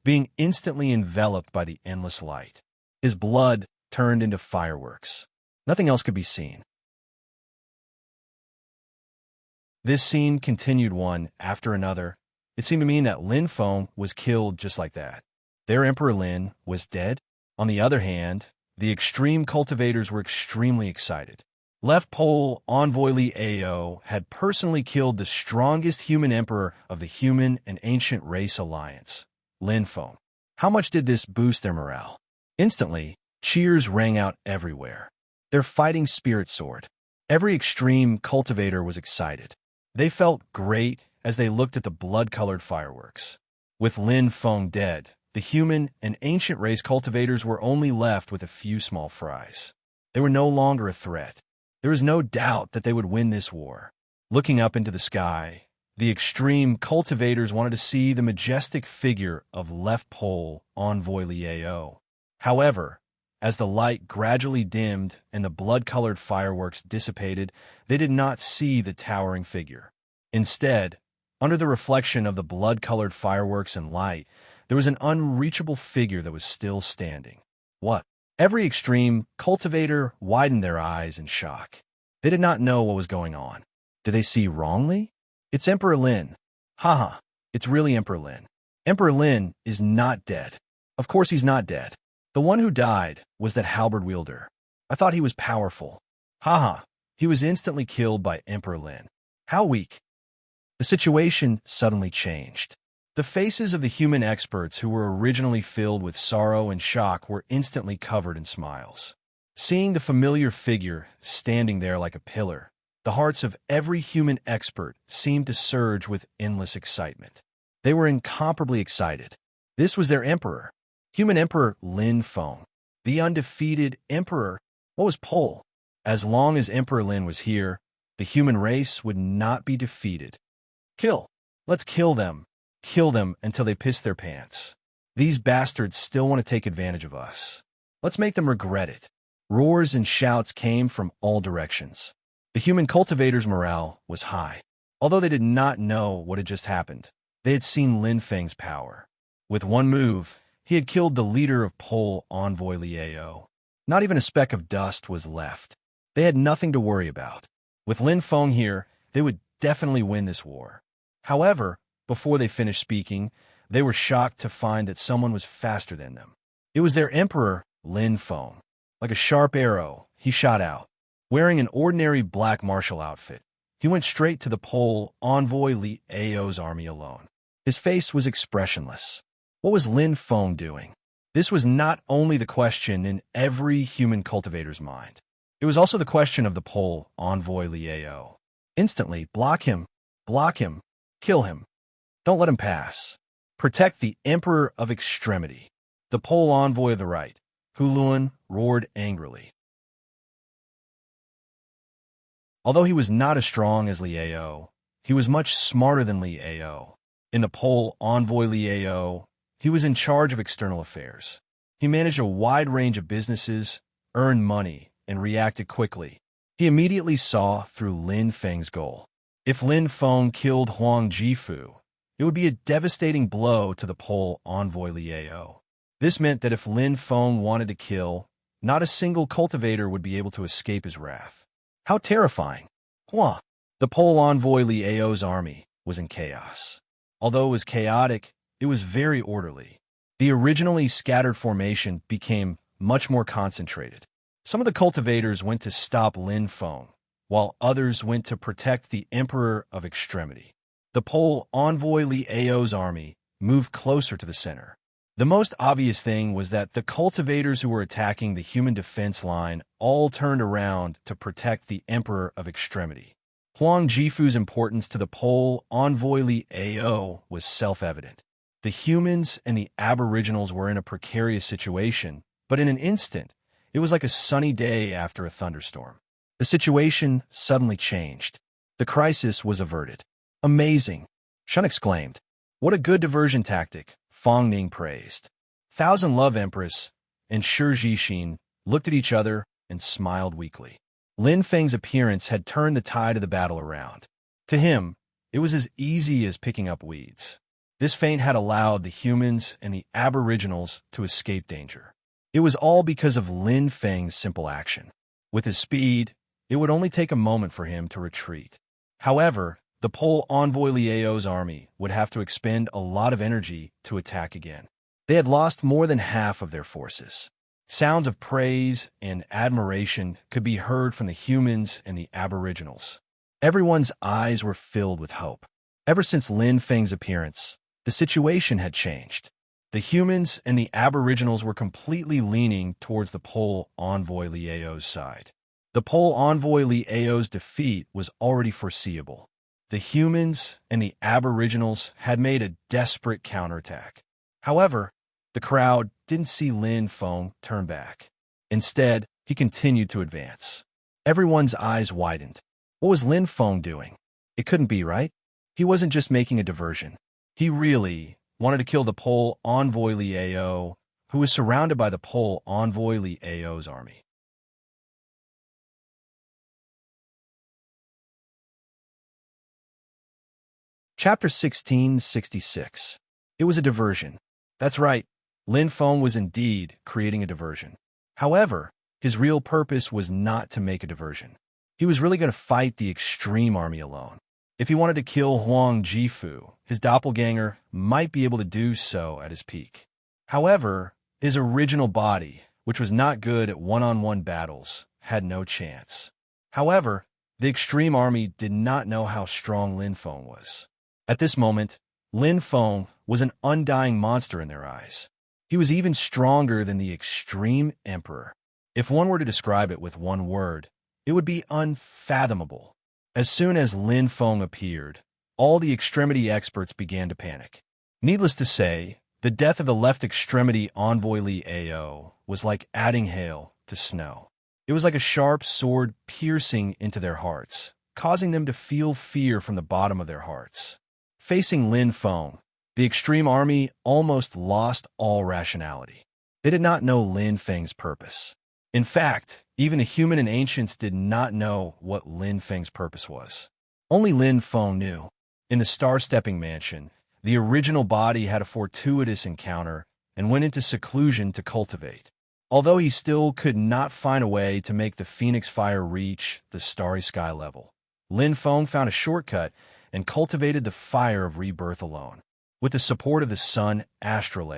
being instantly enveloped by the endless light. His blood turned into fireworks. Nothing else could be seen. This scene continued one after another. It seemed to mean that Lin Feng was killed just like that. Their Emperor Lin was dead. On the other hand, the extreme cultivators were extremely excited. Left Pole Envoy Li Ao had personally killed the strongest human emperor of the human and ancient race alliance, Lin Feng. How much did this boost their morale? Instantly, cheers rang out everywhere. Their fighting spirit soared. Every extreme cultivator was excited. They felt great as they looked at the blood-colored fireworks. With Lin Feng dead, the human and ancient race cultivators were only left with a few small fries. They were no longer a threat. There was no doubt that they would win this war. Looking up into the sky, the extreme cultivators wanted to see the majestic figure of Left Pole Envoy Li Ao. However, as the light gradually dimmed and the blood-colored fireworks dissipated, they did not see the towering figure. Instead, under the reflection of the blood-colored fireworks and light, there was an unreachable figure that was still standing. What? Every extreme cultivator widened their eyes in shock. They did not know what was going on. Did they see wrongly? It's Emperor Lin. Haha, it's really Emperor Lin. Emperor Lin is not dead. Of course he's not dead. The one who died was that halberd wielder. I thought he was powerful. Haha, he was instantly killed by Emperor Lin. How weak. The situation suddenly changed. The faces of the human experts who were originally filled with sorrow and shock were instantly covered in smiles. Seeing the familiar figure standing there like a pillar, the hearts of every human expert seemed to surge with endless excitement. They were incomparably excited. This was their emperor, human emperor Lin Feng, the undefeated emperor. What was Pole? As long as Emperor Lin was here, the human race would not be defeated. Kill. Let's kill them. Kill them until they piss their pants. These bastards still want to take advantage of us. Let's make them regret it. Roars and shouts came from all directions. The human cultivators' morale was high. Although they did not know what had just happened, they had seen Lin Feng's power. With one move, he had killed the leader of Pole Envoy Li Ao. Not even a speck of dust was left. They had nothing to worry about. With Lin Feng here, they would definitely win this war. However, before they finished speaking, they were shocked to find that someone was faster than them. It was their emperor, Lin Feng. Like a sharp arrow, he shot out. Wearing an ordinary black martial outfit, he went straight to the pole envoy Li Ao's army alone. His face was expressionless. What was Lin Feng doing? This was not only the question in every human cultivator's mind. It was also the question of the pole envoy Li Ao. Instantly, block him, kill him. Don't let him pass. Protect the Emperor of Extremity. The pole envoy of the right, Huluan, roared angrily. Although he was not as strong as Li Ao, he was much smarter than Li Ao. In the pole envoy Li Ao, he was in charge of external affairs. He managed a wide range of businesses, earned money, and reacted quickly. He immediately saw through Lin Feng's goal. If Lin Feng killed Huang Jifu, it would be a devastating blow to the pole envoy Li Ao. This meant that if Lin Feng wanted to kill, not a single cultivator would be able to escape his wrath. How terrifying! Hua! The pole envoy Li Ao's army was in chaos. Although it was chaotic, it was very orderly. The originally scattered formation became much more concentrated. Some of the cultivators went to stop Lin Feng, while others went to protect the Emperor of Extremity. The pole envoy Li Ao's army moved closer to the center. The most obvious thing was that the cultivators who were attacking the human defense line all turned around to protect the Emperor of Extremity. Huang Jifu's importance to the pole envoy Li Ao was self-evident. The humans and the aboriginals were in a precarious situation, but in an instant, it was like a sunny day after a thunderstorm. The situation suddenly changed. The crisis was averted. Amazing, Shun exclaimed. What a good diversion tactic, Fong Ning praised. Thousand Love Empress and Shi Jixin looked at each other and smiled weakly. Lin Feng's appearance had turned the tide of the battle around. To him, it was as easy as picking up weeds. This feint had allowed the humans and the aboriginals to escape danger. It was all because of Lin Feng's simple action. With his speed, it would only take a moment for him to retreat. However, the pole envoy Li Ao's army would have to expend a lot of energy to attack again. They had lost more than half of their forces. Sounds of praise and admiration could be heard from the humans and the aboriginals. Everyone's eyes were filled with hope. Ever since Lin Feng's appearance, the situation had changed. The humans and the aboriginals were completely leaning towards the pole envoy Li Ao's side. The pole envoy Li Ao's defeat was already foreseeable. The humans and the aboriginals had made a desperate counterattack. However, the crowd didn't see Lin Feng turn back. Instead, he continued to advance. Everyone's eyes widened. What was Lin Feng doing? It couldn't be right. He wasn't just making a diversion. He really wanted to kill the pole envoy Li Ao, who was surrounded by the pole envoy Li Ao's army. Chapter 1666. It was a diversion. That's right, Lin Feng was indeed creating a diversion. However, his real purpose was not to make a diversion. He was really going to fight the extreme army alone. If he wanted to kill Huang Jifu, his doppelganger might be able to do so at his peak. However, his original body, which was not good at one-on-one battles, had no chance. However, the extreme army did not know how strong Lin Feng was. At this moment, Lin Feng was an undying monster in their eyes. He was even stronger than the extreme emperor. If one were to describe it with one word, it would be unfathomable. As soon as Lin Feng appeared, all the extremity experts began to panic. Needless to say, the death of the left extremity envoy Li Ao was like adding hail to snow. It was like a sharp sword piercing into their hearts, causing them to feel fear from the bottom of their hearts. Facing Lin Feng, the extreme army almost lost all rationality. They did not know Lin Feng's purpose. In fact, even the human and ancients did not know what Lin Feng's purpose was. Only Lin Feng knew. In the star-stepping mansion, the original body had a fortuitous encounter and went into seclusion to cultivate. Although he still could not find a way to make the Phoenix Fire reach the starry sky level, Lin Feng found a shortcut and cultivated the fire of rebirth alone. With the support of the sun, Astral,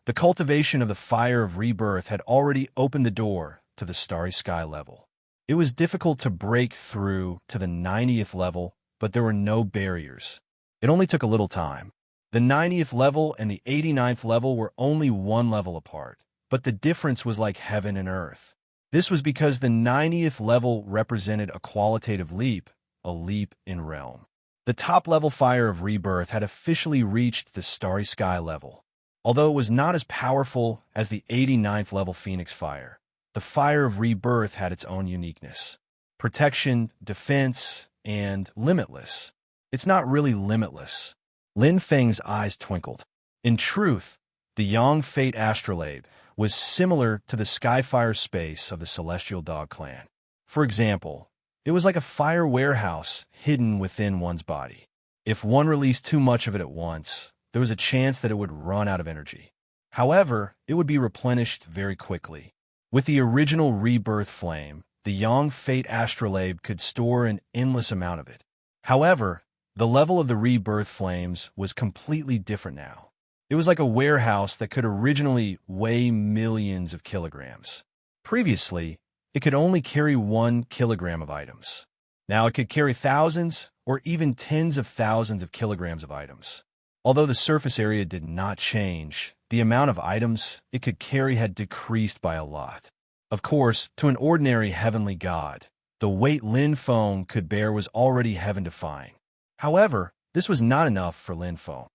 the cultivation of the fire of rebirth had already opened the door to the starry sky level. It was difficult to break through to the 90th level, but there were no barriers. It only took a little time. The 90th level and the 89th level were only one level apart, but the difference was like heaven and earth. This was because the 90th level represented a qualitative leap, a leap in realm. The top-level fire of rebirth had officially reached the starry sky level. Although it was not as powerful as the 89th level Phoenix fire, the fire of rebirth had its own uniqueness. Protection, defense, and limitless. It's not really limitless. Lin Feng's eyes twinkled. In truth, the Yang Fate astrolabe was similar to the Skyfire space of the Celestial Dog clan. For example, it was like a fire warehouse hidden within one's body. If one released too much of it at once, there was a chance that it would run out of energy. However, it would be replenished very quickly. With the original rebirth flame, the Yang Fate astrolabe could store an endless amount of it. However, the level of the rebirth flames was completely different now. It was like a warehouse that could originally weigh millions of kilograms. Previously, it could only carry 1 kilogram of items. Now it could carry thousands or even tens of thousands of kilograms of items. Although the surface area did not change, the amount of items it could carry had decreased by a lot. Of course, to an ordinary heavenly god, the weight Lin Feng could bear was already heaven-defying. However, this was not enough for Lin Feng.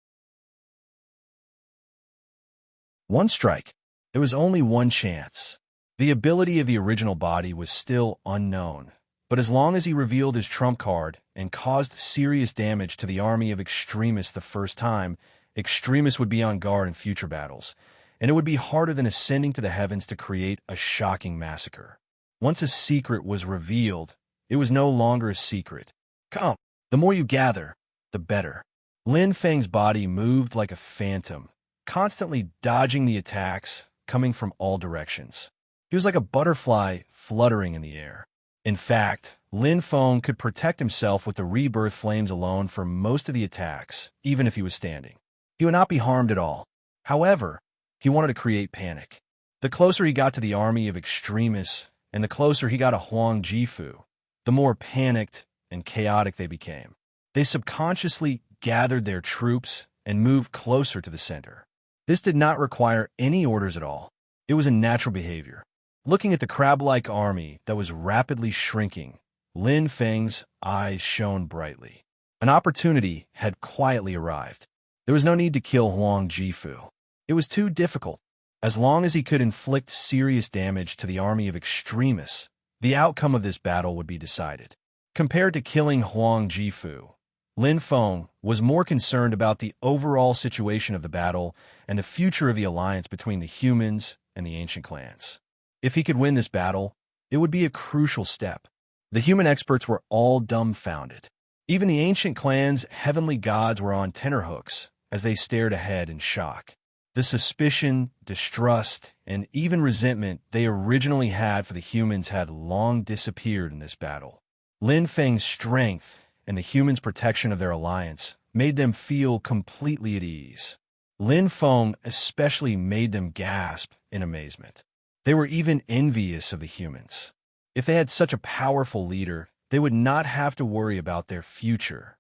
One strike. There was only one chance. The ability of the original body was still unknown, but as long as he revealed his trump card and caused serious damage to the army of extremists the first time, extremists would be on guard in future battles, and it would be harder than ascending to the heavens to create a shocking massacre. Once a secret was revealed, it was no longer a secret. Come, the more you gather, the better. Lin Feng's body moved like a phantom, constantly dodging the attacks coming from all directions. He was like a butterfly fluttering in the air. In fact, Lin Feng could protect himself with the rebirth flames alone for most of the attacks, even if he was standing. He would not be harmed at all. However, he wanted to create panic. The closer he got to the army of extremists, and the closer he got to Huang Jifu, the more panicked and chaotic they became. They subconsciously gathered their troops and moved closer to the center. This did not require any orders at all. It was a natural behavior. Looking at the crab-like army that was rapidly shrinking, Lin Feng's eyes shone brightly. An opportunity had quietly arrived. There was no need to kill Huang Jifu. It was too difficult. As long as he could inflict serious damage to the army of extremists, the outcome of this battle would be decided. Compared to killing Huang Jifu, Lin Feng was more concerned about the overall situation of the battle and the future of the alliance between the humans and the ancient clans. If he could win this battle, it would be a crucial step. The human experts were all dumbfounded. Even the ancient clans' heavenly gods were on tenterhooks as they stared ahead in shock. The suspicion, distrust, and even resentment they originally had for the humans had long disappeared in this battle. Lin Feng's strength and the humans' protection of their alliance made them feel completely at ease. Lin Feng especially made them gasp in amazement. They were even envious of the humans. If they had such a powerful leader, they would not have to worry about their future.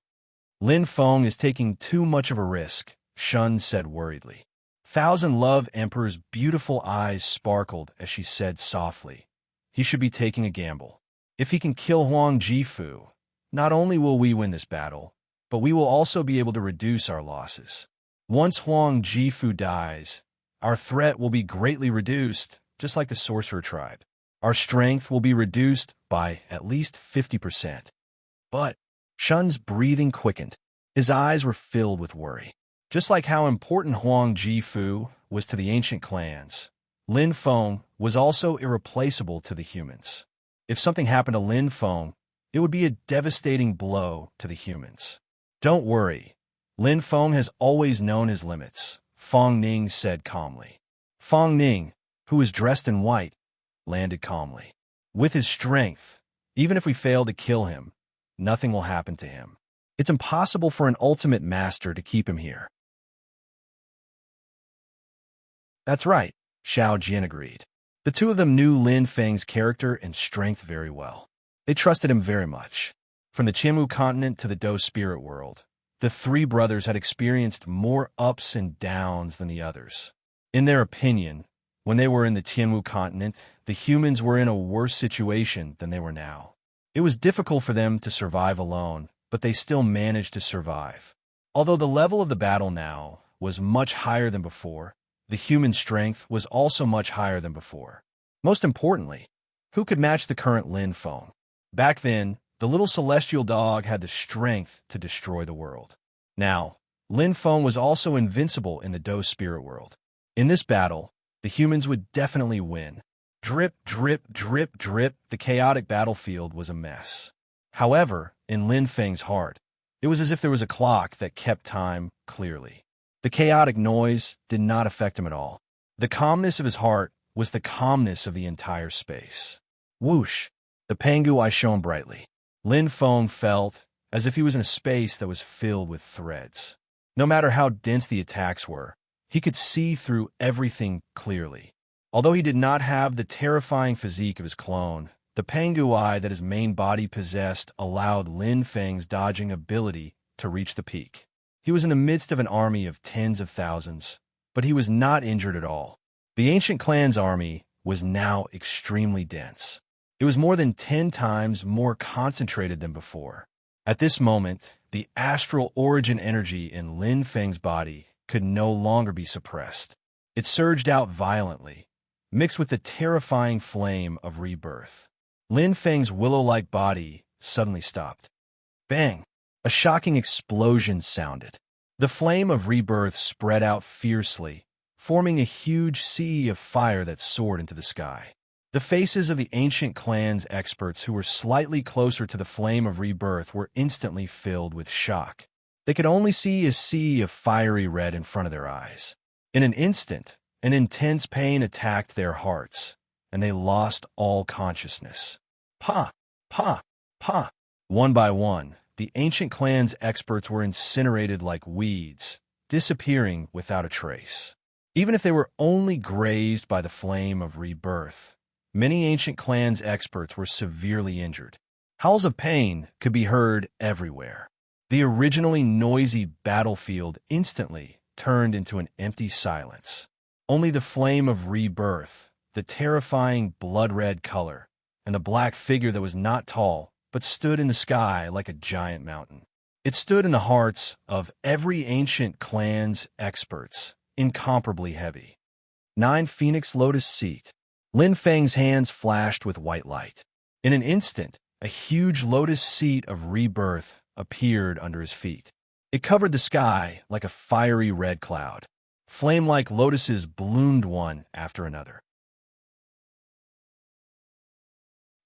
Lin Feng is taking too much of a risk, Shun said worriedly. Thousand Love Emperor's beautiful eyes sparkled as she said softly, he should be taking a gamble. If he can kill Huang Jifu, not only will we win this battle, but we will also be able to reduce our losses. Once Huang Jifu dies, our threat will be greatly reduced, just like the sorcerer tribe. Our strength will be reduced by at least 50%. But Shun's breathing quickened. His eyes were filled with worry. Just like how important Huang Jifu was to the ancient clans, Lin Feng was also irreplaceable to the humans. If something happened to Lin Feng, it would be a devastating blow to the humans. Don't worry. Lin Feng has always known his limits, Feng Ning said calmly. Feng Ning, who was dressed in white, landed calmly. With his strength, even if we fail to kill him, nothing will happen to him. It's impossible for an ultimate master to keep him here. That's right, Xiao Jin agreed. The two of them knew Lin Feng's character and strength very well. They trusted him very much. From the Qianwu continent to the Do spirit world, the three brothers had experienced more ups and downs than the others. In their opinion, when they were in the Qianwu continent, the humans were in a worse situation than they were now. It was difficult for them to survive alone, but they still managed to survive. Although the level of the battle now was much higher than before, the human strength was also much higher than before. Most importantly, who could match the current Lin Feng? Back then, the little celestial dog had the strength to destroy the world. Now, Lin Feng was also invincible in the Do spirit world. In this battle, the humans would definitely win. Drip, drip, drip, drip, the chaotic battlefield was a mess. However, in Lin Feng's heart, it was as if there was a clock that kept time clearly. The chaotic noise did not affect him at all. The calmness of his heart was the calmness of the entire space. Whoosh! The Pangu eye shone brightly. Lin Feng felt as if he was in a space that was filled with threads. No matter how dense the attacks were, he could see through everything clearly. Although he did not have the terrifying physique of his clone, the Pangu eye that his main body possessed allowed Lin Feng's dodging ability to reach the peak. He was in the midst of an army of tens of thousands, but he was not injured at all. The ancient clan's army was now extremely dense. It was more than 10 times more concentrated than before. At this moment, the astral origin energy in Lin Feng's body could no longer be suppressed. It surged out violently, mixed with the terrifying flame of rebirth. Lin Feng's willow-like body suddenly stopped. Bang! A shocking explosion sounded. The flame of rebirth spread out fiercely, forming a huge sea of fire that soared into the sky. The faces of the ancient clan's experts who were slightly closer to the flame of rebirth were instantly filled with shock. They could only see a sea of fiery red in front of their eyes. In an instant, an intense pain attacked their hearts, and they lost all consciousness. Pa! Pa! Pa! One by one, the ancient clan's experts were incinerated like weeds, disappearing without a trace. Even if they were only grazed by the flame of rebirth, many ancient clan's experts were severely injured. Howls of pain could be heard everywhere. The originally noisy battlefield instantly turned into an empty silence. Only the flame of rebirth, the terrifying blood-red color, and the black figure that was not tall, but stood in the sky like a giant mountain. It stood in the hearts of every ancient clan's experts, incomparably heavy. 9 Phoenix Lotus Seat. Lin Feng's hands flashed with white light. In an instant, a huge lotus seat of rebirth appeared under his feet. It covered the sky like a fiery red cloud. Flame-like lotuses bloomed one after another.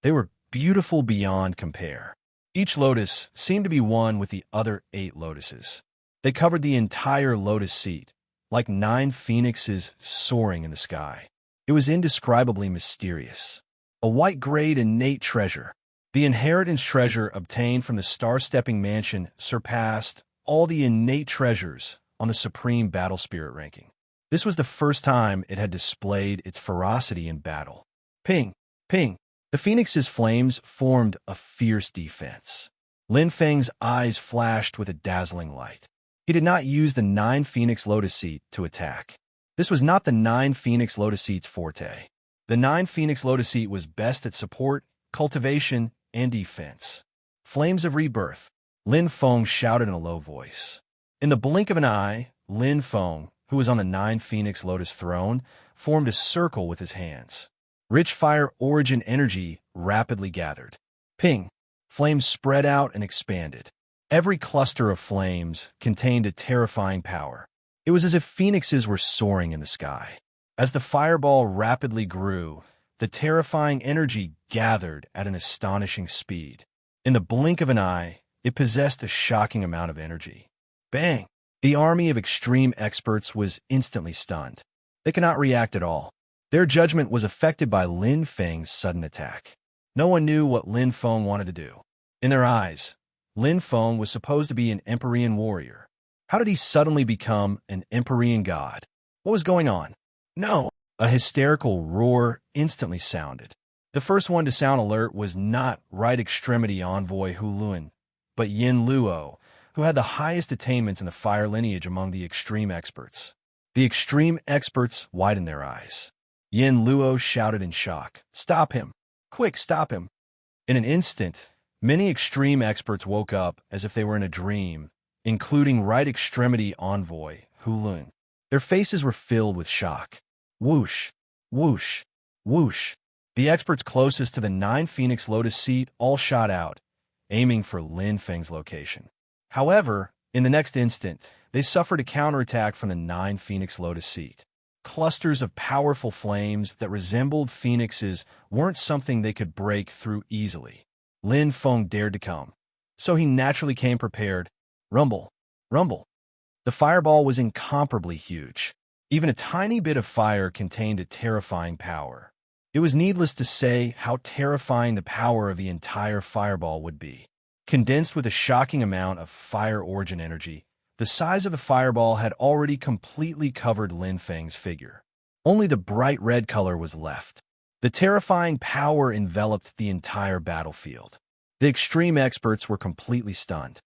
They were beautiful beyond compare. Each lotus seemed to be one with the other 8 lotuses. They covered the entire lotus seat, like 9 phoenixes soaring in the sky. It was indescribably mysterious. A white-grade innate treasure. The inheritance treasure obtained from the star-stepping mansion surpassed all the innate treasures on the Supreme Battle Spirit ranking. This was the first time it had displayed its ferocity in battle. Ping! Ping! The phoenix's flames formed a fierce defense. Lin Feng's eyes flashed with a dazzling light. He did not use the 9 Phoenix Lotus Seat to attack. This was not the 9 Phoenix Lotus Seat's forte. The 9 Phoenix Lotus Seat was best at support, cultivation, and defense. Flames of rebirth. Lin Feng shouted in a low voice. In the blink of an eye, Lin Feng, who was on the 9 Phoenix Lotus throne, formed a circle with his hands. Rich fire origin energy rapidly gathered. Ping! Flames spread out and expanded. Every cluster of flames contained a terrifying power. It was as if phoenixes were soaring in the sky. As the fireball rapidly grew, the terrifying energy gathered at an astonishing speed. In the blink of an eye, it possessed a shocking amount of energy. Bang! The army of extreme experts was instantly stunned. They could not react at all. Their judgment was affected by Lin Feng's sudden attack. No one knew what Lin Feng wanted to do. In their eyes, Lin Feng was supposed to be an Empyrean warrior. How did he suddenly become an Empyrean god? What was going on? No! A hysterical roar instantly sounded. The first one to sound alert was not right extremity envoy Hulun, but Yin Luo, who had the highest attainments in the fire lineage among the extreme experts. The extreme experts widened their eyes. Yin Luo shouted in shock, "Stop him! Quick, stop him!" In an instant, many extreme experts woke up as if they were in a dream, including right extremity envoy Hulun. Their faces were filled with shock. Whoosh, whoosh, whoosh. The experts closest to the 9 Phoenix Lotus seat all shot out, aiming for Lin Feng's location. However, in the next instant, they suffered a counterattack from the 9 Phoenix Lotus seat. Clusters of powerful flames that resembled phoenixes weren't something they could break through easily. Lin Feng dared to come, so he naturally came prepared. Rumble, rumble. The fireball was incomparably huge. Even a tiny bit of fire contained a terrifying power. It was needless to say how terrifying the power of the entire fireball would be. Condensed with a shocking amount of fire origin energy, the size of the fireball had already completely covered Lin Feng's figure. Only the bright red color was left. The terrifying power enveloped the entire battlefield. The extreme experts were completely stunned.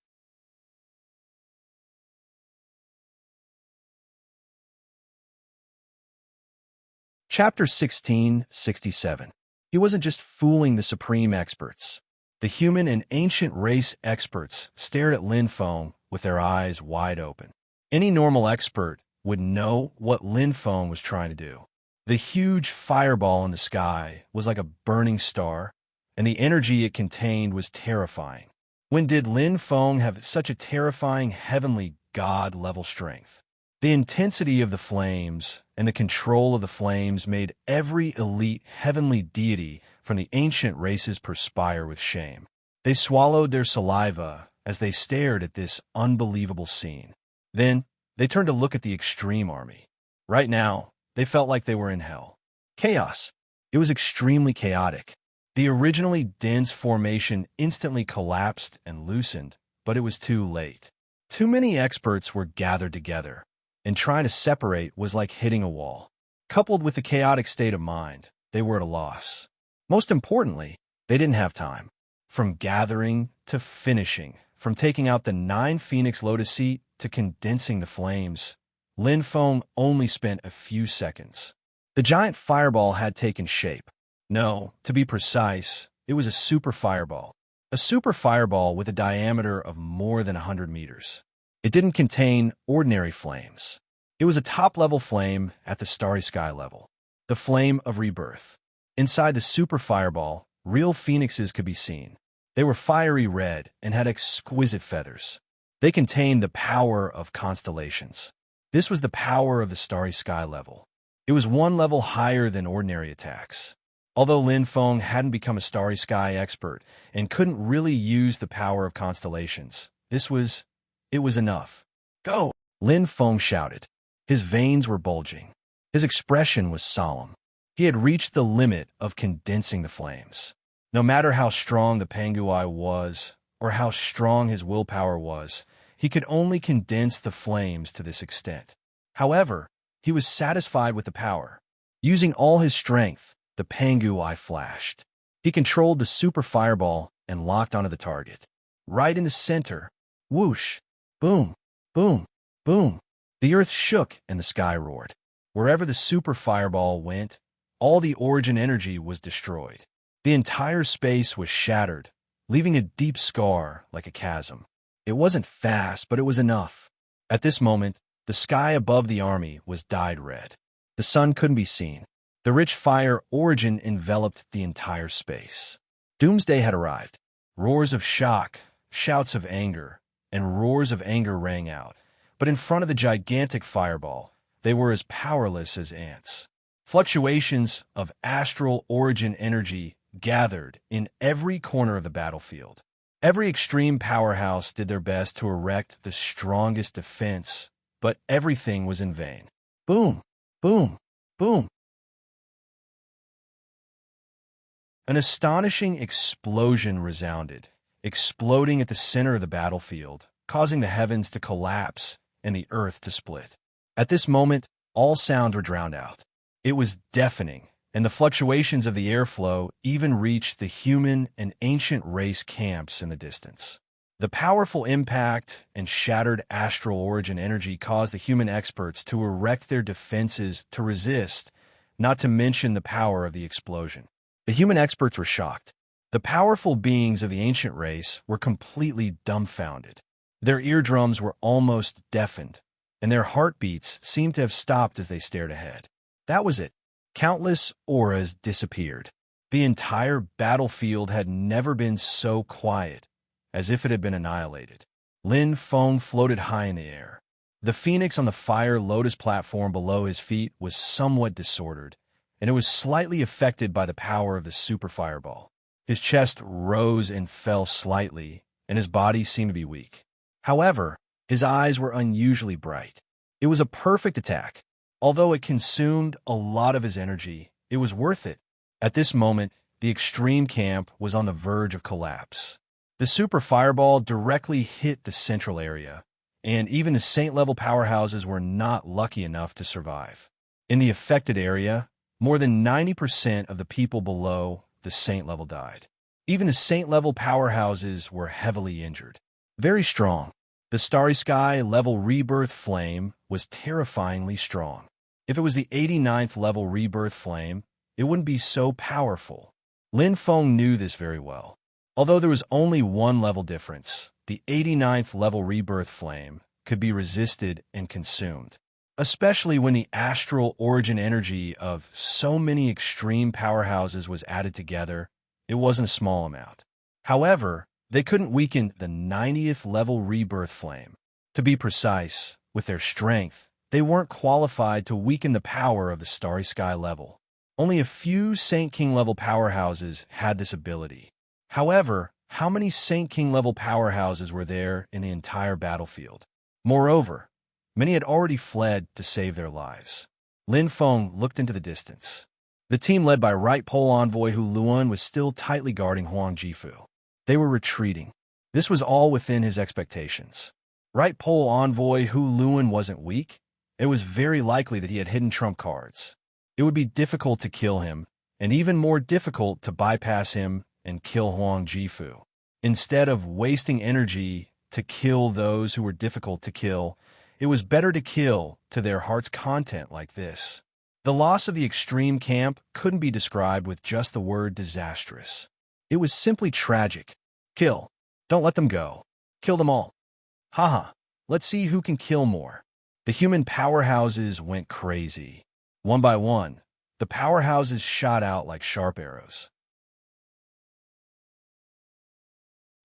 Chapter 1667. He wasn't just fooling the supreme experts. The human and ancient race experts stared at Lin Feng with their eyes wide open. Any normal expert would know what Lin Feng was trying to do. The huge fireball in the sky was like a burning star, and the energy it contained was terrifying. When did Lin Feng have such a terrifying heavenly god-level strength? The intensity of the flames and the control of the flames made every elite heavenly deity from the ancient races perspire with shame. They swallowed their saliva as they stared at this unbelievable scene. Then, they turned to look at the extreme army. Right now, they felt like they were in hell. Chaos. It was extremely chaotic. The originally dense formation instantly collapsed and loosened, but it was too late. Too many experts were gathered together, and trying to separate was like hitting a wall. Coupled with the chaotic state of mind, they were at a loss. Most importantly, they didn't have time. From gathering to finishing, from taking out the 9 Phoenix Lotus seat to condensing the flames, Lin Feng only spent a few seconds. The giant fireball had taken shape. No, to be precise, it was a super fireball. A super fireball with a diameter of more than 100 meters. It didn't contain ordinary flames. It was a top-level flame at the starry sky level. The flame of rebirth. Inside the super fireball, real phoenixes could be seen. They were fiery red and had exquisite feathers. They contained the power of constellations. This was the power of the starry sky level. It was one level higher than ordinary attacks. Although Lin Feng hadn't become a starry sky expert and couldn't really use the power of constellations, it was enough. Go! Lin Feng shouted. His veins were bulging. His expression was solemn. He had reached the limit of condensing the flames. No matter how strong the Pangui was, or how strong his willpower was, he could only condense the flames to this extent. However, he was satisfied with the power. Using all his strength, the Pangui flashed. He controlled the super fireball and locked onto the target. Right in the center. Whoosh! Boom! Boom! Boom! The earth shook and the sky roared. Wherever the super fireball went, all the origin energy was destroyed. The entire space was shattered, leaving a deep scar like a chasm. It wasn't fast, but it was enough. At this moment, the sky above the army was dyed red. The sun couldn't be seen. The rich fire origin enveloped the entire space. Doomsday had arrived. Roars of shock, shouts of anger, and roars of anger rang out. But in front of the gigantic fireball, they were as powerless as ants. Fluctuations of astral origin energy gathered in every corner of the battlefield. Every extreme powerhouse did their best to erect the strongest defense, but everything was in vain. Boom! Boom! Boom! An astonishing explosion resounded, exploding at the center of the battlefield, causing the heavens to collapse and the earth to split. At this moment, all sounds were drowned out. It was deafening, and the fluctuations of the airflow even reached the human and ancient race camps in the distance. The powerful impact and shattered astral origin energy caused the human experts to erect their defenses to resist, not to mention the power of the explosion. The human experts were shocked. The powerful beings of the ancient race were completely dumbfounded. Their eardrums were almost deafened, and their heartbeats seemed to have stopped as they stared ahead. That was it. Countless auras disappeared. The entire battlefield had never been so quiet, as if it had been annihilated. Lin Feng floated high in the air. The phoenix on the fire lotus platform below his feet was somewhat disordered, and it was slightly affected by the power of the super fireball. His chest rose and fell slightly, and his body seemed to be weak. However, his eyes were unusually bright. It was a perfect attack. Although it consumed a lot of his energy, it was worth it. At this moment, the extreme camp was on the verge of collapse. The super fireball directly hit the central area, and even the Saint-level powerhouses were not lucky enough to survive. In the affected area, more than 90% of the people below the Saint level died. Even the Saint level powerhouses were heavily injured. Very strong. The Starry Sky level rebirth flame was terrifyingly strong. If it was the 89th level rebirth flame, it wouldn't be so powerful. Lin Feng knew this very well. Although there was only one level difference, the 89th level rebirth flame could be resisted and consumed, especially when the astral origin energy of so many extreme powerhouses was added together. It wasn't a small amount. However, they couldn't weaken the 90th level rebirth flame. To be precise, with their strength, they weren't qualified to weaken the power of the Starry Sky level. Only a few Saint King level powerhouses had this ability. However, how many Saint King level powerhouses were there in the entire battlefield? Moreover, many had already fled to save their lives. Lin Feng looked into the distance. The team led by Right Pole Envoy Hu Luan was still tightly guarding Huang Jifu. They were retreating. This was all within his expectations. Right Pole Envoy Hu Luan wasn't weak. It was very likely that he had hidden trump cards. It would be difficult to kill him, and even more difficult to bypass him and kill Huang Jifu. Instead of wasting energy to kill those who were difficult to kill, it was better to kill to their heart's content like this. The loss of the extreme camp couldn't be described with just the word disastrous. It was simply tragic. Kill. Don't let them go. Kill them all. Haha. Let's see who can kill more. The human powerhouses went crazy. One by one, the powerhouses shot out like sharp arrows.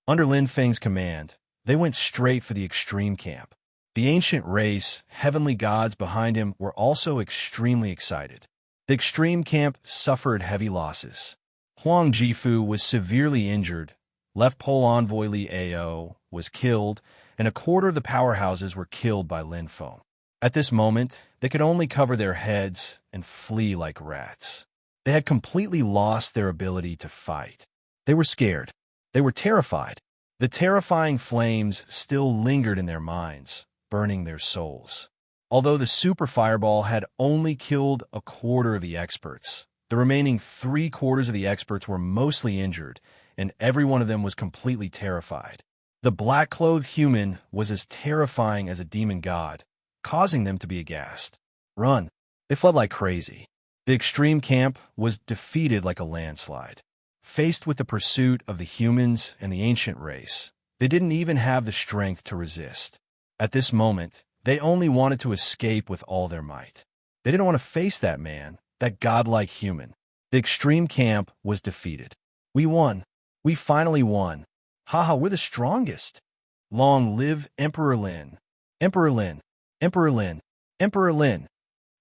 Under Lin Feng's command, they went straight for the extreme camp. The ancient race, heavenly gods behind him were also extremely excited. The extreme camp suffered heavy losses. Huang Jifu was severely injured, Left Pole Envoy Li Ao was killed, and a quarter of the powerhouses were killed by Lin Feng. At this moment, they could only cover their heads and flee like rats. They had completely lost their ability to fight. They were scared. They were terrified. The terrifying flames still lingered in their minds, burning their souls. Although the super fireball had only killed a quarter of the experts, the remaining 3/4 of the experts were mostly injured, and every one of them was completely terrified. The black-clothed human was as terrifying as a demon god, causing them to be aghast. Run. They fled like crazy. The extreme camp was defeated like a landslide. Faced with the pursuit of the humans and the ancient race, they didn't even have the strength to resist. At this moment, they only wanted to escape with all their might. They didn't want to face that man, that godlike human. The extreme camp was defeated. We won. We finally won. Haha, we're the strongest. Long live Emperor Lin. Emperor Lin. Emperor Lin. Emperor Lin.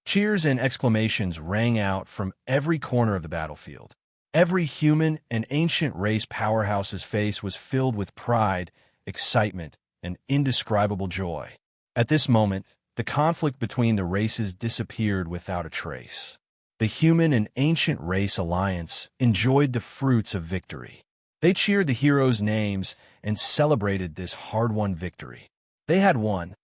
Cheers and exclamations rang out from every corner of the battlefield. Every human and ancient race powerhouse's face was filled with pride, excitement, and indescribable joy. At this moment, the conflict between the races disappeared without a trace. The human and ancient race alliance enjoyed the fruits of victory. They cheered the heroes' names and celebrated this hard-won victory. They had won.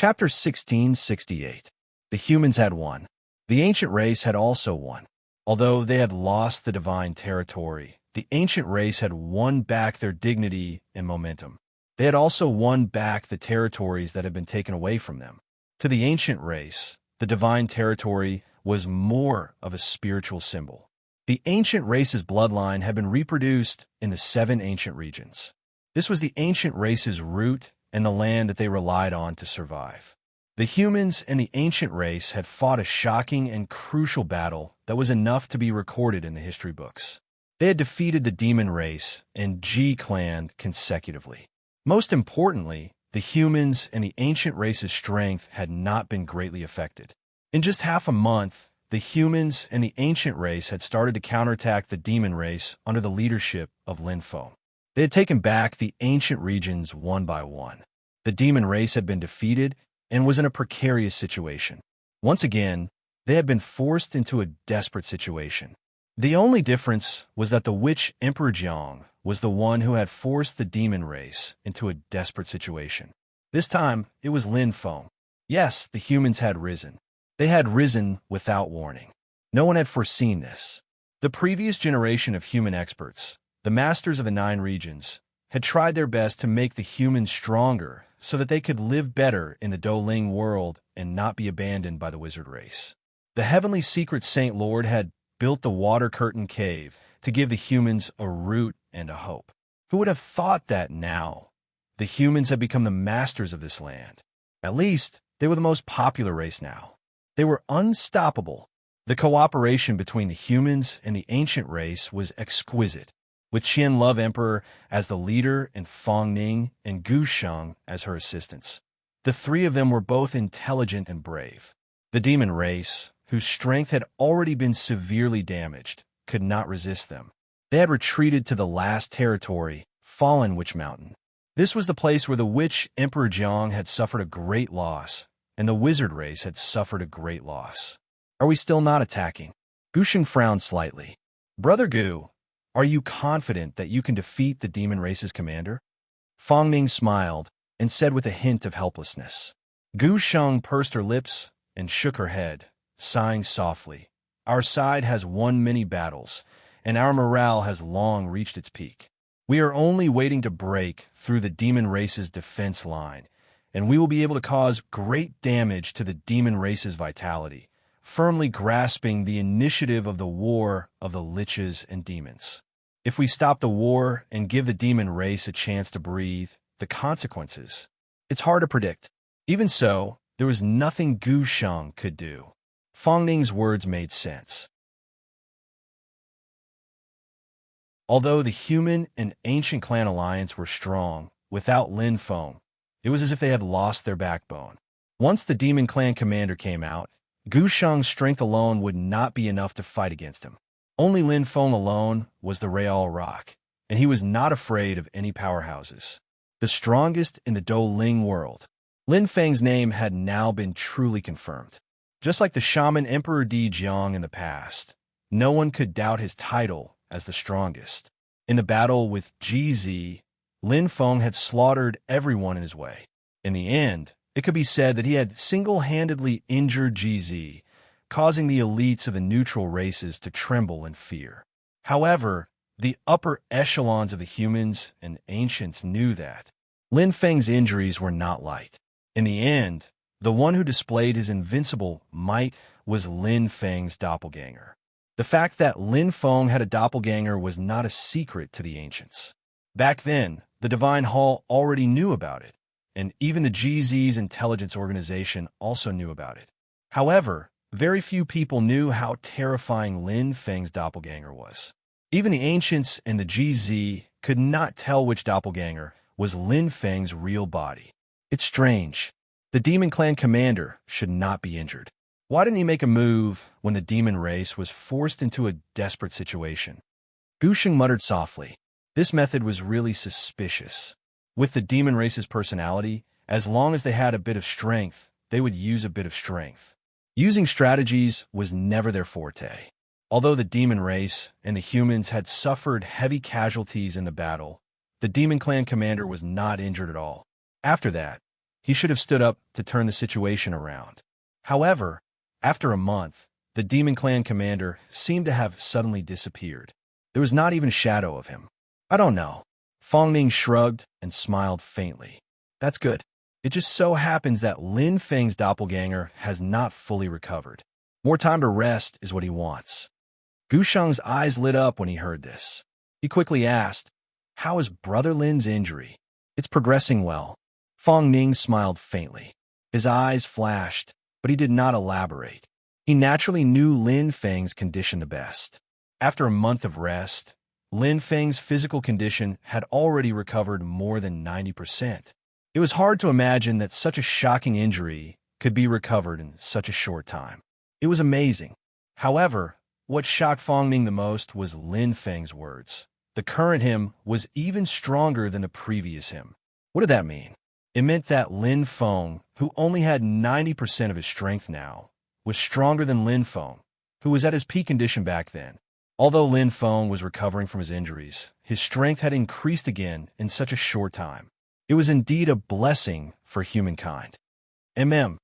Chapter 1668. The humans had won. The ancient race had also won. Although they had lost the divine territory, the ancient race had won back their dignity and momentum. They had also won back the territories that had been taken away from them. To the ancient race, the divine territory was more of a spiritual symbol. The ancient race's bloodline had been reproduced in the 7 ancient regions. This was the ancient race's root and the land that they relied on to survive. The humans and the ancient race had fought a shocking and crucial battle that was enough to be recorded in the history books. They had defeated the demon race and G-clan consecutively. Most importantly, the humans and the ancient race's strength had not been greatly affected. In just half a month, the humans and the ancient race had started to counterattack the demon race under the leadership of Linfo. They had taken back the ancient regions one by one. The demon race had been defeated and was in a precarious situation. Once again, they had been forced into a desperate situation. The only difference was that the witch Emperor Jiang was the one who had forced the demon race into a desperate situation. This time, it was Lin Feng. Yes, the humans had risen. They had risen without warning. No one had foreseen this. The previous generation of human experts, the masters of the 9 regions, had tried their best to make the humans stronger so that they could live better in the Douling world and not be abandoned by the wizard race. The heavenly secret Saint Lord had built the water curtain cave to give the humans a root and a hope. Who would have thought that now the humans had become the masters of this land? At least, they were the most popular race now. They were unstoppable. The cooperation between the humans and the ancient race was exquisite, with Qian Love Emperor as the leader and Fong Ning and Gu Sheng as her assistants. The 3 of them were both intelligent and brave. The demon race, whose strength had already been severely damaged, could not resist them. They had retreated to the last territory, Fallen Witch Mountain. This was the place where the witch Emperor Jiang had suffered a great loss, and the wizard race had suffered a great loss. Are we still not attacking? Gu Sheng frowned slightly. Brother Gu, are you confident that you can defeat the demon race's commander? Fong Ning smiled and said with a hint of helplessness. Gu Sheng pursed her lips and shook her head, sighing softly. Our side has won many battles, and our morale has long reached its peak. We are only waiting to break through the demon race's defense line, and we will be able to cause great damage to the demon race's vitality, firmly grasping the initiative of the war of the liches and demons. If we stop the war and give the demon race a chance to breathe, the consequences, it's hard to predict. Even so, there was nothing Gu Sheng could do. Fong Ning's words made sense. Although the human and ancient clan alliance were strong, without Lin Feng, it was as if they had lost their backbone. Once the demon clan commander came out, Gu Sheng's strength alone would not be enough to fight against him. Only Lin Feng alone was the Real Rock, and he was not afraid of any powerhouses. The strongest in the Douling world. Lin Feng's name had now been truly confirmed. Just like the shaman Emperor Di Jiang in the past, no one could doubt his title as the strongest. In the battle with GZ, Lin Feng had slaughtered everyone in his way. In the end, it could be said that he had single-handedly injured GZ, causing the elites of the neutral races to tremble in fear. However, the upper echelons of the humans and ancients knew that Lin Feng's injuries were not light. In the end, the one who displayed his invincible might was Lin Feng's doppelganger. The fact that Lin Feng had a doppelganger was not a secret to the ancients. Back then, the Divine Hall already knew about it, and even the GZ's intelligence organization also knew about it. However, very few people knew how terrifying Lin Feng's doppelganger was. Even the ancients and the GZ could not tell which doppelganger was Lin Feng's real body. It's strange. The demon clan commander should not be injured. Why didn't he make a move when the demon race was forced into a desperate situation? Gu Sheng muttered softly. This method was really suspicious. With the demon race's personality, as long as they had a bit of strength, they would use a bit of strength. Using strategies was never their forte. Although the demon race and the humans had suffered heavy casualties in the battle, the demon clan commander was not injured at all. After that, He should have stood up to turn the situation around. However, after a month, the Demon Clan commander seemed to have suddenly disappeared. There was not even a shadow of him. I don't know. Fong Ning shrugged and smiled faintly. That's good. It just so happens that Lin Feng's doppelganger has not fully recovered. More time to rest is what he wants. Gu Sheng's eyes lit up when he heard this. He quickly asked, "How is Brother Lin's injury?" "It's progressing well." Fong Ning smiled faintly. His eyes flashed, but he did not elaborate. He naturally knew Lin Feng's condition the best. After a month of rest, Lin Feng's physical condition had already recovered more than 90%. It was hard to imagine that such a shocking injury could be recovered in such a short time. It was amazing. However, what shocked Fong Ning the most was Lin Feng's words. The current him was even stronger than the previous him. What did that mean? It meant that Lin Feng, who only had 90% of his strength now, was stronger than Lin Feng, who was at his peak condition back then. Although Lin Feng was recovering from his injuries, his strength had increased again in such a short time. It was indeed a blessing for humankind. Mm.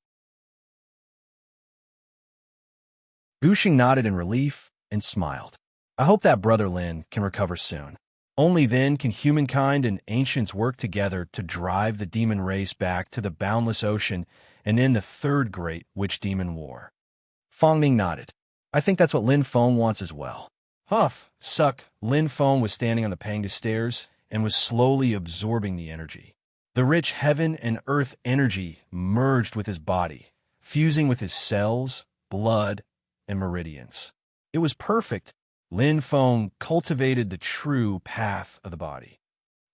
Gushing nodded in relief and smiled. I hope that Brother Lin can recover soon. Only then can humankind and ancients work together to drive the demon race back to the boundless ocean and end the third great witch-demon war. Fong Ning nodded. I think that's what Lin Feng wants as well. Huff, suck, Lin Feng was standing on the Panga stairs and was slowly absorbing the energy. The rich heaven and earth energy merged with his body, fusing with his cells, blood, and meridians. It was perfect. Lin Feng cultivated the true path of the body.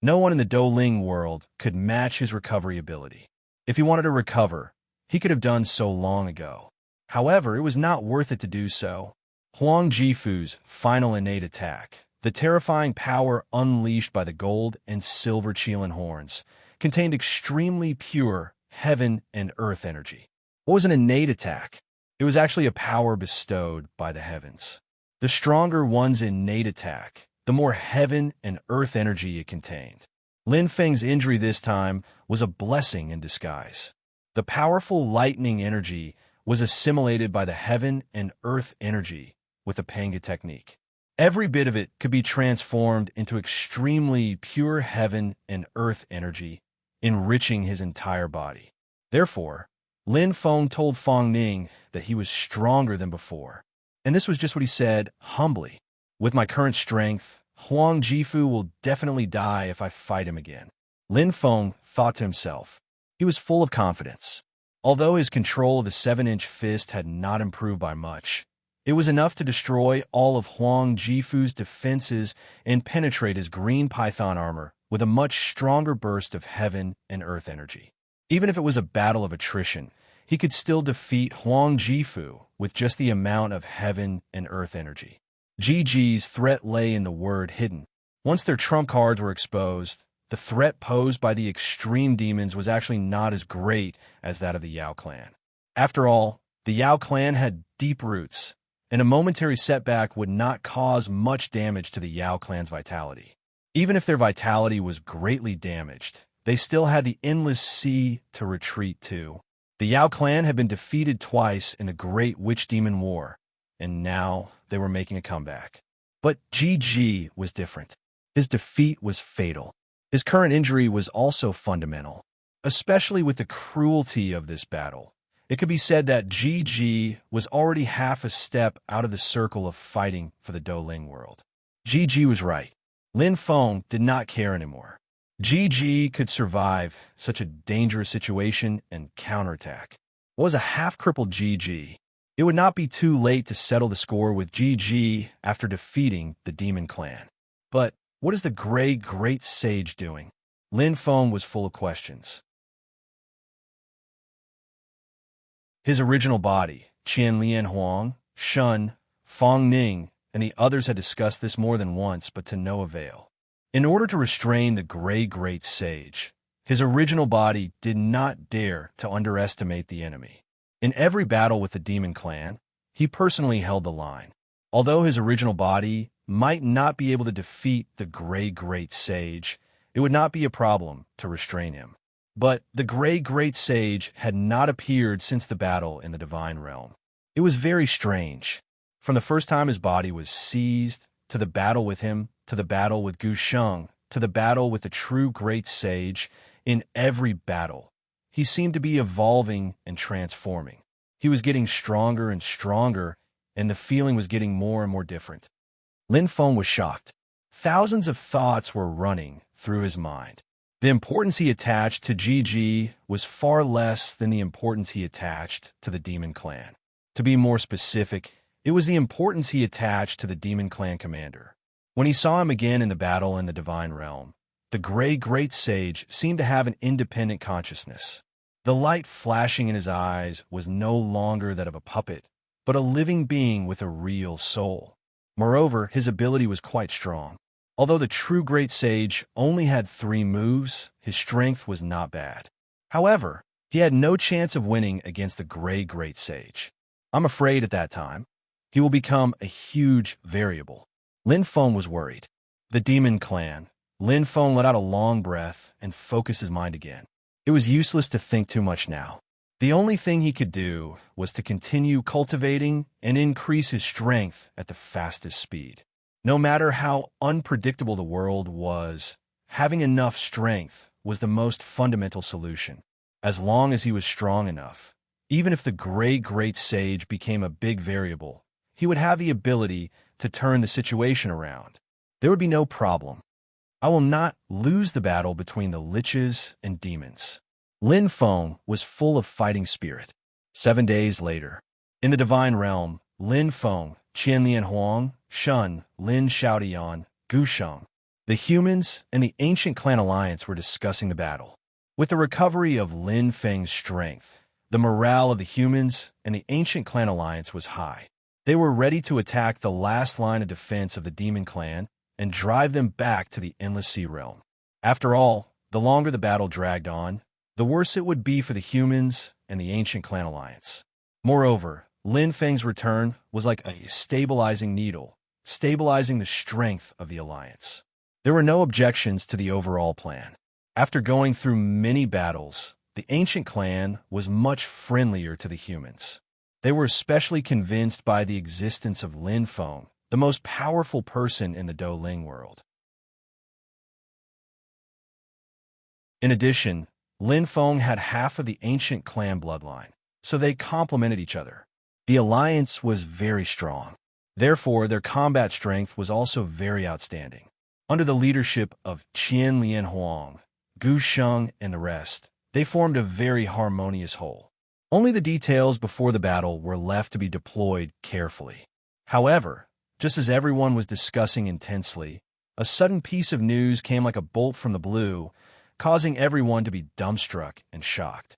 No one in the Douling world could match his recovery ability. If he wanted to recover, he could have done so long ago. However, it was not worth it to do so. Huang Jifu's final innate attack, the terrifying power unleashed by the gold and silver Qilin horns, contained extremely pure heaven and earth energy. What was an innate attack? It was actually a power bestowed by the heavens. The stronger one's innate attack, the more heaven and earth energy it contained. Lin Feng's injury this time was a blessing in disguise. The powerful lightning energy was assimilated by the heaven and earth energy with the Panga technique. Every bit of it could be transformed into extremely pure heaven and earth energy, enriching his entire body. Therefore, Lin Feng told Fong Ning that he was stronger than before. And this was just what he said, humbly. With my current strength, Huang Jifu will definitely die if I fight him again. Lin Feng thought to himself. He was full of confidence. Although his control of the 7-inch fist had not improved by much, it was enough to destroy all of Huang Jifu's defenses and penetrate his green python armor with a much stronger burst of heaven and earth energy. Even if it was a battle of attrition, he could still defeat Huang Jifu with just the amount of heaven and earth energy. GG's threat lay in the word hidden. Once their trump cards were exposed, the threat posed by the extreme demons was actually not as great as that of the Yao clan. After all, the Yao clan had deep roots, and a momentary setback would not cause much damage to the Yao clan's vitality. Even if their vitality was greatly damaged, they still had the endless sea to retreat to. The Yao clan had been defeated twice in the Great Witch Demon War, and now they were making a comeback. But GG was different. His defeat was fatal. His current injury was also fundamental, especially with the cruelty of this battle. It could be said that GG was already half a step out of the circle of fighting for the Douling world. GG was right. Lin Feng did not care anymore. GG could survive such a dangerous situation and counterattack. What was a half-crippled GG? It would not be too late to settle the score with GG after defeating the Demon Clan. But what is the Gray Great Sage doing? Lin Feng was full of questions. His original body, Qian Lian Huang, Shun, Fong Ning, and the others had discussed this more than once, but to no avail. In order to restrain the Gray Great Sage, his original body did not dare to underestimate the enemy. In every battle with the Demon Clan, he personally held the line. Although his original body might not be able to defeat the Gray Great Sage, it would not be a problem to restrain him. But the Gray Great Sage had not appeared since the battle in the Divine Realm. It was very strange. From the first time his body was seized, to the battle with him, to the battle with Gu Sheng, to the battle with the true Great Sage, in every battle, he seemed to be evolving and transforming. He was getting stronger and stronger, and the feeling was getting more and more different. Lin Feng was shocked. Thousands of thoughts were running through his mind. The importance he attached to Gigi was far less than the importance he attached to the Demon Clan. To be more specific, it was the importance he attached to the Demon Clan commander. When he saw him again in the battle in the Divine Realm, the Gray Great Sage seemed to have an independent consciousness. The light flashing in his eyes was no longer that of a puppet, but a living being with a real soul. Moreover, his ability was quite strong. Although the true Great Sage only had 3 moves, his strength was not bad. However, he had no chance of winning against the Gray Great Sage. I'm afraid at that time, he will become a huge variable. Lin Feng was worried. The Demon Clan. Lin Feng let out a long breath and focused his mind again. It was useless to think too much now. The only thing he could do was to continue cultivating and increase his strength at the fastest speed. No matter how unpredictable the world was, having enough strength was the most fundamental solution. As long as he was strong enough, even if the Gray Great Sage became a big variable, he would have the ability to turn the situation around. There would be no problem. I will not lose the battle between the liches and demons. Lin Feng was full of fighting spirit. 7 days later, in the Divine Realm, Lin Feng, Qian Lian Huang, Shun, Lin Xiaodian, Gu Sheng, the humans and the ancient clan alliance were discussing the battle. With the recovery of Lin Feng's strength, the morale of the humans and the ancient clan alliance was high. They were ready to attack the last line of defense of the Demon Clan and drive them back to the Endless Sea Realm. After all, the longer the battle dragged on, the worse it would be for the humans and the ancient clan alliance. Moreover, Lin Feng's return was like a stabilizing needle, stabilizing the strength of the alliance. There were no objections to the overall plan. After going through many battles, the ancient clan was much friendlier to the humans. They were especially convinced by the existence of Lin Feng, the most powerful person in the Douling world. In addition, Lin Feng had half of the ancient clan bloodline, so they complemented each other. The alliance was very strong. Therefore, their combat strength was also very outstanding. Under the leadership of Qian Lian Huang, Gu Sheng, and the rest, they formed a very harmonious whole. Only the details before the battle were left to be deployed carefully. However, just as everyone was discussing intensely, a sudden piece of news came like a bolt from the blue, causing everyone to be dumbstruck and shocked.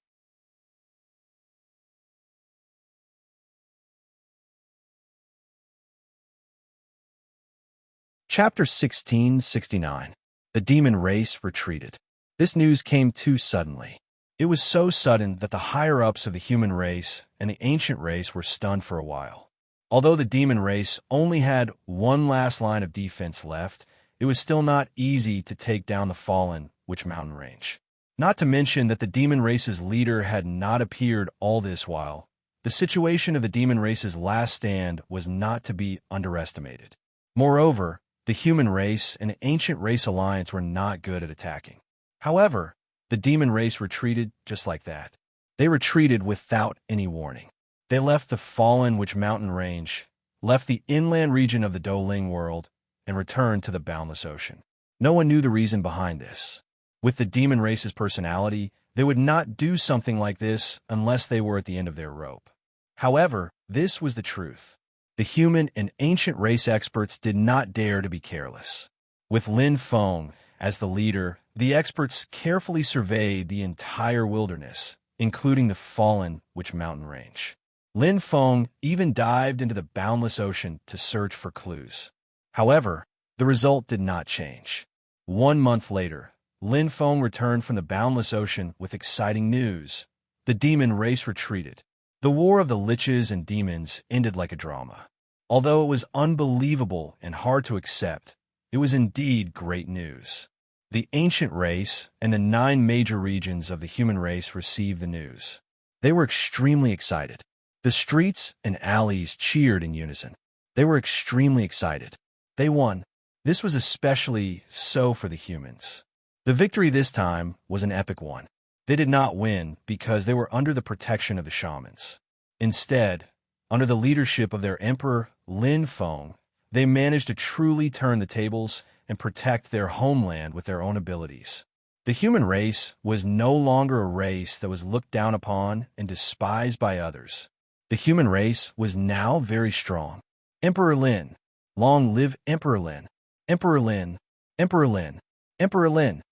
Chapter 1669. The Demon Race Retreated. This news came too suddenly. It was so sudden that the higher-ups of the human race and the ancient race were stunned for a while. Although the demon race only had one last line of defense left, it was still not easy to take down the fallen Witch Mountain range. Not to mention that the demon race's leader had not appeared all this while. The situation of the demon race's last stand was not to be underestimated. Moreover, the human race and the ancient race alliance were not good at attacking. However, the demon race retreated just like that. They retreated without any warning. They left the fallen Witch Mountain range, left the inland region of the Douling world, and returned to the boundless ocean. No one knew the reason behind this. With the demon race's personality, they would not do something like this unless they were at the end of their rope. However, this was the truth. The human and ancient race experts did not dare to be careless. With Lin Feng as the leader, the experts carefully surveyed the entire wilderness, including the fallen Witch Mountain range. Lin Feng even dived into the boundless ocean to search for clues. However, the result did not change. 1 month later, Lin Feng returned from the boundless ocean with exciting news. The demon race retreated. The war of the liches and demons ended like a drama. Although it was unbelievable and hard to accept, it was indeed great news. The ancient race and the 9 major regions of the human race received the news. They were extremely excited. The streets and alleys cheered in unison. They were extremely excited. They won. This was especially so for the humans. The victory this time was an epic one. They did not win because they were under the protection of the shamans. Instead, under the leadership of their emperor, Lin Feng, they managed to truly turn the tables and protect their homeland with their own abilities. The human race was no longer a race that was looked down upon and despised by others. The human race was now very strong. Emperor Lin. Long live Emperor Lin. Emperor Lin. Emperor Lin. Emperor Lin.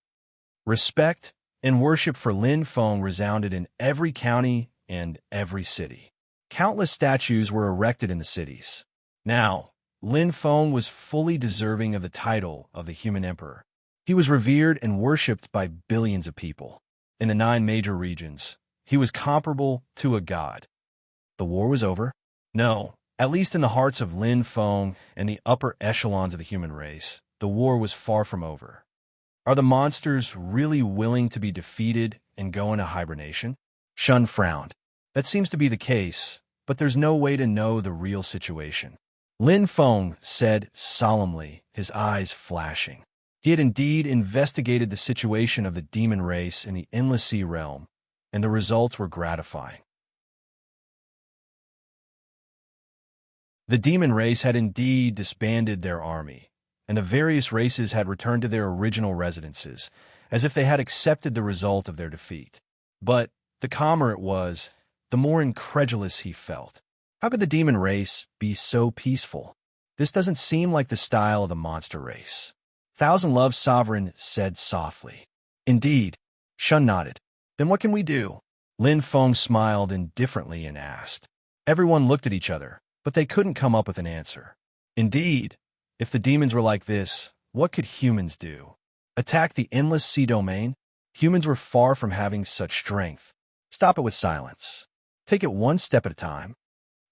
Respect and worship for Lin Feng resounded in every county and every city. Countless statues were erected in the cities. Now, Lin Feng was fully deserving of the title of the human emperor. He was revered and worshipped by billions of people. In the 9 major regions, he was comparable to a god. The war was over? No, at least in the hearts of Lin Feng and the upper echelons of the human race, the war was far from over. Are the monsters really willing to be defeated and go into hibernation? Shun frowned. That seems to be the case, but there's no way to know the real situation. Lin Feng said solemnly, his eyes flashing. He had indeed investigated the situation of the demon race in the Endless Sea realm, and the results were gratifying. The demon race had indeed disbanded their army, and the various races had returned to their original residences, as if they had accepted the result of their defeat. But the calmer it was, the more incredulous he felt. How could the demon race be so peaceful? This doesn't seem like the style of the monster race. Thousand Love Sovereign said softly. Indeed. Shun nodded. Then what can we do? Lin Feng smiled indifferently and asked. Everyone looked at each other, but they couldn't come up with an answer. Indeed, if the demons were like this, what could humans do? Attack the Endless Sea domain? Humans were far from having such strength. Stop it with silence. Take it one step at a time.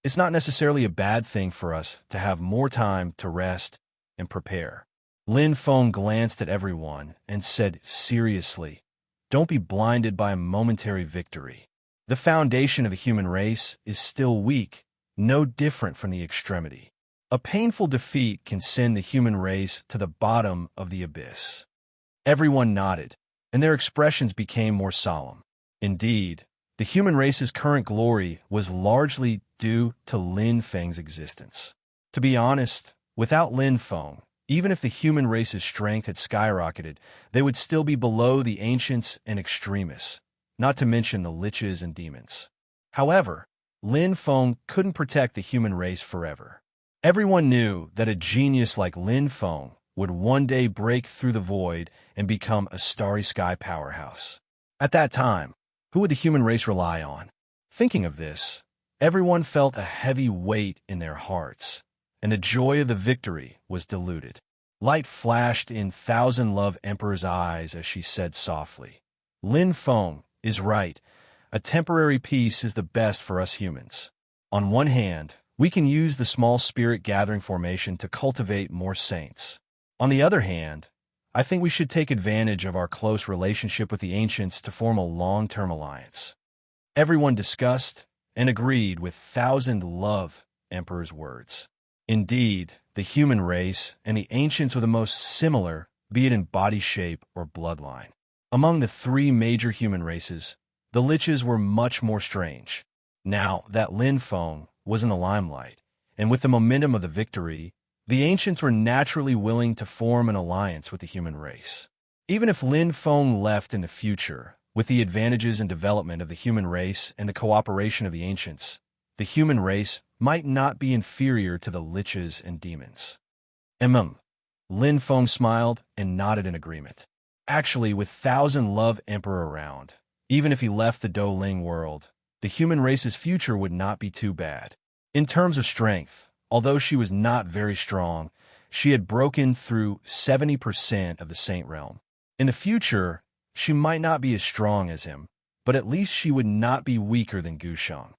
It's not necessarily a bad thing for us to have more time to rest and prepare. Lin Feng glanced at everyone and said seriously, don't be blinded by a momentary victory. The foundation of the human race is still weak, no different from the extremity. A painful defeat can send the human race to the bottom of the abyss. Everyone nodded, and their expressions became more solemn. Indeed, the human race's current glory was largely due to Lin Feng's existence. To be honest, without Lin Feng, even if the human race's strength had skyrocketed, they would still be below the ancients and extremists, not to mention the liches and demons. However, Lin Feng couldn't protect the human race forever. Everyone knew that a genius like Lin Feng would one day break through the void and become a starry sky powerhouse. At that time, who would the human race rely on? Thinking of this, everyone felt a heavy weight in their hearts, and the joy of the victory was diluted. Light flashed in Thousand Love Emperor's eyes as she said softly, Lin Feng is right. A temporary peace is the best for us humans. On one hand, we can use the small spirit gathering formation to cultivate more saints. On the other hand, I think we should take advantage of our close relationship with the ancients to form a long-term alliance. Everyone discussed and agreed with Thousand Love Emperor's words. Indeed, the human race and the ancients were the most similar, be it in body shape or bloodline. Among the 3 major human races, the liches were much more strange. Now that Lin Feng was in the limelight, and with the momentum of the victory, the ancients were naturally willing to form an alliance with the human race. Even if Lin Feng left in the future, with the advantages and development of the human race and the cooperation of the ancients, the human race might not be inferior to the liches and demons. Lin Feng smiled and nodded in agreement. Actually, with Thousand Love Emperor around, even if he left the Douling world, the human race's future would not be too bad. In terms of strength, although she was not very strong, she had broken through 70% of the Saint realm. In the future, she might not be as strong as him, but at least she would not be weaker than Gusheng.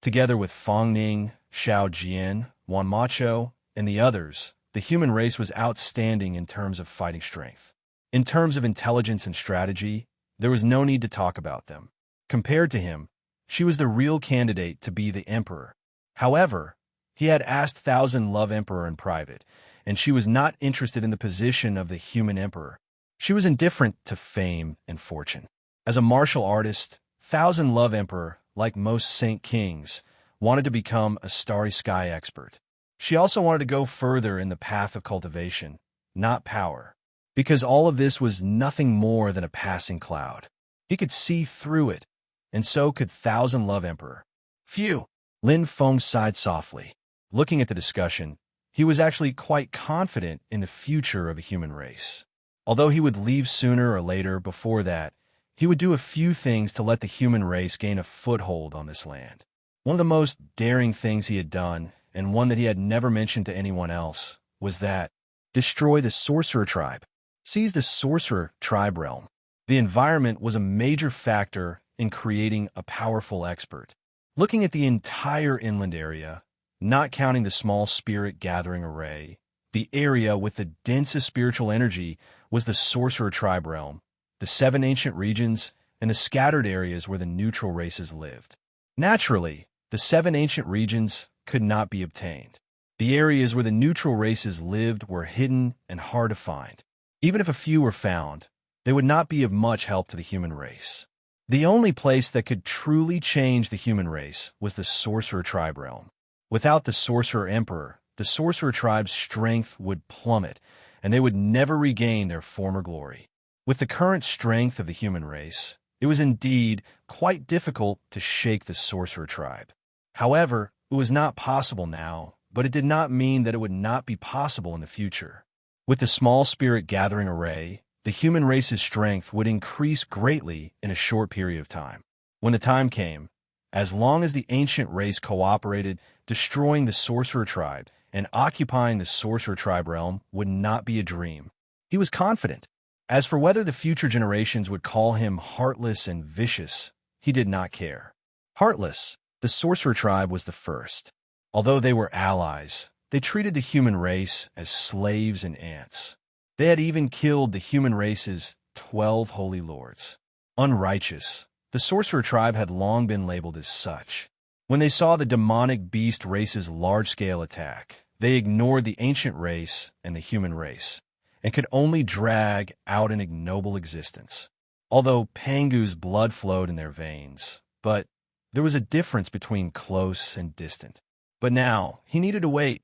Together with Fang Ning, Xiao Jian, Wan Macho, and the others, the human race was outstanding in terms of fighting strength. In terms of intelligence and strategy, there was no need to talk about them. Compared to him, she was the real candidate to be the emperor. However, he had asked Thousand Love Emperor in private, and she was not interested in the position of the human emperor. She was indifferent to fame and fortune. As a martial artist, Thousand Love Emperor, like most saint kings, wanted to become a starry sky expert. She also wanted to go further in the path of cultivation, not power, because all of this was nothing more than a passing cloud. He could see through it, and so could Thousand Love Emperor. Phew! Lin Feng sighed softly. Looking at the discussion, he was actually quite confident in the future of the human race. Although he would leave sooner or later, before that, he would do a few things to let the human race gain a foothold on this land. One of the most daring things he had done, and one that he had never mentioned to anyone else, was that destroy the sorcerer tribe. Seize the sorcerer tribe realm. The environment was a major factor in creating a powerful expert. Looking at the entire inland area, not counting the small spirit gathering array, the area with the densest spiritual energy was the sorcerer tribe realm, the 7 ancient regions, and the scattered areas where the neutral races lived. Naturally, the 7 ancient regions could not be obtained. The areas where the neutral races lived were hidden and hard to find. Even if a few were found, they would not be of much help to the human race. The only place that could truly change the human race was the sorcerer tribe realm. Without the sorcerer emperor, the sorcerer tribe's strength would plummet, and they would never regain their former glory. With the current strength of the human race, it was indeed quite difficult to shake the sorcerer tribe. However, it was not possible now, but it did not mean that it would not be possible in the future. With the small spirit gathering array, the human race's strength would increase greatly in a short period of time. When the time came, as long as the ancient race cooperated, destroying the sorcerer tribe and occupying the sorcerer tribe realm would not be a dream. He was confident. As for whether the future generations would call him heartless and vicious, he did not care. Heartless, the sorcerer tribe was the first. Although they were allies, they treated the human race as slaves and ants. They had even killed the human race's 12 holy lords. Unrighteous, the sorcerer tribe had long been labeled as such. When they saw the demonic beast race's large-scale attack, they ignored the ancient race and the human race, and could only drag out an ignoble existence. Although Pangu's blood flowed in their veins, but there was a difference between close and distant. But now, he needed to wait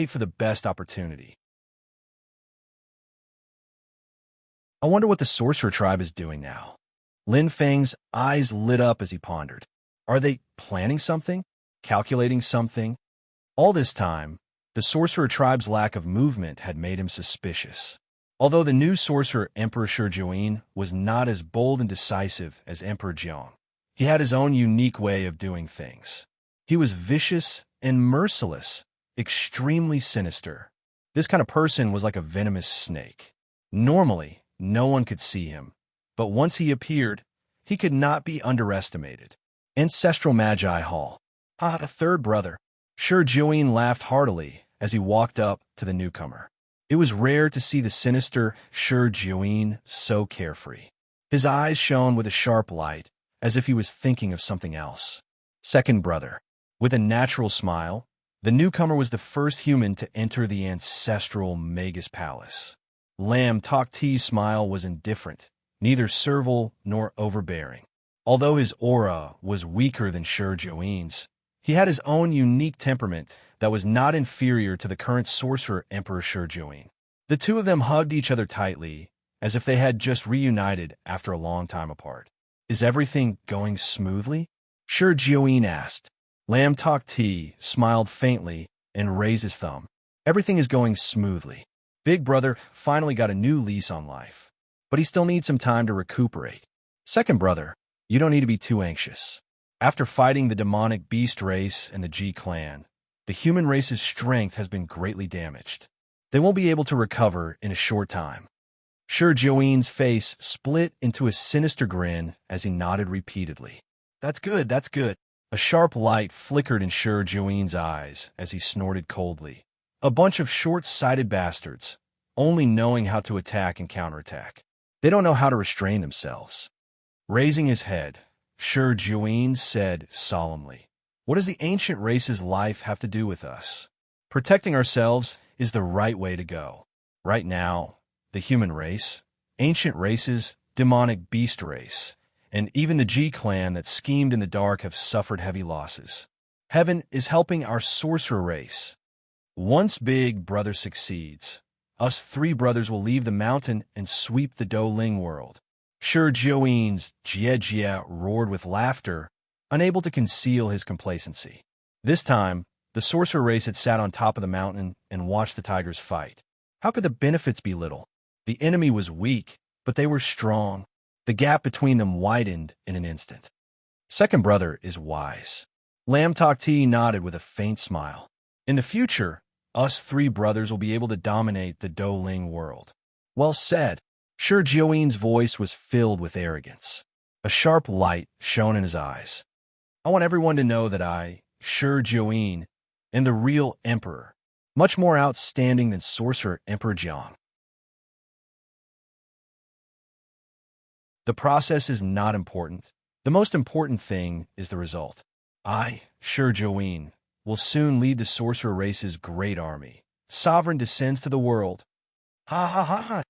for the best opportunity. I wonder what the sorcerer tribe is doing now. Lin Feng's eyes lit up as he pondered. Are they planning something? Calculating something? All this time, the sorcerer tribe's lack of movement had made him suspicious. Although the new sorcerer Emperor Shi Jiuyin was not as bold and decisive as Emperor Jiang, he had his own unique way of doing things. He was vicious and merciless, extremely sinister. This kind of person was like a venomous snake. Normally, no one could see him, but once he appeared, he could not be underestimated. Ancestral Magi Hall. Ah, the third brother. Shi Jiuyin laughed heartily as he walked up to the newcomer. It was rare to see the sinister Shi Jiuyin so carefree. His eyes shone with a sharp light, as if he was thinking of something else. Second brother. With a natural smile, the newcomer was the first human to enter the ancestral Magus Palace. Lam Tok Ti's smile was indifferent, neither servile nor overbearing. Although his aura was weaker than Shi Jiuyin's, he had his own unique temperament that was not inferior to the current sorcerer Emperor Shi Jiuyin. The two of them hugged each other tightly, as if they had just reunited after a long time apart. Is everything going smoothly? Shi Jiuyin asked. Lam Tok Ti smiled faintly and raised his thumb. Everything is going smoothly. Big brother finally got a new lease on life, but he still needs some time to recuperate. Second brother, you don't need to be too anxious. After fighting the demonic beast race and the Ji clan, the human race's strength has been greatly damaged. They won't be able to recover in a short time. Shi Jiuyin's face split into a sinister grin as he nodded repeatedly. That's good, that's good. A sharp light flickered in Shi Jiuyin's eyes as he snorted coldly. A bunch of short-sighted bastards, only knowing how to attack and counterattack. They don't know how to restrain themselves. Raising his head, Sir Juin said solemnly, "What does the ancient race's life have to do with us? Protecting ourselves is the right way to go. Right now, the human race, ancient races, demonic beast race, and even the G-clan that schemed in the dark have suffered heavy losses. Heaven is helping our sorcerer race. Once Big Brother succeeds, us three brothers will leave the mountain and sweep the Doling world." Sure Joeen's Jie roared with laughter, unable to conceal his complacency. This time, the sorcerer race had sat on top of the mountain and watched the tigers fight. How could the benefits be little? The enemy was weak, but they were strong. The gap between them widened in an instant. Second brother is wise. Lam Tok Ti nodded with a faint smile. In the future, us three brothers will be able to dominate the Doling world. Well said. Sure Joeen's voice was filled with arrogance. A sharp light shone in his eyes. I want everyone to know that I, Sure Joeen, am the real emperor, much more outstanding than Sorcerer Emperor Jiang. The process is not important. The most important thing is the result. I, Sure Joeen, will soon lead the sorcerer race's great army. Sovereign descends to the world. Ha ha ha ha.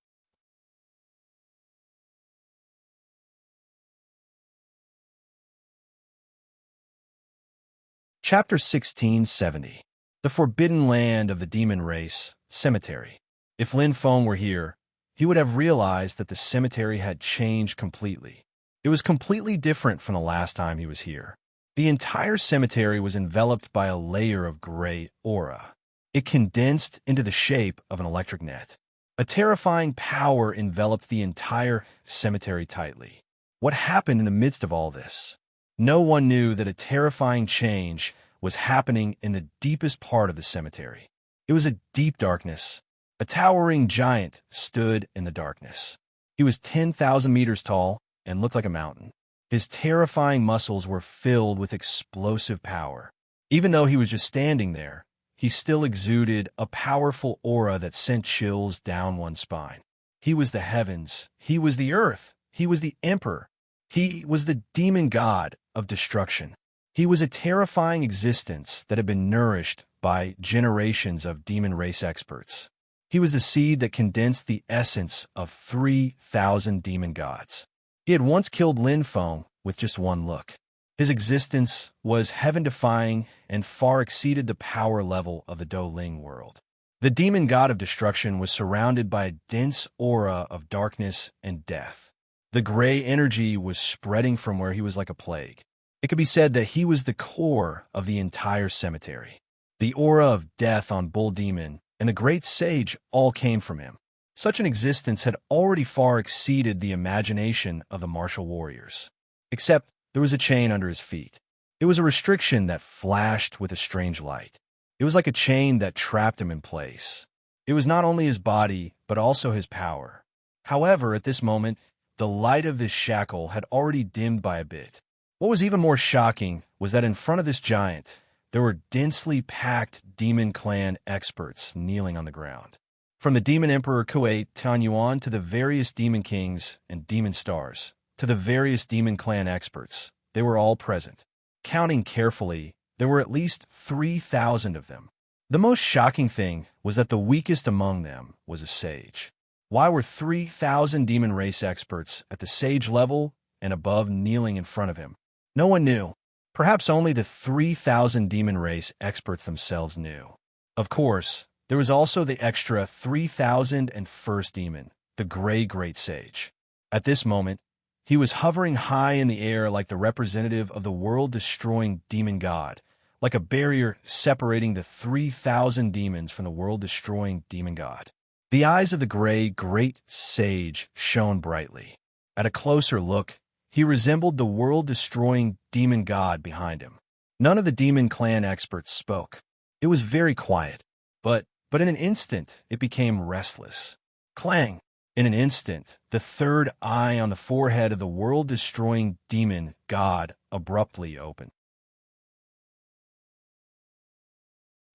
Chapter 1670. The Forbidden Land of the Demon Race, Cemetery. If Lin Feng were here, he would have realized that the cemetery had changed completely. It was completely different from the last time he was here. The entire cemetery was enveloped by a layer of gray aura. It condensed into the shape of an electric net. A terrifying power enveloped the entire cemetery tightly. What happened in the midst of all this? No one knew that a terrifying change was happening in the deepest part of the cemetery. It was a deep darkness. A towering giant stood in the darkness. He was 10,000 meters tall and looked like a mountain. His terrifying muscles were filled with explosive power. Even though he was just standing there, he still exuded a powerful aura that sent chills down one's spine. He was the heavens. He was the earth. He was the emperor. He was the demon god of destruction. He was a terrifying existence that had been nourished by generations of demon race experts. He was the seed that condensed the essence of 3,000 demon gods. He had once killed Lin Feng with just one look. His existence was heaven-defying and far exceeded the power level of the Doling world. The demon god of destruction was surrounded by a dense aura of darkness and death. The gray energy was spreading from where he was like a plague. It could be said that he was the core of the entire cemetery. The aura of death on Bull Demon and the great sage all came from him. Such an existence had already far exceeded the imagination of the martial warriors. Except there was a chain under his feet. It was a restriction that flashed with a strange light. It was like a chain that trapped him in place. It was not only his body, but also his power. However, at this moment, the light of this shackle had already dimmed by a bit. What was even more shocking was that in front of this giant, there were densely packed demon clan experts kneeling on the ground. From the demon emperor Kuei Tanyuan to the various demon kings and demon stars, to the various demon clan experts, they were all present. Counting carefully, there were at least 3,000 of them. The most shocking thing was that the weakest among them was a sage. Why were 3,000 demon race experts at the sage level and above kneeling in front of him? No one knew. Perhaps only the 3,000 demon race experts themselves knew. Of course, there was also the extra 3,001st demon, the Gray Great Sage. At this moment, he was hovering high in the air like the representative of the world-destroying demon god, like a barrier separating the 3,000 demons from the world-destroying demon god. The eyes of the Gray Great Sage shone brightly. At a closer look, he resembled the world-destroying demon god behind him. None of the demon clan experts spoke. It was very quiet, but in an instant it became restless. Clang! In an instant, the third eye on the forehead of the world-destroying demon god abruptly opened.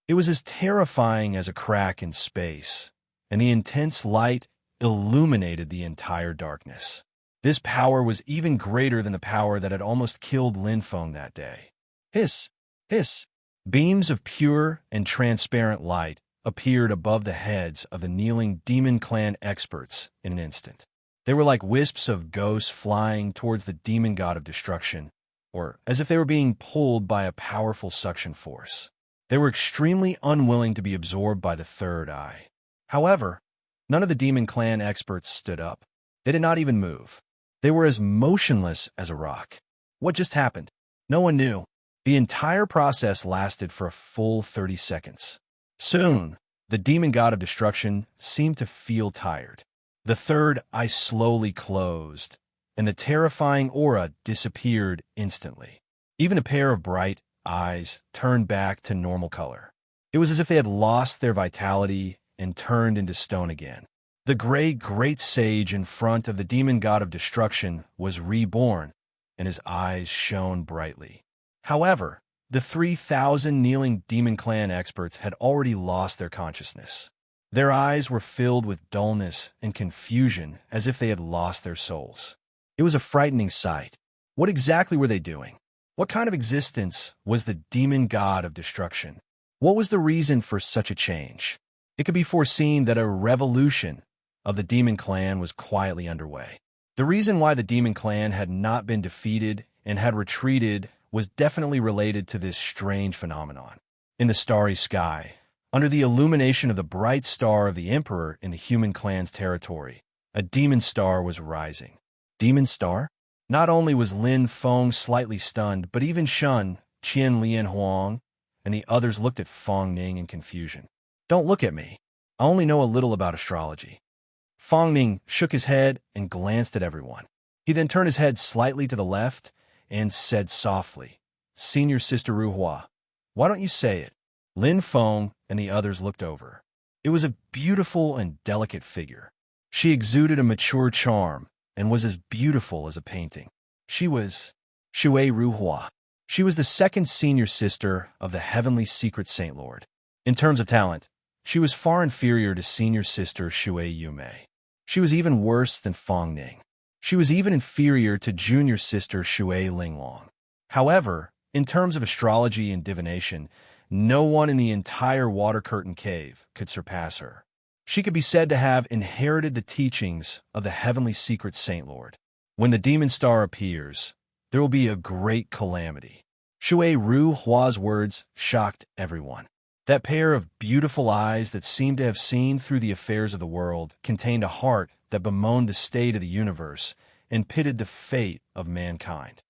It was as terrifying as a crack in space, and the intense light illuminated the entire darkness. This power was even greater than the power that had almost killed Lin Feng that day. Hiss! Hiss! Beams of pure and transparent light appeared above the heads of the kneeling Demon Clan experts in an instant. They were like wisps of ghosts flying towards the demon god of destruction, or as if they were being pulled by a powerful suction force. They were extremely unwilling to be absorbed by the third eye. However, none of the Demon Clan experts stood up. They did not even move. They were as motionless as a rock. What just happened? No one knew. The entire process lasted for a full 30 seconds. Soon, the demon god of destruction seemed to feel tired. The third eye slowly closed, and the terrifying aura disappeared instantly. Even a pair of bright eyes turned back to normal color. It was as if they had lost their vitality and turned into stone again. The gray great sage in front of the demon god of destruction was reborn, and his eyes shone brightly. However, the 3,000 kneeling Demon Clan experts had already lost their consciousness. Their eyes were filled with dullness and confusion as if they had lost their souls. It was a frightening sight. What exactly were they doing? What kind of existence was the demon god of destruction? What was the reason for such a change? It could be foreseen that a revolution of the Demon Clan was quietly underway. The reason why the Demon Clan had not been defeated and had retreated was definitely related to this strange phenomenon. In the starry sky, under the illumination of the bright star of the Emperor in the human clan's territory, a demon star was rising. Demon star? Not only was Lin Feng slightly stunned, but even Shun, Qian Lian Huang, and the others looked at Fong Ning in confusion. Don't look at me. I only know a little about astrology. Fong Ning shook his head and glanced at everyone. He then turned his head slightly to the left and said softly, "Senior Sister Ruhua, why don't you say it?" Lin Feng and the others looked over. It was a beautiful and delicate figure. She exuded a mature charm and was as beautiful as a painting. She was Shui Ruhua. She was the second senior sister of the heavenly secret Saint Lord. In terms of talent, she was far inferior to senior sister Shui Yumei. She was even worse than Fong Ning. She was even inferior to junior sister Shui Linglong. However, in terms of astrology and divination, no one in the entire Water Curtain Cave could surpass her. She could be said to have inherited the teachings of the heavenly secret Saint Lord. When the demon star appears, there will be a great calamity. Shui Ruhua's words shocked everyone. That pair of beautiful eyes that seemed to have seen through the affairs of the world contained a heart that bemoaned the state of the universe and pitied the fate of mankind.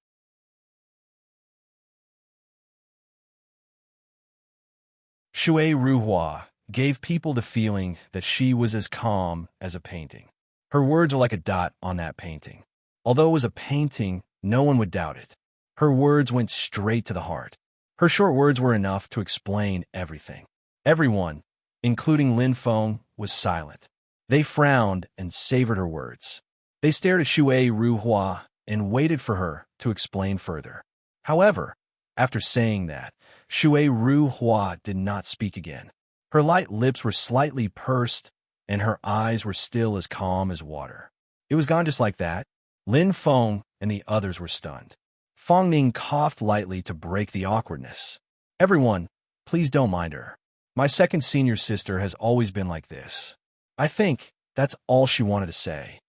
Shui Ruhua gave people the feeling that she was as calm as a painting. Her words were like a dot on that painting. Although it was a painting, no one would doubt it. Her words went straight to the heart. Her short words were enough to explain everything. Everyone, including Lin Feng, was silent. They frowned and savored her words. They stared at Shui Ruhua and waited for her to explain further. However, after saying that, Shui Ruhua did not speak again. Her light lips were slightly pursed, and her eyes were still as calm as water. It was gone just like that. Lin Feng and the others were stunned. Fong Ning coughed lightly to break the awkwardness. "Everyone, please don't mind her. My second senior sister has always been like this." I think that's all she wanted to say.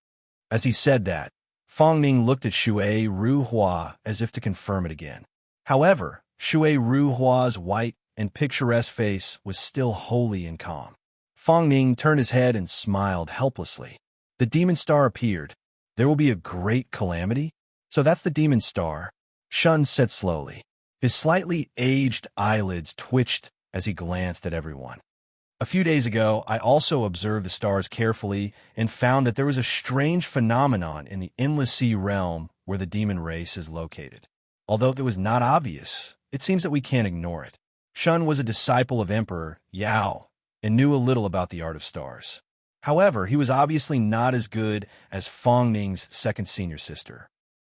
As he said that, Fong Ning looked at Shui Ruhua as if to confirm it again. However, Shui Ruhua's white and picturesque face was still holy and calm. Fong Ning turned his head and smiled helplessly. The demon star appeared. "There will be a great calamity? So that's the demon star," Shun said slowly. His slightly aged eyelids twitched as he glanced at everyone. "A few days ago, I also observed the stars carefully and found that there was a strange phenomenon in the endless sea realm where the demon race is located. Although it was not obvious, it seems that we can't ignore it." Shun was a disciple of Emperor Yao and knew a little about the art of stars. However, he was obviously not as good as Fong Ning's second senior sister.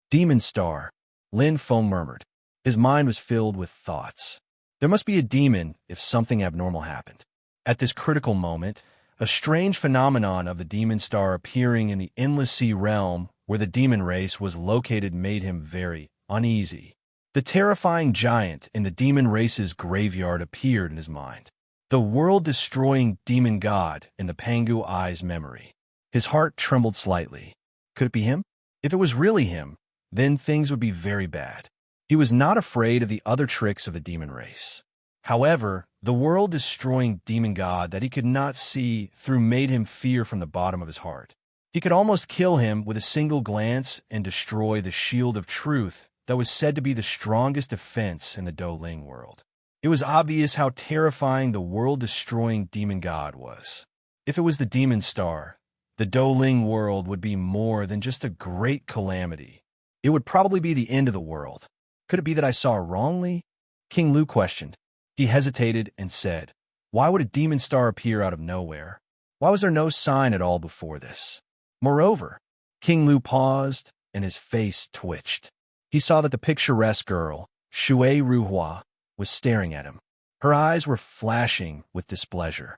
"Demon star," Lin Feng murmured. His mind was filled with thoughts. There must be a demon if something abnormal happened. At this critical moment, a strange phenomenon of the demon star appearing in the endless sea realm where the demon race was located made him very uneasy. The terrifying giant in the demon race's graveyard appeared in his mind. The world-destroying demon god in the Pangu Eye's memory. His heart trembled slightly. Could it be him? If it was really him, then things would be very bad. He was not afraid of the other tricks of the demon race. However, the world-destroying demon god that he could not see through made him fear from the bottom of his heart. He could almost kill him with a single glance and destroy the shield of truth that was said to be the strongest defense in the Douling world. It was obvious how terrifying the world-destroying demon god was. If it was the demon star, the Douling world would be more than just a great calamity. It would probably be the end of the world. Could it be that I saw wrongly? King Lu questioned. He hesitated and said, "Why would a demon star appear out of nowhere? Why was there no sign at all before this?" Moreover, King Lu paused and his face twitched. He saw that the picturesque girl, Shui Ruhua, was staring at him. Her eyes were flashing with displeasure.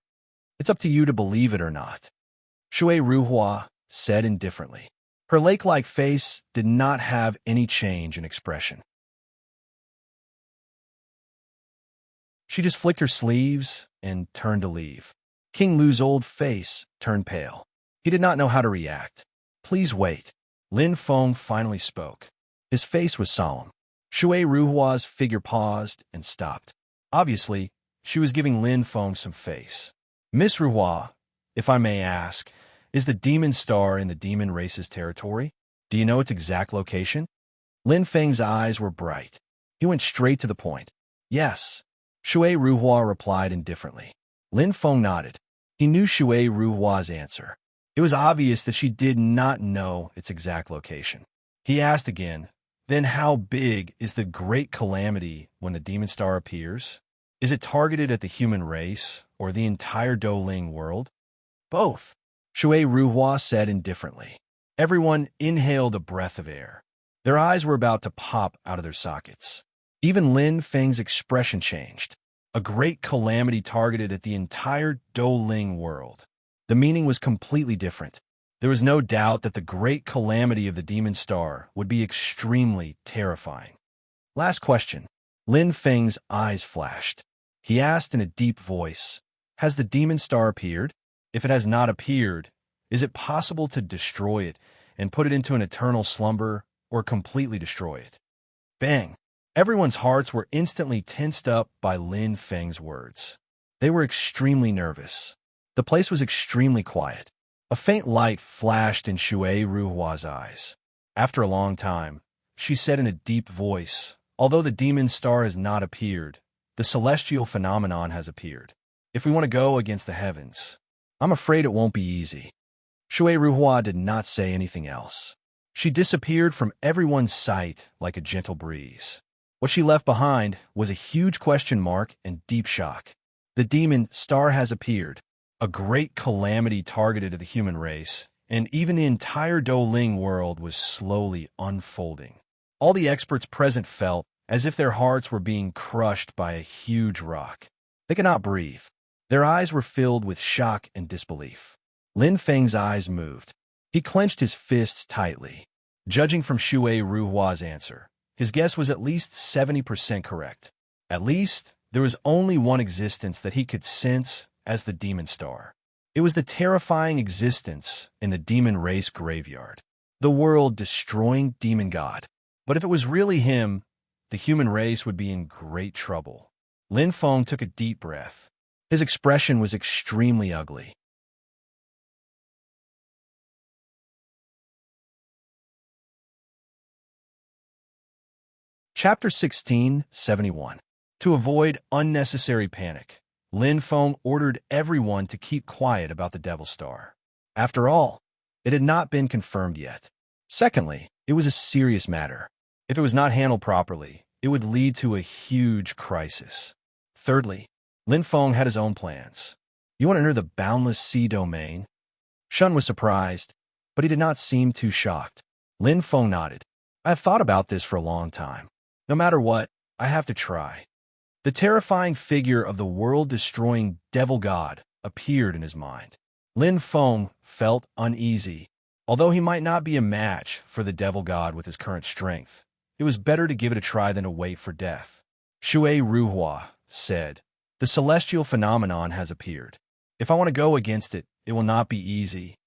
"It's up to you to believe it or not," Shui Ruhua said indifferently. Her lake-like face did not have any change in expression. She just flicked her sleeves and turned to leave. King Lu's old face turned pale. He did not know how to react. "Please wait." Lin Feng finally spoke. His face was solemn. Shui Ruhua's figure paused and stopped. Obviously, she was giving Lin Feng some face. "Miss Ruhua, if I may ask, is the demon star in the demon race's territory? Do you know its exact location?" Lin Feng's eyes were bright. He went straight to the point. "Yes." Shui Ruhua replied indifferently. Lin Feng nodded. He knew Shui Ruhua's answer. It was obvious that she did not know its exact location. He asked again, "Then how big is the great calamity when the demon star appears? Is it targeted at the human race or the entire Douling world?" "Both," Shui Ruhua said indifferently. Everyone inhaled a breath of air. Their eyes were about to pop out of their sockets. Even Lin Feng's expression changed. A great calamity targeted at the entire Douling world. The meaning was completely different. There was no doubt that the great calamity of the demon star would be extremely terrifying. "Last question." Lin Feng's eyes flashed. He asked in a deep voice, "Has the demon star appeared? If it has not appeared, is it possible to destroy it and put it into an eternal slumber or completely destroy it?" Bang! Everyone's hearts were instantly tensed up by Lin Feng's words. They were extremely nervous. The place was extremely quiet. A faint light flashed in Shui Ruhua's eyes. After a long time, she said in a deep voice, "Although the demon star has not appeared, the celestial phenomenon has appeared. If we want to go against the heavens, I'm afraid it won't be easy." Shui Ruhua did not say anything else. She disappeared from everyone's sight like a gentle breeze. What she left behind was a huge question mark and deep shock. The demon star has appeared. A great calamity targeted at the human race, and even the entire Douling world was slowly unfolding. All the experts present felt as if their hearts were being crushed by a huge rock. They could not breathe. Their eyes were filled with shock and disbelief. Lin Feng's eyes moved. He clenched his fists tightly. Judging from Shui Ruhua's answer, his guess was at least 70% correct. At least, there was only one existence that he could sense as the demon star. It was the terrifying existence in the demon race graveyard. The world-destroying demon god. But if it was really him, the human race would be in great trouble. Lin Feng took a deep breath. His expression was extremely ugly. Chapter 1671. To avoid unnecessary panic, Lin Feng ordered everyone to keep quiet about the Devil Star. After all, it had not been confirmed yet. Secondly, it was a serious matter. If it was not handled properly, it would lead to a huge crisis. Thirdly, Lin Feng had his own plans. "You want to enter the boundless sea domain?" Shun was surprised, but he did not seem too shocked. Lin Feng nodded. "I have thought about this for a long time. No matter what, I have to try." The terrifying figure of the world-destroying devil god appeared in his mind. Lin Feng felt uneasy. Although he might not be a match for the devil god with his current strength, it was better to give it a try than to wait for death. Shui Ruhua said, "The celestial phenomenon has appeared. If I want to go against it, it will not be easy."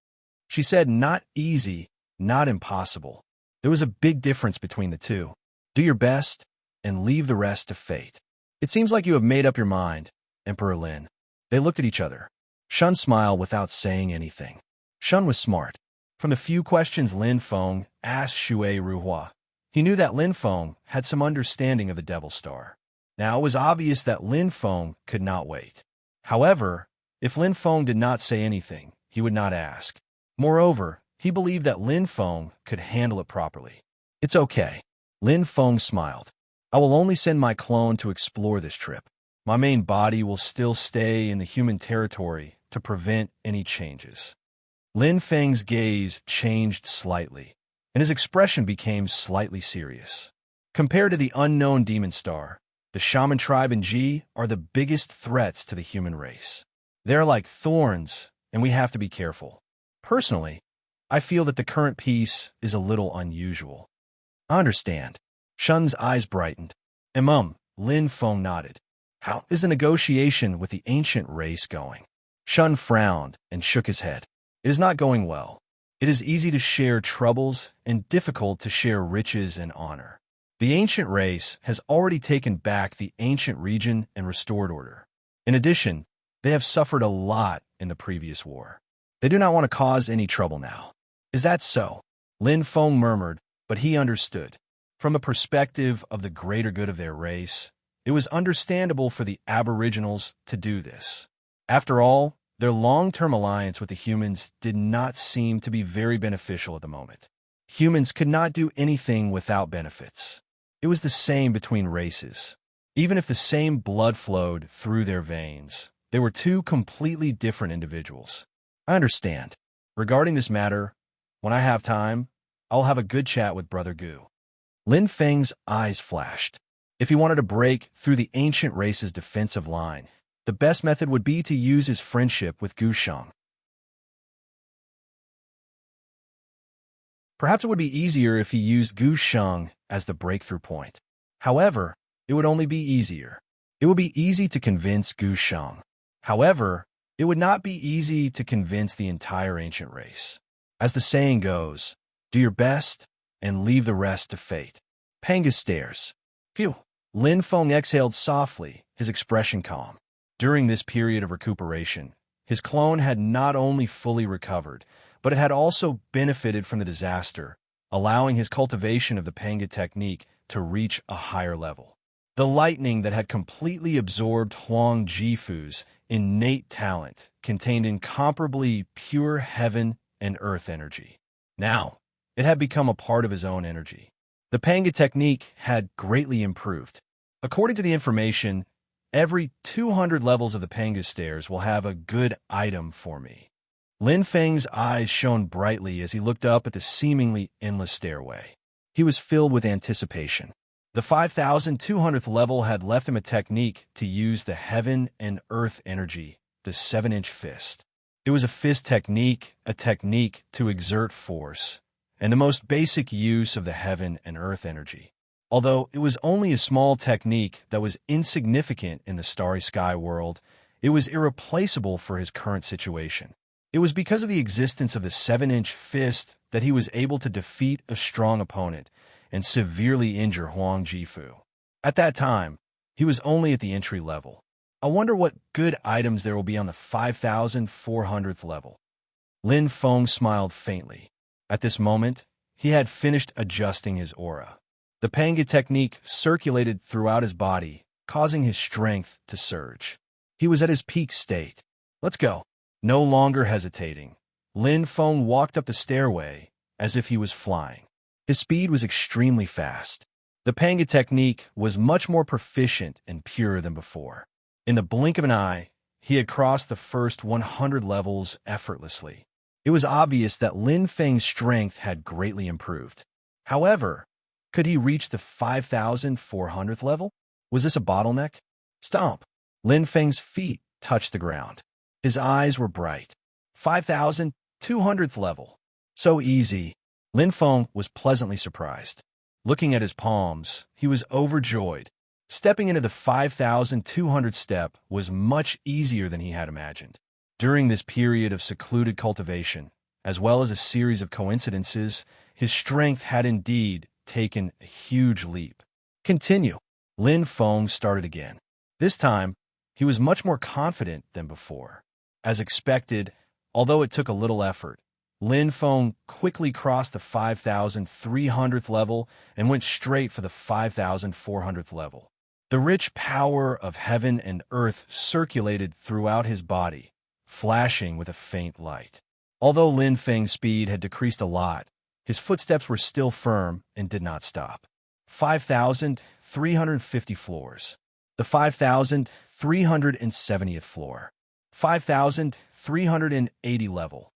She said not easy, not impossible. There was a big difference between the two. Do your best and leave the rest to fate. It seems like you have made up your mind, Emperor Lin. They looked at each other. Shun smiled without saying anything. Shun was smart. From the few questions Lin Feng asked Shui Ruhua, he knew that Lin Feng had some understanding of the Devil Star. Now it was obvious that Lin Feng could not wait. However, if Lin Feng did not say anything, he would not ask. Moreover, he believed that Lin Feng could handle it properly. It's okay. Lin Feng smiled. I will only send my clone to explore this trip. My main body will still stay in the human territory to prevent any changes. Lin Feng's gaze changed slightly, and his expression became slightly serious. Compared to the unknown demon star, the shaman tribe and Ji are the biggest threats to the human race. They're like thorns, and we have to be careful. Personally, I feel that the current peace is a little unusual. I understand. Shun's eyes brightened. Lin Feng nodded. How is the negotiation with the ancient race going? Shun frowned and shook his head. It is not going well. It is easy to share troubles and difficult to share riches and honor. The ancient race has already taken back the ancient region and restored order. In addition, they have suffered a lot in the previous war. They do not want to cause any trouble now. Is that so? Lin Feng murmured, but he understood. From the perspective of the greater good of their race, it was understandable for the Aboriginals to do this. After all, their long-term alliance with the humans did not seem to be very beneficial at the moment. Humans could not do anything without benefits. It was the same between races. Even if the same blood flowed through their veins, they were two completely different individuals. I understand. Regarding this matter, when I have time, I'll have a good chat with Brother Gu. Lin Feng's eyes flashed. If he wanted to break through the ancient race's defensive line, the best method would be to use his friendship with Gu Sheng. Perhaps it would be easier if he used Gu Sheng as the breakthrough point. However, it would only be easier. It would be easy to convince Gu Sheng. However, it would not be easy to convince the entire ancient race. As the saying goes, do your best and leave the rest to fate. Panga stares. Phew. Lin Feng exhaled softly, his expression calm. During this period of recuperation, his clone had not only fully recovered, but it had also benefited from the disaster, allowing his cultivation of the Panga technique to reach a higher level. The lightning that had completely absorbed Huang Jifu's innate talent contained incomparably pure heaven and earth energy. Now, it had become a part of his own energy. The Panga technique had greatly improved. According to the information, every 200 levels of the Panga stairs will have a good item for me. Lin Feng's eyes shone brightly as he looked up at the seemingly endless stairway. He was filled with anticipation. The 5,200th level had left him a technique to use the heaven and earth energy, the 7-inch fist. It was a fist technique, a technique to exert force, and the most basic use of the heaven and earth energy. Although it was only a small technique that was insignificant in the starry sky world, it was irreplaceable for his current situation. It was because of the existence of the 7-inch fist that he was able to defeat a strong opponent and severely injure Huang Jifu. At that time, he was only at the entry level. I wonder what good items there will be on the 5,400th level. Lin Feng smiled faintly. At this moment, he had finished adjusting his aura. The Panga technique circulated throughout his body, causing his strength to surge. He was at his peak state. Let's go. No longer hesitating, Lin Feng walked up the stairway as if he was flying. His speed was extremely fast. The Panga technique was much more proficient and pure than before. In the blink of an eye, he had crossed the first 100 levels effortlessly. It was obvious that Lin Feng's strength had greatly improved. However, could he reach the 5,400th level? Was this a bottleneck? Stomp! Lin Feng's feet touched the ground. His eyes were bright. 5,200th level. So easy. Lin Feng was pleasantly surprised. Looking at his palms, he was overjoyed. Stepping into the 5,200th step was much easier than he had imagined. During this period of secluded cultivation, as well as a series of coincidences, his strength had indeed taken a huge leap. Continue. Lin Feng started again. This time, he was much more confident than before. As expected, although it took a little effort, Lin Feng quickly crossed the 5,300th level and went straight for the 5,400th level. The rich power of heaven and earth circulated throughout his body, flashing with a faint light. Although Lin Feng's speed had decreased a lot, his footsteps were still firm and did not stop. 5,350 floors. The 5,370th floor. 5,380 level.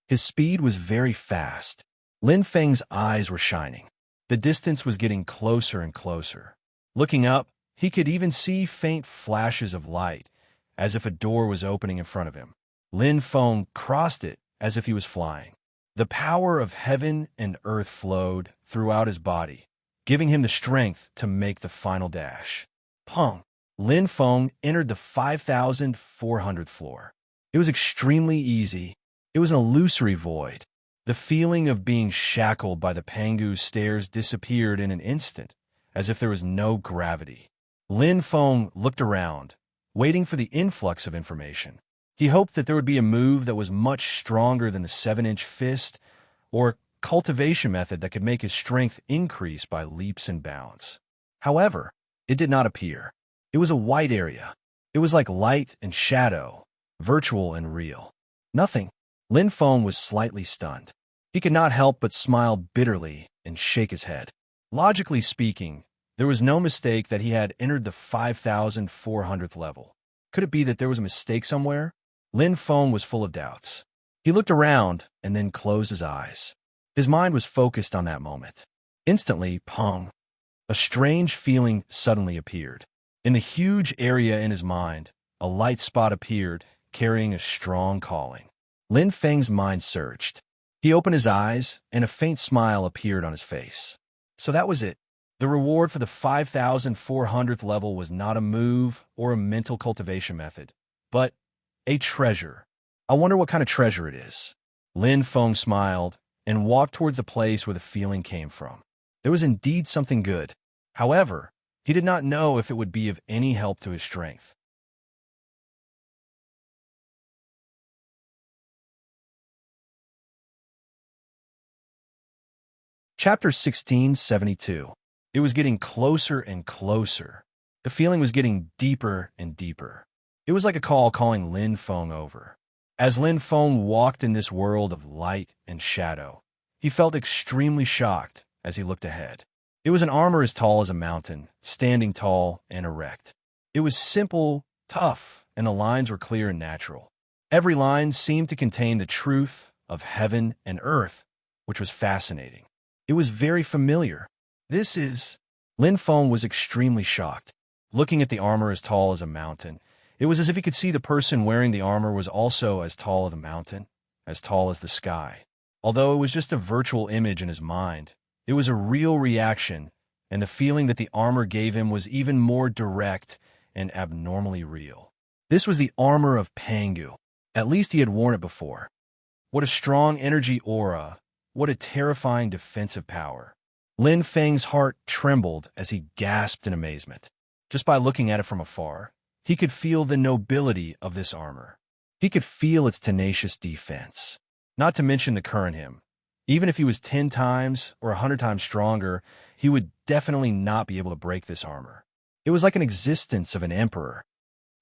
His speed was very fast. Lin Feng's eyes were shining. The distance was getting closer and closer. Looking up, he could even see faint flashes of light, as if a door was opening in front of him. Lin Feng crossed it as if he was flying. The power of heaven and earth flowed throughout his body, giving him the strength to make the final dash. Pong! Lin Feng entered the 5,400th floor. It was extremely easy. It was an illusory void. The feeling of being shackled by the Pangu's stairs disappeared in an instant, as if there was no gravity. Lin Feng looked around, waiting for the influx of information. He hoped that there would be a move that was much stronger than the 7-inch fist, or cultivation method that could make his strength increase by leaps and bounds. However, it did not appear. It was a white area. It was like light and shadow, virtual and real. Nothing. Lin Feng was slightly stunned. He could not help but smile bitterly and shake his head. Logically speaking, there was no mistake that he had entered the 5,400th level. Could it be that there was a mistake somewhere? Lin Feng was full of doubts. He looked around and then closed his eyes. His mind was focused on that moment. Instantly, pong! A strange feeling suddenly appeared. In the huge area in his mind, a light spot appeared, carrying a strong calling. Lin Feng's mind surged. He opened his eyes, and a faint smile appeared on his face. So that was it. The reward for the 5,400th level was not a move or a mental cultivation method, but a treasure. I wonder what kind of treasure it is. Lin Feng smiled and walked towards the place where the feeling came from. There was indeed something good. However, he did not know if it would be of any help to his strength. Chapter 1672. It was getting closer and closer. The feeling was getting deeper and deeper. It was like a call calling Lin Feng over. As Lin Feng walked in this world of light and shadow, he felt extremely shocked as he looked ahead. It was an armor as tall as a mountain, standing tall and erect. It was simple, tough, and the lines were clear and natural. Every line seemed to contain the truth of heaven and earth, which was fascinating. It was very familiar. This is... Lin Feng was extremely shocked. Looking at the armor as tall as a mountain, it was as if he could see the person wearing the armor was also as tall as the mountain, as tall as the sky. Although it was just a virtual image in his mind, it was a real reaction, and the feeling that the armor gave him was even more direct and abnormally real. This was the armor of Pangu. At least he had worn it before. What a strong energy aura. What a terrifying defensive power. Lin Feng's heart trembled as he gasped in amazement. Just by looking at it from afar, he could feel the nobility of this armor. He could feel its tenacious defense. Not to mention the current him. Even if he was 10 times or 100 times stronger, he would definitely not be able to break this armor. It was like an existence of an emperor.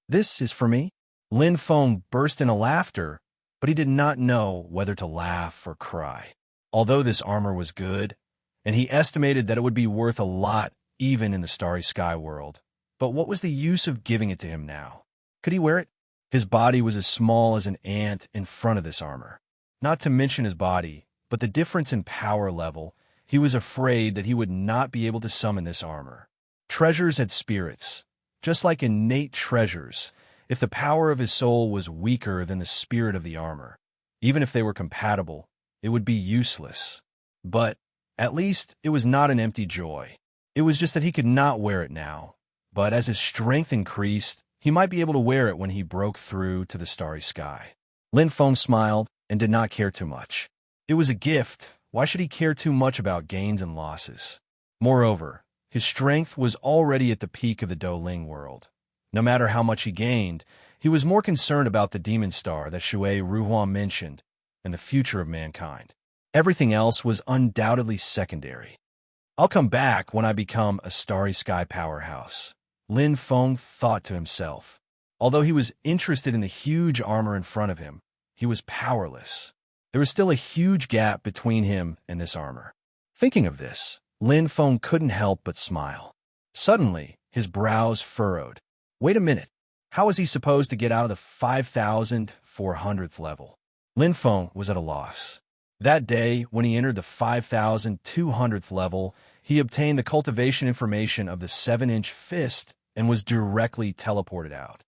This is for me? Lin Feng burst into laughter, but he did not know whether to laugh or cry. Although this armor was good, and he estimated that it would be worth a lot even in the starry sky world, but what was the use of giving it to him now? Could he wear it? His body was as small as an ant in front of this armor. Not to mention his body, but the difference in power level, He was afraid that he would not be able to summon this armor. Treasures had spirits, just like innate treasures. If the power of his soul was weaker than the spirit of the armor, even if they were compatible, it would be useless. But at least it was not an empty joy. It was just that he could not wear it now. But as his strength increased, he might be able to wear it when he broke through to the starry sky. Lin Feng smiled and did not care too much. It was a gift. Why should he care too much about gains and losses? Moreover, his strength was already at the peak of the Douling world. No matter how much he gained, he was more concerned about the demon star that Shui Ruhuan mentioned and the future of mankind. Everything else was undoubtedly secondary. I'll come back when I become a starry sky powerhouse, Lin Feng thought to himself. Although he was interested in the huge armor in front of him, he was powerless. There was still a huge gap between him and this armor. Thinking of this, Lin Feng couldn't help but smile. Suddenly, his brows furrowed. Wait a minute. How was he supposed to get out of the 5,400th level? Lin Feng was at a loss. That day, when he entered the 5,200th level, he obtained the cultivation information of the 7-inch fist and was directly teleported out.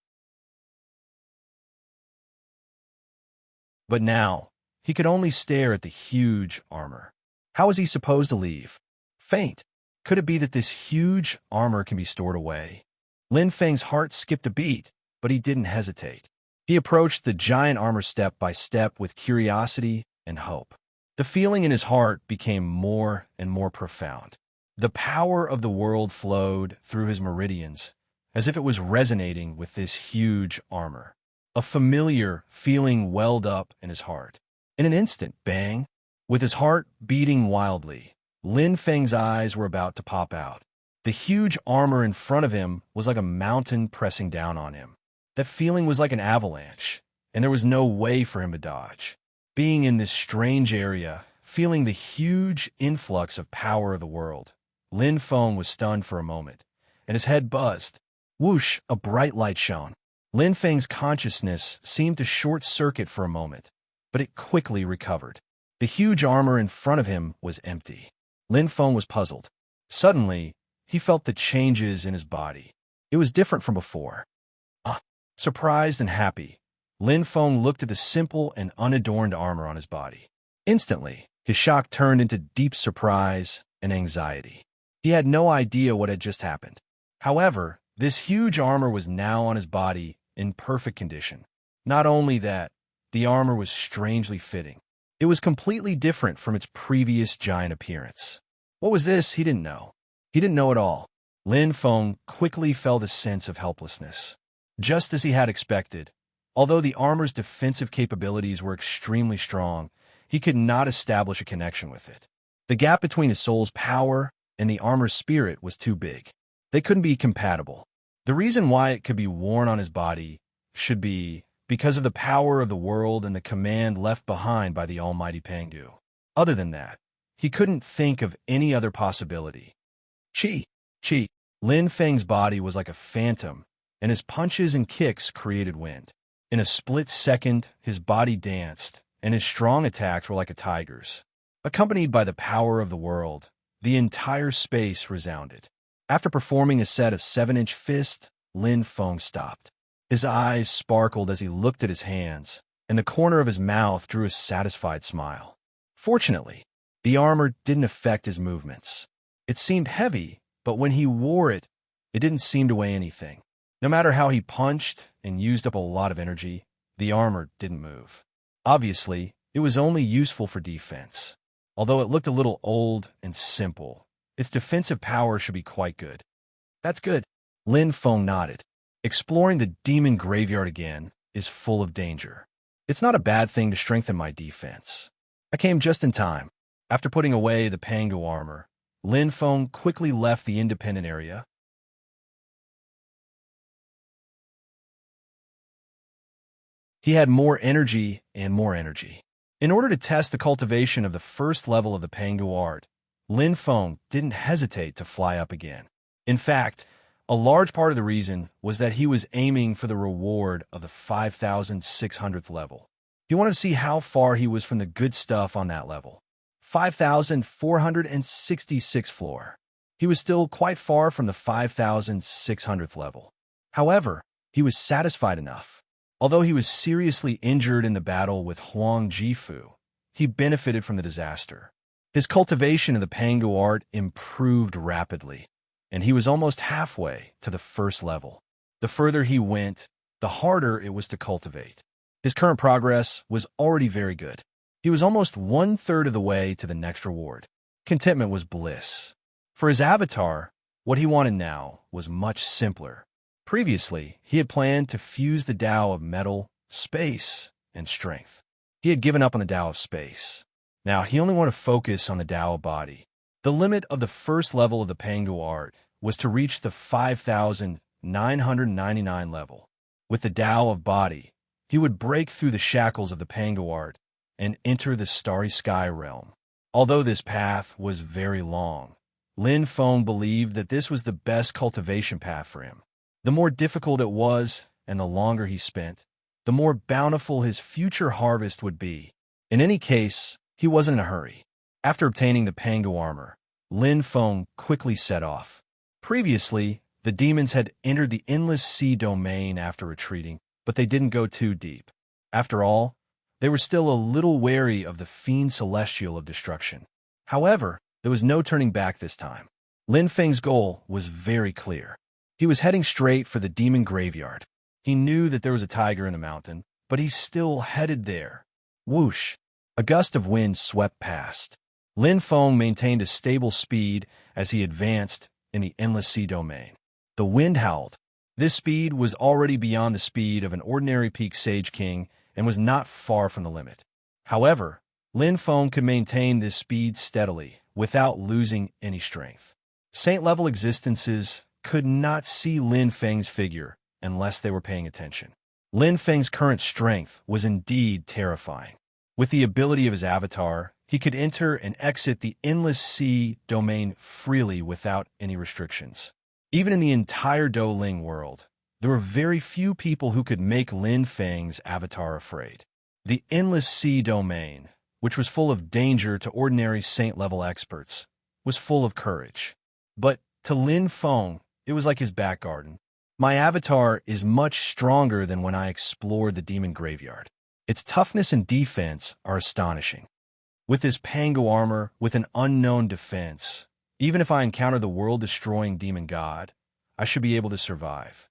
But now, he could only stare at the huge armor. How was he supposed to leave? Faint. Could it be that this huge armor can be stored away? Lin Feng's heart skipped a beat, but he didn't hesitate. He approached the giant armor step by step with curiosity and hope. The feeling in his heart became more and more profound. The power of the world flowed through his meridians, as if it was resonating with this huge armor. A familiar feeling welled up in his heart. In an instant, bang! With his heart beating wildly, Lin Feng's eyes were about to pop out. The huge armor in front of him was like a mountain pressing down on him. That feeling was like an avalanche, and there was no way for him to dodge. Being in this strange area, feeling the huge influx of power of the world, Lin Feng was stunned for a moment, and his head buzzed. Whoosh, a bright light shone. Lin Feng's consciousness seemed to short-circuit for a moment, but it quickly recovered. The huge armor in front of him was empty. Lin Feng was puzzled. Suddenly, he felt the changes in his body. It was different from before. Surprised and happy, Lin Feng looked at the simple and unadorned armor on his body. Instantly, his shock turned into deep surprise and anxiety. He had no idea what had just happened. However, this huge armor was now on his body in perfect condition. Not only that, the armor was strangely fitting. It was completely different from its previous giant appearance. What was this? He didn't know. He didn't know at all. Lin Feng quickly felt a sense of helplessness. Just as he had expected, although the armor's defensive capabilities were extremely strong, he could not establish a connection with it. The gap between his soul's power and the armor's spirit was too big. They couldn't be compatible. The reason why it could be worn on his body should be because of the power of the world and the command left behind by the almighty Pangu. Other than that, he couldn't think of any other possibility. Chi. Lin Feng's body was like a phantom, and his punches and kicks created wind. In a split second, his body danced, and his strong attacks were like a tiger's. Accompanied by the power of the world, the entire space resounded. After performing a set of 7-inch fists, Lin Feng stopped. His eyes sparkled as he looked at his hands, and the corner of his mouth drew a satisfied smile. Fortunately, the armor didn't affect his movements. It seemed heavy, but when he wore it, it didn't seem to weigh anything. No matter how he punched and used up a lot of energy, the armor didn't move. Obviously, it was only useful for defense. Although it looked a little old and simple, its defensive power should be quite good. That's good. Lin Feng nodded. Exploring the demon graveyard again is full of danger. It's not a bad thing to strengthen my defense. I came just in time. After putting away the Pangu armor, Lin Feng quickly left the independent area. He had more energy and more energy. In order to test the cultivation of the first level of the Pangu art, Lin Feng didn't hesitate to fly up again. In fact, a large part of the reason was that he was aiming for the reward of the 5,600th level. He wanted to see how far he was from the good stuff on that level. 5,466th floor. He was still quite far from the 5,600th level. However, he was satisfied enough. Although he was seriously injured in the battle with Huang Jifu, he benefited from the disaster. His cultivation of the Pangu art improved rapidly, and he was almost halfway to the first level. The further he went, the harder it was to cultivate. His current progress was already very good. He was almost one-third of the way to the next reward. Contentment was bliss. For his avatar, what he wanted now was much simpler. Previously, he had planned to fuse the Tao of metal, space, and strength. He had given up on the Tao of space. Now, he only wanted to focus on the Tao of body. The limit of the first level of the Pangu art was to reach the 5,999 level. With the Tao of body, he would break through the shackles of the Pangu art and enter the starry sky realm. Although this path was very long, Lin Feng believed that this was the best cultivation path for him. The more difficult it was, and the longer he spent, the more bountiful his future harvest would be. In any case, he wasn't in a hurry. After obtaining the Pangu armor, Lin Feng quickly set off. Previously, the demons had entered the endless sea domain after retreating, but they didn't go too deep. After all, they were still a little wary of the fiend celestial of destruction. However, there was no turning back this time. Lin Feng's goal was very clear. He was heading straight for the demon graveyard. He knew that there was a tiger in the mountain, but he still headed there. Whoosh! A gust of wind swept past. Lin Feng maintained a stable speed as he advanced in the endless sea domain. The wind howled. This speed was already beyond the speed of an ordinary peak Sage King and was not far from the limit. However, Lin Feng could maintain this speed steadily without losing any strength. Saint-level existences could not see Lin Feng's figure unless they were paying attention. Lin Feng's current strength was indeed terrifying. With the ability of his avatar, he could enter and exit the endless sea domain freely without any restrictions. Even in the entire Douling world, there were very few people who could make Lin Feng's avatar afraid. The endless sea domain, which was full of danger to ordinary saint-level experts, was full of courage. But to Lin Feng, it was like his back garden. My avatar is much stronger than when I explored the demon graveyard. Its toughness and defense are astonishing. With this Pangu armor, with an unknown defense, even if I encounter the world-destroying demon god, I should be able to survive.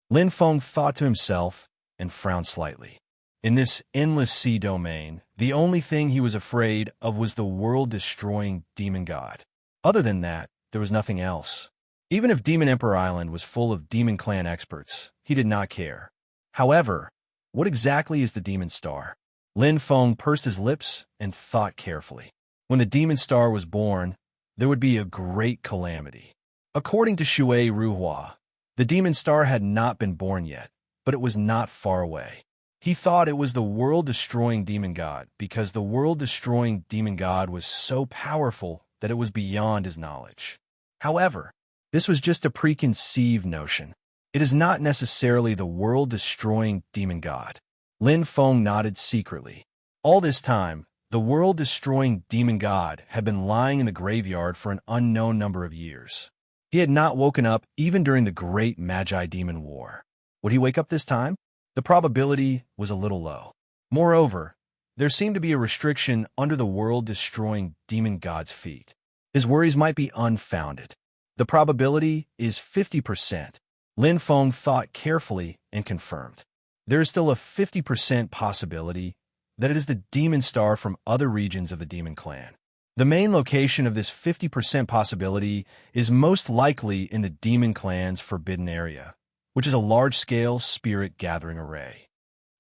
Lin Feng thought to himself and frowned slightly. In this endless sea domain, the only thing he was afraid of was the world-destroying demon god. Other than that, there was nothing else. Even if Demon Emperor Island was full of demon clan experts, he did not care. However, what exactly is the demon star? Lin Feng pursed his lips and thought carefully. When the demon star was born, there would be a great calamity. According to Shui Ruhua, the demon star had not been born yet, but it was not far away. He thought it was the world-destroying demon god because the world-destroying demon god was so powerful that it was beyond his knowledge. However, this was just a preconceived notion. It is not necessarily the world-destroying demon god. Lin Feng nodded secretly. All this time, the world-destroying demon god had been lying in the graveyard for an unknown number of years. He had not woken up even during the Great Magi Demon War. Would he wake up this time? The probability was a little low. Moreover, there seemed to be a restriction under the world-destroying demon god's feet. His worries might be unfounded. The probability is 50%. Lin Feng thought carefully and confirmed. There is still a 50% possibility that it is the demon star from other regions of the demon clan. The main location of this 50% possibility is most likely in the demon clan's forbidden area, which is a large-scale spirit gathering array.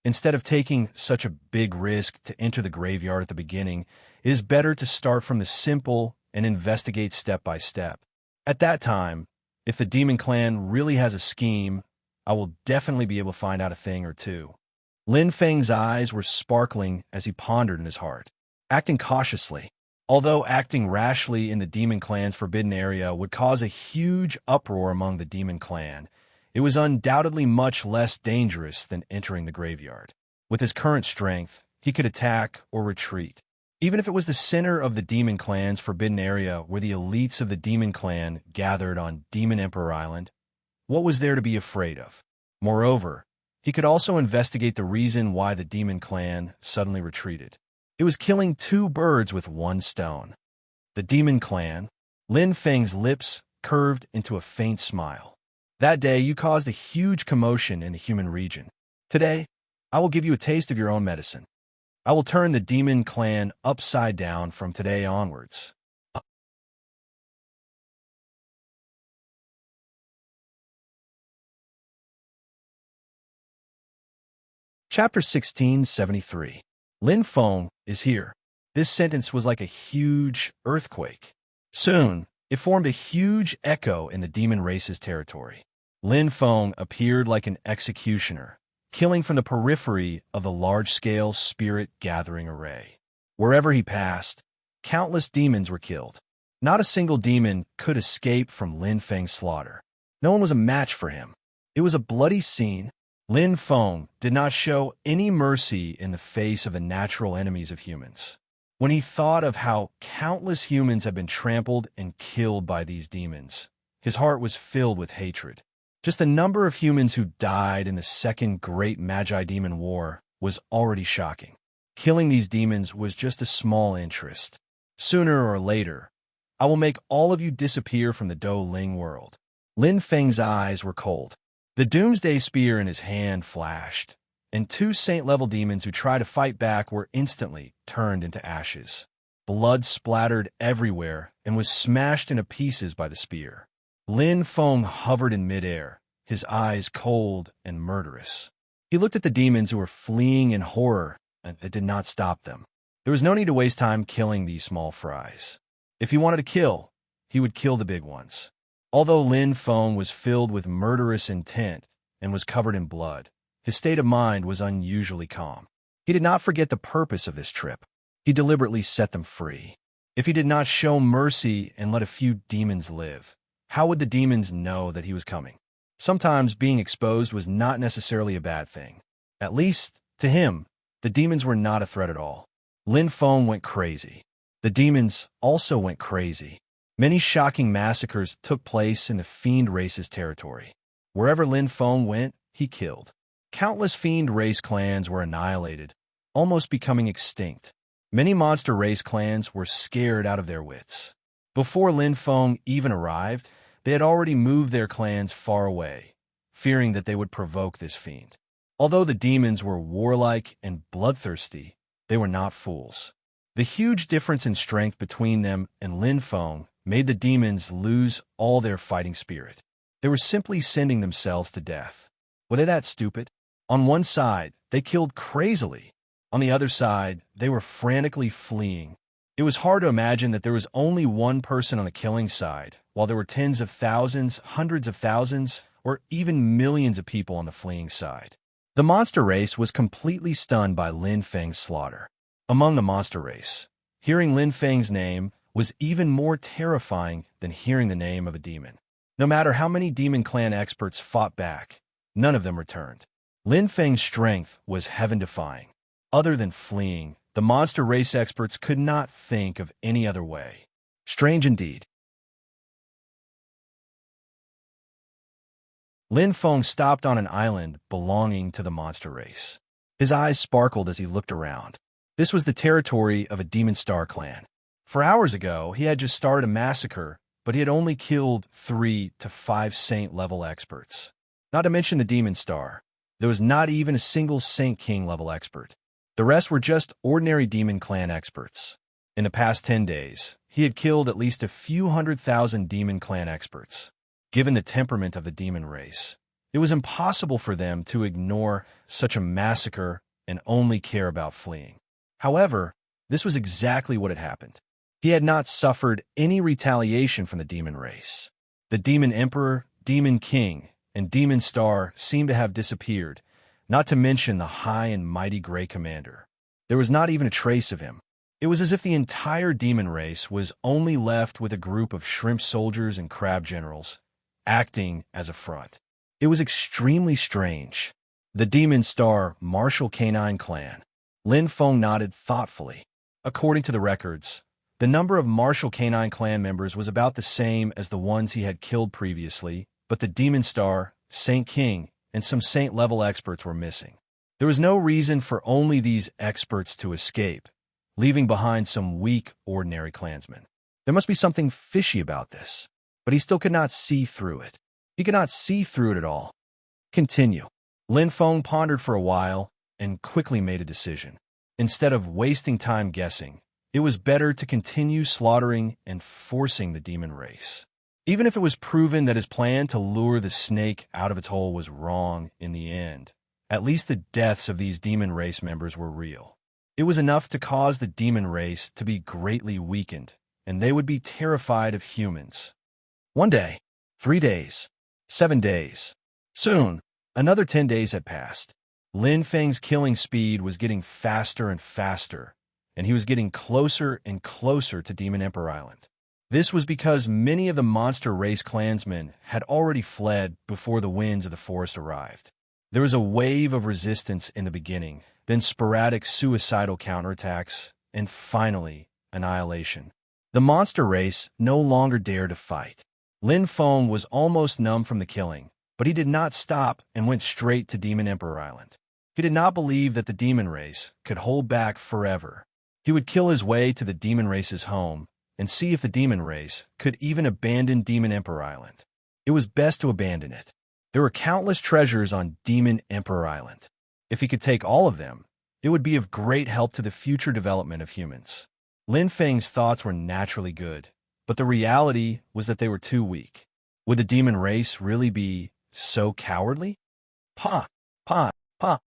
Instead of taking such a big risk to enter the graveyard at the beginning, it is better to start from the simple and investigate step by step. At that time, if the demon clan really has a scheme, I will definitely be able to find out a thing or two. Lin Feng's eyes were sparkling as he pondered in his heart. Acting cautiously, although acting rashly in the demon clan's forbidden area would cause a huge uproar among the demon clan, it was undoubtedly much less dangerous than entering the graveyard. With his current strength, he could attack or retreat. Even if it was the center of the demon clan's forbidden area where the elites of the demon clan gathered on Demon Emperor Island, what was there to be afraid of? Moreover, he could also investigate the reason why the demon clan suddenly retreated. It was killing two birds with one stone. The demon clan. Lin Feng's lips curved into a faint smile. That day, you caused a huge commotion in the human region. Today, I will give you a taste of your own medicine. I will turn the demon clan upside down from today onwards. Chapter 1673. Lin Feng is here. This sentence was like a huge earthquake. Soon, it formed a huge echo in the demon race's territory. Lin Feng appeared like an executioner, killing from the periphery of the large-scale spirit-gathering array. Wherever he passed, countless demons were killed. Not a single demon could escape from Lin Feng's slaughter. No one was a match for him. It was a bloody scene. Lin Feng did not show any mercy in the face of the natural enemies of humans. When he thought of how countless humans had been trampled and killed by these demons, his heart was filled with hatred. Just the number of humans who died in the Second Great Magi-Demon War was already shocking. Killing these demons was just a small interest. Sooner or later, I will make all of you disappear from the Do Ling world. Lin Feng's eyes were cold. The Doomsday Spear in his hand flashed, and two saint-level demons who tried to fight back were instantly turned into ashes. Blood splattered everywhere and was smashed into pieces by the spear. Lin Feng hovered in midair, his eyes cold and murderous. He looked at the demons who were fleeing in horror, and it did not stop them. There was no need to waste time killing these small fries. If he wanted to kill, he would kill the big ones. Although Lin Feng was filled with murderous intent and was covered in blood, his state of mind was unusually calm. He did not forget the purpose of this trip. He deliberately set them free. If he did not show mercy and let a few demons live, how would the demons know that he was coming? Sometimes being exposed was not necessarily a bad thing. At least, to him, the demons were not a threat at all. Lin Feng went crazy. The demons also went crazy. Many shocking massacres took place in the Fiend race's territory. Wherever Lin Feng went, he killed. Countless Fiend race clans were annihilated, almost becoming extinct. Many monster race clans were scared out of their wits. Before Lin Feng even arrived, they had already moved their clans far away, fearing that they would provoke this fiend. Although the demons were warlike and bloodthirsty, they were not fools. The huge difference in strength between them and Lin Feng made the demons lose all their fighting spirit. They were simply sending themselves to death. Were they that stupid? On one side, they killed crazily. On the other side, they were frantically fleeing. It was hard to imagine that there was only one person on the killing side, while there were tens of thousands, hundreds of thousands, or even millions of people on the fleeing side. The monster race was completely stunned by Lin Feng's slaughter. Among the monster race, hearing Lin Feng's name was even more terrifying than hearing the name of a demon. No matter how many demon clan experts fought back, none of them returned. Lin Feng's strength was heaven-defying. Other than fleeing, the monster race experts could not think of any other way. Strange indeed. Lin Feng stopped on an island belonging to the monster race. His eyes sparkled as he looked around. This was the territory of a Demon Star clan. For hours ago, he had just started a massacre, but he had only killed 3 to 5 Saint-level experts. Not to mention the Demon Star. There was not even a single Saint King level expert. The rest were just ordinary Demon Clan experts. In the past 10 days, he had killed at least a few 100,000 Demon Clan experts. Given the temperament of the demon race, it was impossible for them to ignore such a massacre and only care about fleeing. However, this was exactly what had happened. He had not suffered any retaliation from the demon race. The Demon Emperor, Demon King, and Demon Star seemed to have disappeared, not to mention the high and mighty Grey Commander. There was not even a trace of him. It was as if the entire demon race was only left with a group of shrimp soldiers and crab generals, acting as a front. It was extremely strange. The Demon Star Martial Canine Clan. Lin Feng nodded thoughtfully. According to the records, the number of martial canine clan members was about the same as the ones he had killed previously, but the Demon Star, Saint King, and some Saint-level experts were missing. There was no reason for only these experts to escape, leaving behind some weak, ordinary clansmen. There must be something fishy about this, but he still could not see through it. He could not see through it at all. Continue. Lin Feng pondered for a while and quickly made a decision. Instead of wasting time guessing, it was better to continue slaughtering and forcing the demon race. Even if it was proven that his plan to lure the snake out of its hole was wrong in the end, at least the deaths of these demon race members were real. It was enough to cause the demon race to be greatly weakened, and they would be terrified of humans. 1 day, 3 days, 7 days. Soon, another 10 days had passed. Lin Feng's killing speed was getting faster and faster, and he was getting closer and closer to Demon Emperor Island. This was because many of the monster race clansmen had already fled before the winds of the forest arrived. There was a wave of resistance in the beginning, then sporadic suicidal counterattacks, and finally, annihilation. The monster race no longer dared to fight. Lin Feng was almost numb from the killing, but he did not stop and went straight to Demon Emperor Island. He did not believe that the demon race could hold back forever. He would kill his way to the demon race's home and see if the demon race could even abandon Demon Emperor Island. It was best to abandon it. There were countless treasures on Demon Emperor Island. If he could take all of them, it would be of great help to the future development of humans. Lin Feng's thoughts were naturally good, but the reality was that they were too weak. Would the demon race really be so cowardly? Pa! Pa! Pa!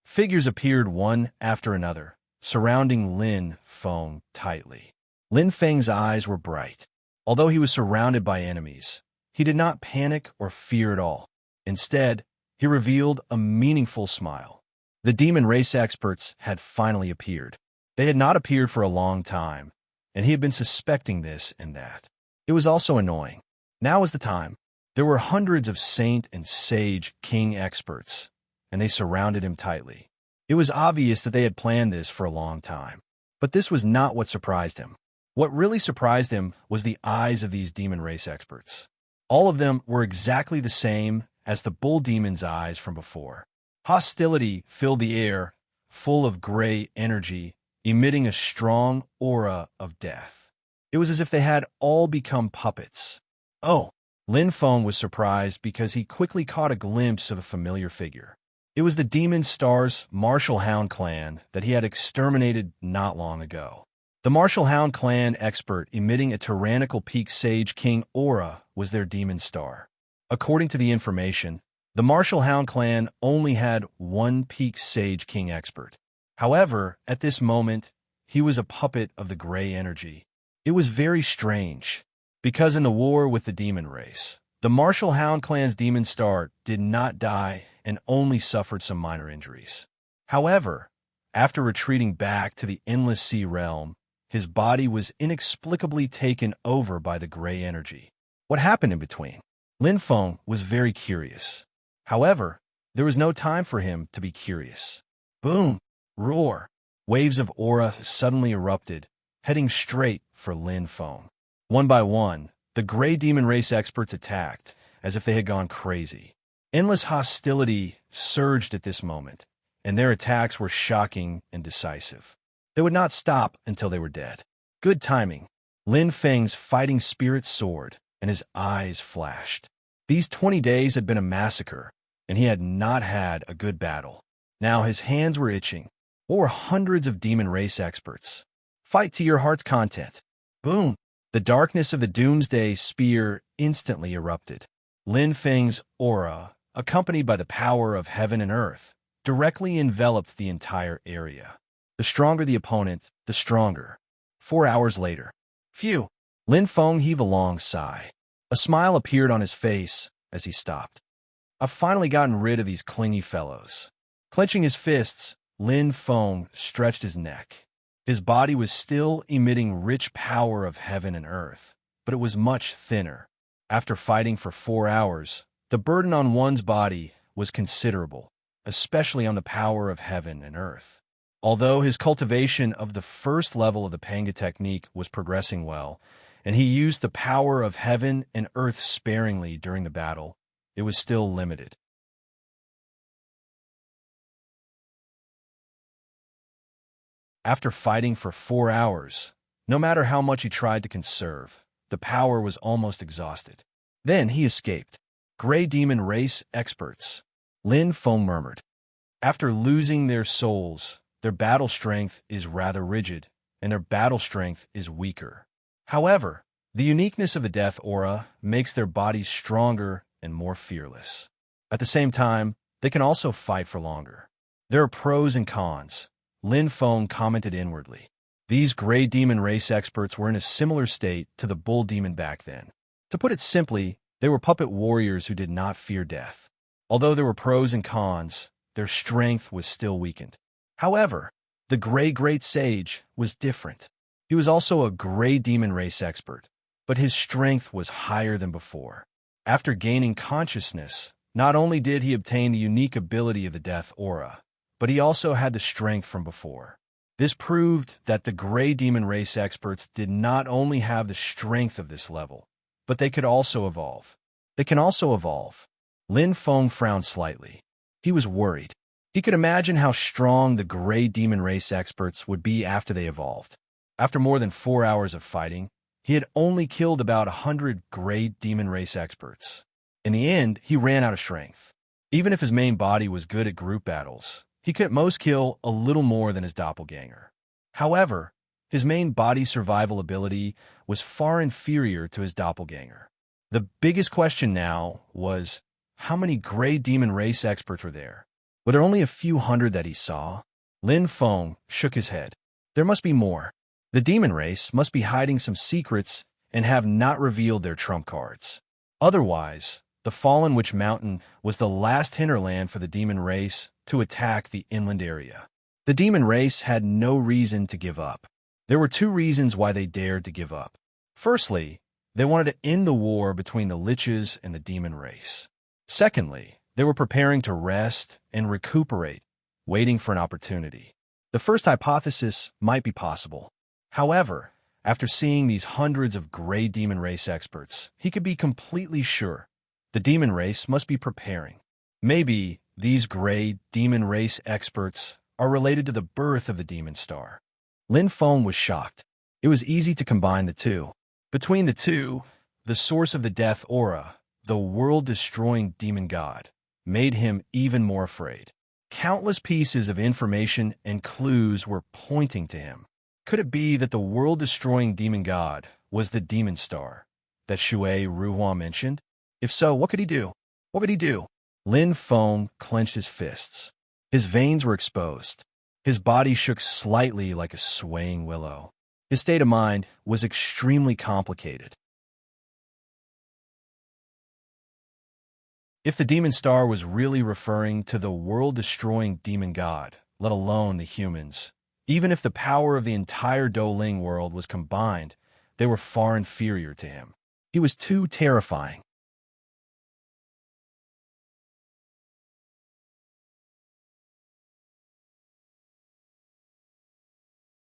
Figures appeared one after another, surrounding Lin Feng tightly. Lin Feng's eyes were bright. Although he was surrounded by enemies, he did not panic or fear at all. Instead, he revealed a meaningful smile. The demon race experts had finally appeared. They had not appeared for a long time, and he had been suspecting this and that. It was also annoying. Now was the time. There were hundreds of Saint and Sage King experts, and they surrounded him tightly. It was obvious that they had planned this for a long time. But this was not what surprised him. What really surprised him was the eyes of these demon race experts. All of them were exactly the same as the bull demon's eyes from before. Hostility filled the air, full of gray energy, emitting a strong aura of death. It was as if they had all become puppets. Oh, Lin Feng was surprised because he quickly caught a glimpse of a familiar figure. It was the Demon Star's Martial Hound clan that he had exterminated not long ago. The Martial Hound clan expert emitting a tyrannical peak Sage King aura was their Demon Star. According to the information, the Martial Hound clan only had one peak Sage King expert. However, at this moment, he was a puppet of the gray energy. It was very strange, because in the war with the demon race, the Martial Hound clan's Demon Star did not die and only suffered some minor injuries. However, after retreating back to the Endless Sea realm, his body was inexplicably taken over by the gray energy. What happened in between? Lin Feng was very curious. However, there was no time for him to be curious. Boom! Roar! Waves of aura suddenly erupted, heading straight for Lin Feng. One by one, the gray demon race experts attacked, as if they had gone crazy. Endless hostility surged at this moment, and their attacks were shocking and decisive. They would not stop until they were dead. Good timing. Lin Feng's fighting spirit soared, and his eyes flashed. These 20 days had been a massacre, and he had not had a good battle. Now his hands were itching. What were hundreds of demon race experts? Fight to your heart's content. Boom! The darkness of the Doomsday Spear instantly erupted. Lin Feng's aura, accompanied by the power of heaven and earth, directly enveloped the entire area. The stronger the opponent, the stronger. 4 hours later. Phew! Lin Feng heaved a long sigh. A smile appeared on his face as he stopped. I've finally gotten rid of these clingy fellows. Clenching his fists, Lin Feng stretched his neck. His body was still emitting rich power of heaven and earth, but it was much thinner. After fighting for 4 hours, the burden on one's body was considerable, especially on the power of heaven and earth. Although his cultivation of the first level of the Panga technique was progressing well, and he used the power of heaven and earth sparingly during the battle, it was still limited. After fighting for 4 hours, no matter how much he tried to conserve, the power was almost exhausted. Then he escaped. Gray Demon Race experts, Lin Feng murmured. After losing their souls, their battle strength is rather rigid, and their battle strength is weaker. However, the uniqueness of the death aura makes their bodies stronger and more fearless. At the same time, they can also fight for longer. There are pros and cons, Lin Feng commented inwardly. These Gray Demon Race experts were in a similar state to the Bull Demon back then. To put it simply, they were puppet warriors who did not fear death. Although there were pros and cons, their strength was still weakened. However, the Gray Great Sage was different. He was also a Gray Demon Race expert, but his strength was higher than before. After gaining consciousness, not only did he obtain the unique ability of the Death Aura, but he also had the strength from before. This proved that the Gray Demon Race experts did not only have the strength of this level, but they could also evolve. Lin Feng frowned slightly. He was worried. He could imagine how strong the Gray Demon Race experts would be after they evolved. After more than 4 hours of fighting, he had only killed about 100 Gray Demon Race experts. In the end, he ran out of strength. Even if his main body was good at group battles, he could at most kill a little more than his doppelganger. However, his main body survival ability was far inferior to his doppelganger. The biggest question now was, how many Gray Demon Race experts were there? Were there only a few hundred that he saw? Lin Feng shook his head. There must be more. The demon race must be hiding some secrets and have not revealed their trump cards. Otherwise, the Fallen Witch Mountain was the last hinterland for the demon race to attack the inland area. The demon race had no reason to give up. There were 2 reasons why they dared to give up. Firstly, they wanted to end the war between the liches and the demon race. Secondly, they were preparing to rest and recuperate, waiting for an opportunity. The first hypothesis might be possible. However, after seeing these hundreds of Gray Demon Race experts, he could be completely sure the demon race must be preparing. Maybe these Gray Demon Race experts are related to the birth of the demon star. Lin Feng was shocked. It was easy to combine the two. Between the two, the source of the death aura, the world-destroying demon god, made him even more afraid. Countless pieces of information and clues were pointing to him. Could it be that the world-destroying demon god was the demon star that Shui Ruhua mentioned? If so, what could he do? Lin Feng clenched his fists. His veins were exposed. His body shook slightly like a swaying willow. His state of mind was extremely complicated. If the demon star was really referring to the world-destroying demon god, let alone the humans, even if the power of the entire Douling world was combined, they were far inferior to him. He was too terrifying.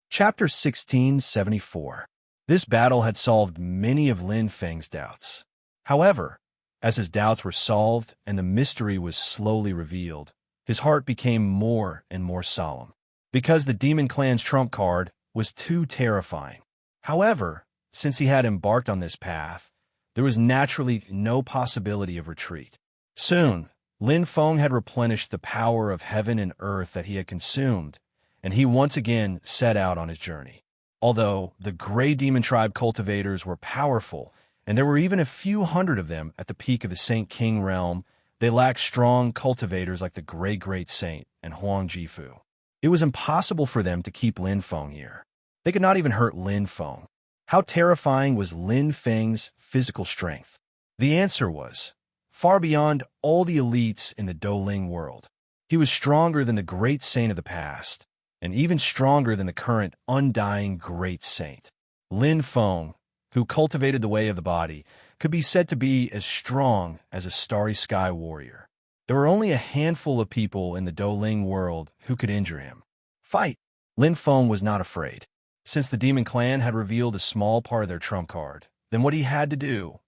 Chapter 1674. This battle had solved many of Lin Feng's doubts. However, as his doubts were solved and the mystery was slowly revealed, his heart became more and more solemn, because the Demon Clan's trump card was too terrifying. However, since he had embarked on this path, there was naturally no possibility of retreat. Soon, Lin Feng had replenished the power of heaven and earth that he had consumed, and he once again set out on his journey. Although the Gray Demon Tribe cultivators were powerful, and there were even a few hundred of them at the peak of the Saint King realm, they lacked strong cultivators like the Gray Great Saint and Huang Jifu. It was impossible for them to keep Lin Feng here. They could not even hurt Lin Feng. How terrifying was Lin Feng's physical strength? The answer was far beyond all the elites in the Douling world. He was stronger than the Great Saint of the past, and even stronger than the current undying Great Saint. Lin Feng, who cultivated the way of the body, could be said to be as strong as a starry sky warrior. There were only a handful of people in the Douling world who could injure him. Fight! Lin Feng was not afraid. Since the Demon Clan had revealed a small part of their trump card, then what he had to do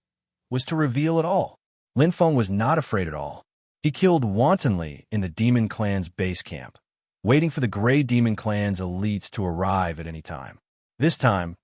was to reveal it all. Lin Feng was not afraid at all. He killed wantonly in the Demon Clan's base camp, waiting for the Grey Demon Clan's elites to arrive at any time. This time,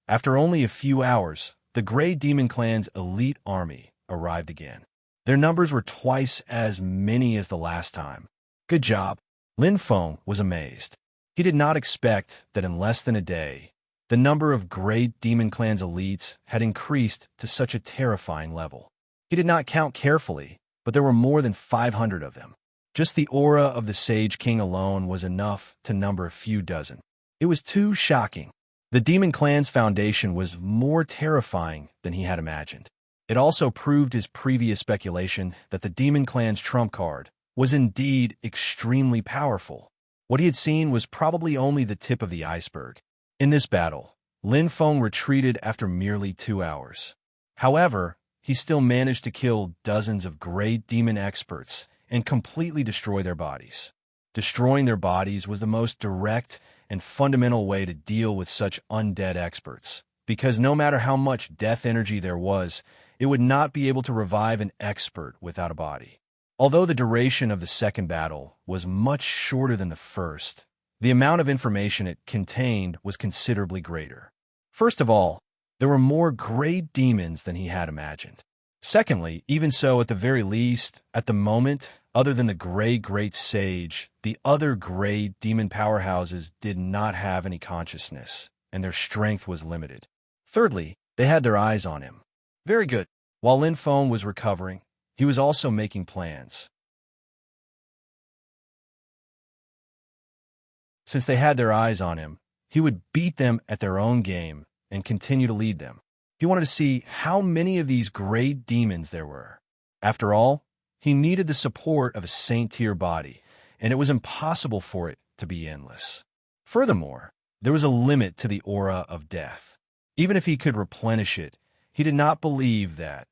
after only a few hours, the Grey Demon Clan's elite army arrived again. Their numbers were twice as many as the last time. Good job. Lin Feng was amazed. He did not expect that in less than a day, the number of Grey Demon Clan's elites had increased to such a terrifying level. He did not count carefully, but there were more than 500 of them. Just the aura of the Sage King alone was enough to number a few dozen. It was too shocking. The Demon Clan's foundation was more terrifying than he had imagined. It also proved his previous speculation that the Demon Clan's trump card was indeed extremely powerful. What he had seen was probably only the tip of the iceberg. In this battle, Lin Feng retreated after merely 2 hours. However, he still managed to kill dozens of Grey Demon experts and completely destroy their bodies. Destroying their bodies was the most direct and fundamental way to deal with such undead experts, because no matter how much death energy there was, it would not be able to revive an expert without a body. Although the duration of the second battle was much shorter than the first, the amount of information it contained was considerably greater. First of all, there were more Grey Demons than he had imagined. Secondly, even so, at the very least, at the moment, other than the Grey Great Sage, the other Grey Demon powerhouses did not have any consciousness, and their strength was limited. Thirdly, they had their eyes on him. Very good. While Lin Feng was recovering, he was also making plans. Since they had their eyes on him, he would beat them at their own game and continue to lead them. He wanted to see how many of these Grey Demons there were. After all, he needed the support of a saint-tier body, and it was impossible for it to be endless. Furthermore, there was a limit to the aura of death. Even if he could replenish it, he did not believe that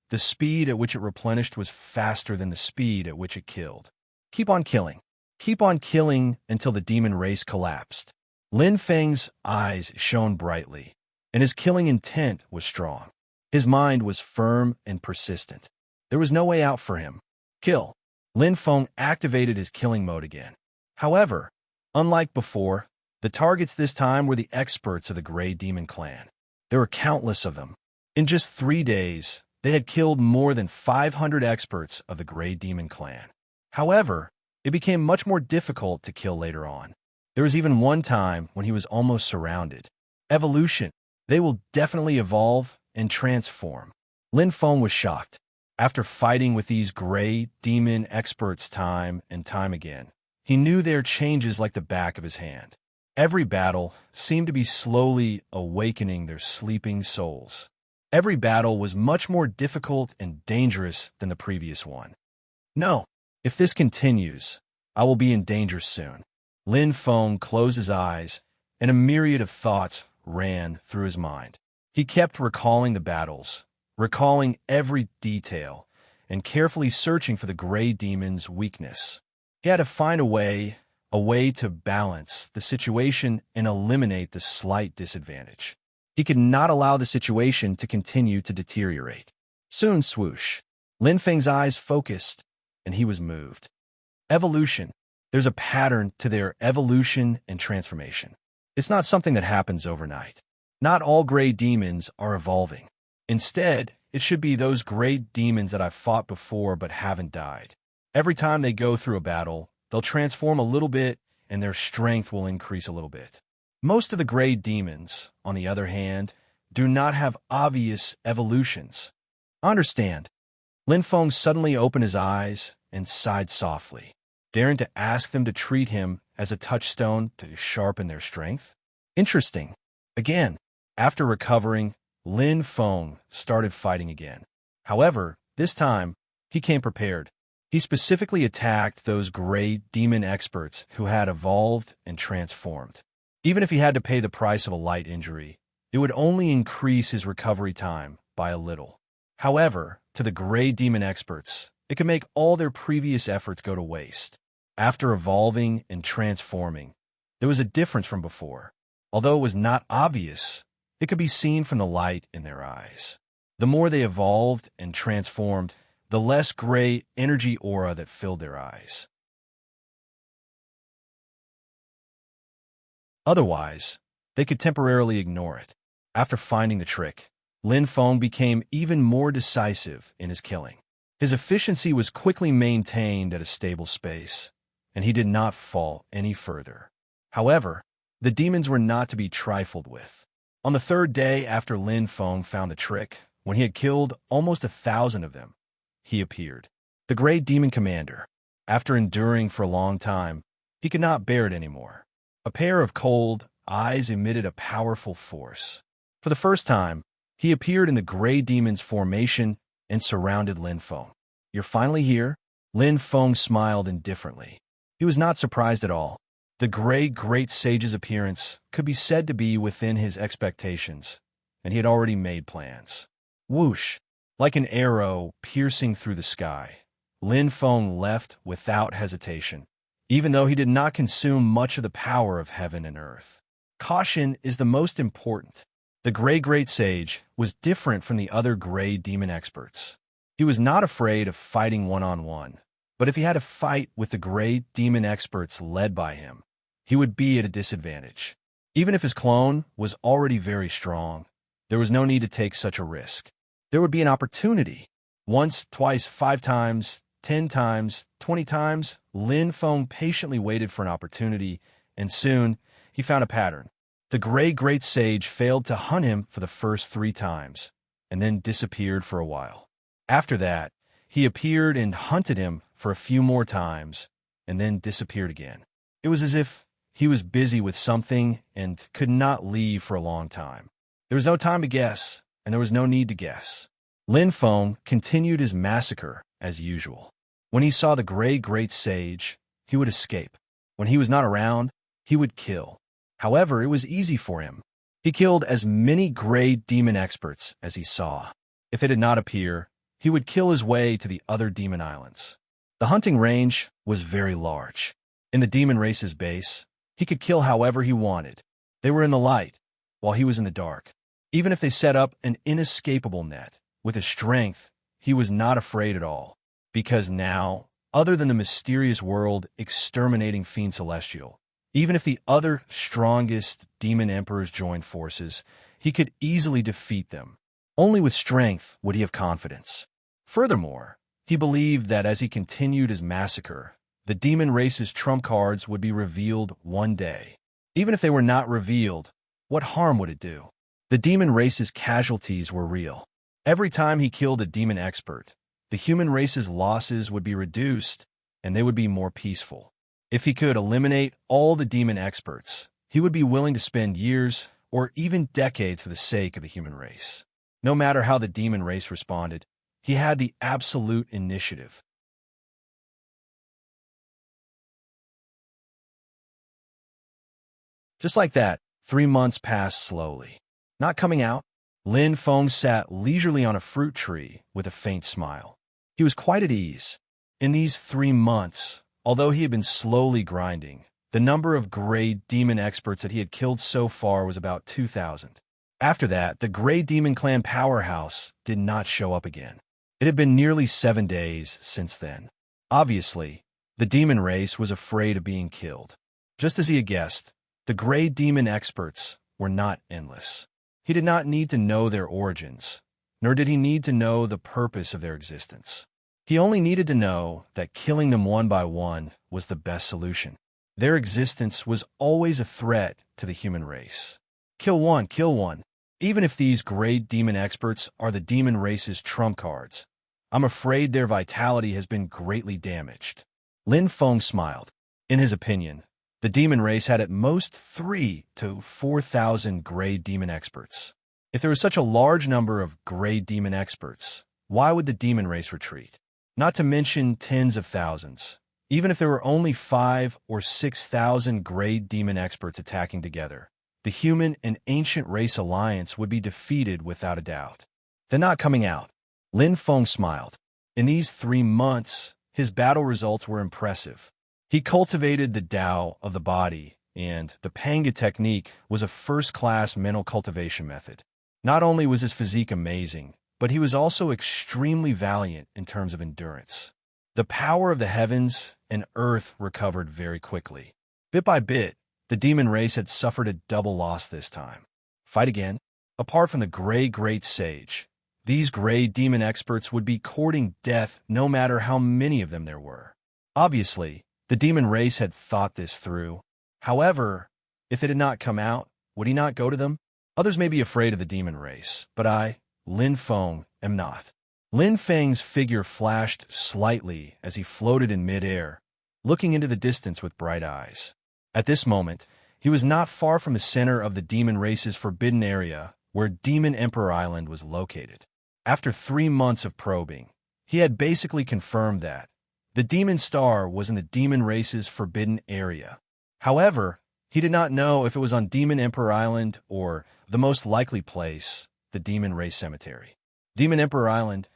the speed at which it replenished was faster than the speed at which it killed. Keep on killing. Keep on killing until the demon race collapsed. Lin Feng's eyes shone brightly, and his killing intent was strong. His mind was firm and persistent. There was no way out for him. Kill. Lin Feng activated his killing mode again. However, unlike before, the targets this time were the experts of the Grey Demon Clan. There were countless of them. In just 3 days, they had killed more than 500 experts of the Grey Demon Clan. However, it became much more difficult to kill later on. There was even one time when he was almost surrounded. Evolution. They will definitely evolve and transform. Lin Feng was shocked. After fighting with these Grey Demon experts time and time again, he knew their changes like the back of his hand. Every battle seemed to be slowly awakening their sleeping souls. Every battle was much more difficult and dangerous than the previous one. No, if this continues, I will be in danger soon. Lin Feng closed his eyes, and a myriad of thoughts ran through his mind. He kept recalling the battles, recalling every detail, and carefully searching for the Grey Demon's weakness. He had to find a way to balance the situation and eliminate the slight disadvantage. He could not allow the situation to continue to deteriorate. Soon, swoosh. Lin Feng's eyes focused, and he was moved. Evolution. There's a pattern to their evolution and transformation. It's not something that happens overnight. Not all Grey Demons are evolving. Instead, it should be those Grey Demons that I've fought before but haven't died. Every time they go through a battle, they'll transform a little bit, and their strength will increase a little bit. Most of the Grey Demons, on the other hand, do not have obvious evolutions. Understand. Lin Feng suddenly opened his eyes and sighed softly, daring to ask them to treat him as a touchstone to sharpen their strength. Interesting. Again, after recovering, Lin Feng started fighting again. However, this time, he came prepared. He specifically attacked those Grey Demon experts who had evolved and transformed. Even if he had to pay the price of a light injury, it would only increase his recovery time by a little. However, to the Grey Demon experts, it could make all their previous efforts go to waste. After evolving and transforming, there was a difference from before. Although it was not obvious, it could be seen from the light in their eyes. The more they evolved and transformed, the less gray energy aura that filled their eyes. Otherwise, they could temporarily ignore it. After finding the trick, Lin Feng became even more decisive in his killing. His efficiency was quickly maintained at a stable space, and he did not fall any further. However, the demons were not to be trifled with. On the third day after Lin Feng found the trick, when he had killed almost 1,000 of them, he appeared. The Grey Demon Commander. After enduring for a long time, he could not bear it anymore. A pair of cold eyes emitted a powerful force. For the first time, he appeared in the Grey Demon's formation and surrounded Lin Feng. "You're finally here?" Lin Feng smiled indifferently. He was not surprised at all. The Great Sage's appearance could be said to be within his expectations, and he had already made plans. Whoosh! Like an arrow piercing through the sky, Lin Feng left without hesitation, even though he did not consume much of the power of heaven and earth. Caution is the most important. The Great Sage was different from the other Grey Demon experts. He was not afraid of fighting one-on-one, but if he had to fight with the Grey Demon experts led by him, he would be at a disadvantage. Even if his clone was already very strong, there was no need to take such a risk. There would be an opportunity. Once, twice, 5 times, 10 times, 20 times, Lin Feng patiently waited for an opportunity, and soon he found a pattern. The Great Sage failed to hunt him for the first 3 times, and then disappeared for a while. After that, he appeared and hunted him for a few more times, and then disappeared again. It was as if he was busy with something and could not leave for a long time. There was no time to guess, and there was no need to guess. Lin Feng continued his massacre as usual. When he saw the Great Sage, he would escape. When he was not around, he would kill. However, it was easy for him. He killed as many Grey Demon experts as he saw. If they did not appear, he would kill his way to the other demon islands. The hunting range was very large. In the demon race's base, he could kill however he wanted. They were in the light, while he was in the dark. Even if they set up an inescapable net, with his strength, he was not afraid at all. Because now, other than the mysterious world exterminating Fiend Celestial, even if the other strongest demon emperors joined forces, he could easily defeat them. Only with strength would he have confidence. Furthermore, he believed that as he continued his massacre, the demon race's trump cards would be revealed one day. Even if they were not revealed, what harm would it do? The demon race's casualties were real. Every time he killed a demon expert, the human race's losses would be reduced, and they would be more peaceful. If he could eliminate all the demon experts, he would be willing to spend years or even decades for the sake of the human race. No matter how the demon race responded, he had the absolute initiative. Just like that, 3 months passed slowly. Not coming out, Lin Feng sat leisurely on a fruit tree with a faint smile. He was quite at ease. In these 3 months, although he had been slowly grinding, the number of Grey Demon experts that he had killed so far was about 2,000. After that, the Grey Demon Clan powerhouse did not show up again. It had been nearly 7 days since then. Obviously, the demon race was afraid of being killed. Just as he had guessed, the Grey Demon experts were not endless. He did not need to know their origins, nor did he need to know the purpose of their existence. He only needed to know that killing them one by one was the best solution. Their existence was always a threat to the human race. Kill one, kill one. Even if these Great Demon experts are the demon race's trump cards, I'm afraid their vitality has been greatly damaged. Lin Feng smiled. In his opinion, the demon race had at most 3,000 to 4,000 Grey Demon experts. If there was such a large number of Grey Demon experts, why would the demon race retreat? Not to mention tens of thousands. Even if there were only 5,000 or 6,000 Grey Demon experts attacking together, the human and ancient race alliance would be defeated without a doubt. Then not coming out. Lin Feng smiled. In these 3 months, his battle results were impressive. He cultivated the Tao of the body, and the Panga technique was a first-class mental cultivation method. Not only was his physique amazing, but he was also extremely valiant in terms of endurance. The power of the heavens and earth recovered very quickly. Bit by bit, the demon race had suffered a double loss this time. Fight again? Apart from the Grey Great Sage, these Grey demon experts would be courting death no matter how many of them there were. Obviously, the demon race had thought this through. However, if it had not come out, would he not go to them? Others may be afraid of the demon race, but I, Lin Feng, am not. Lin Feng's figure flashed slightly as he floated in midair, looking into the distance with bright eyes. At this moment, he was not far from the center of the demon race's forbidden area, where Demon Emperor Island was located. After 3 months of probing, he had basically confirmed that the demon star was in the demon race's forbidden area. However, he did not know if it was on Demon Emperor Island or, the most likely place, the demon race cemetery. Demon Emperor Island.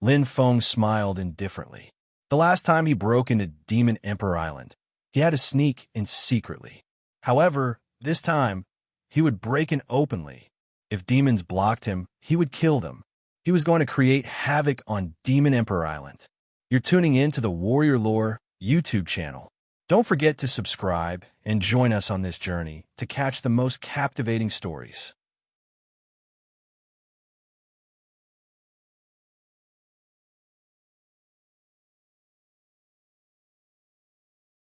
Lin Feng smiled indifferently. The last time he broke into Demon Emperor Island, he had to sneak in secretly. However, this time, he would break in openly. If demons blocked him, he would kill them. He was going to create havoc on Demon Emperor Island. You're tuning in to the Warrior Lore YouTube channel. Don't forget to subscribe and join us on this journey to catch the most captivating stories.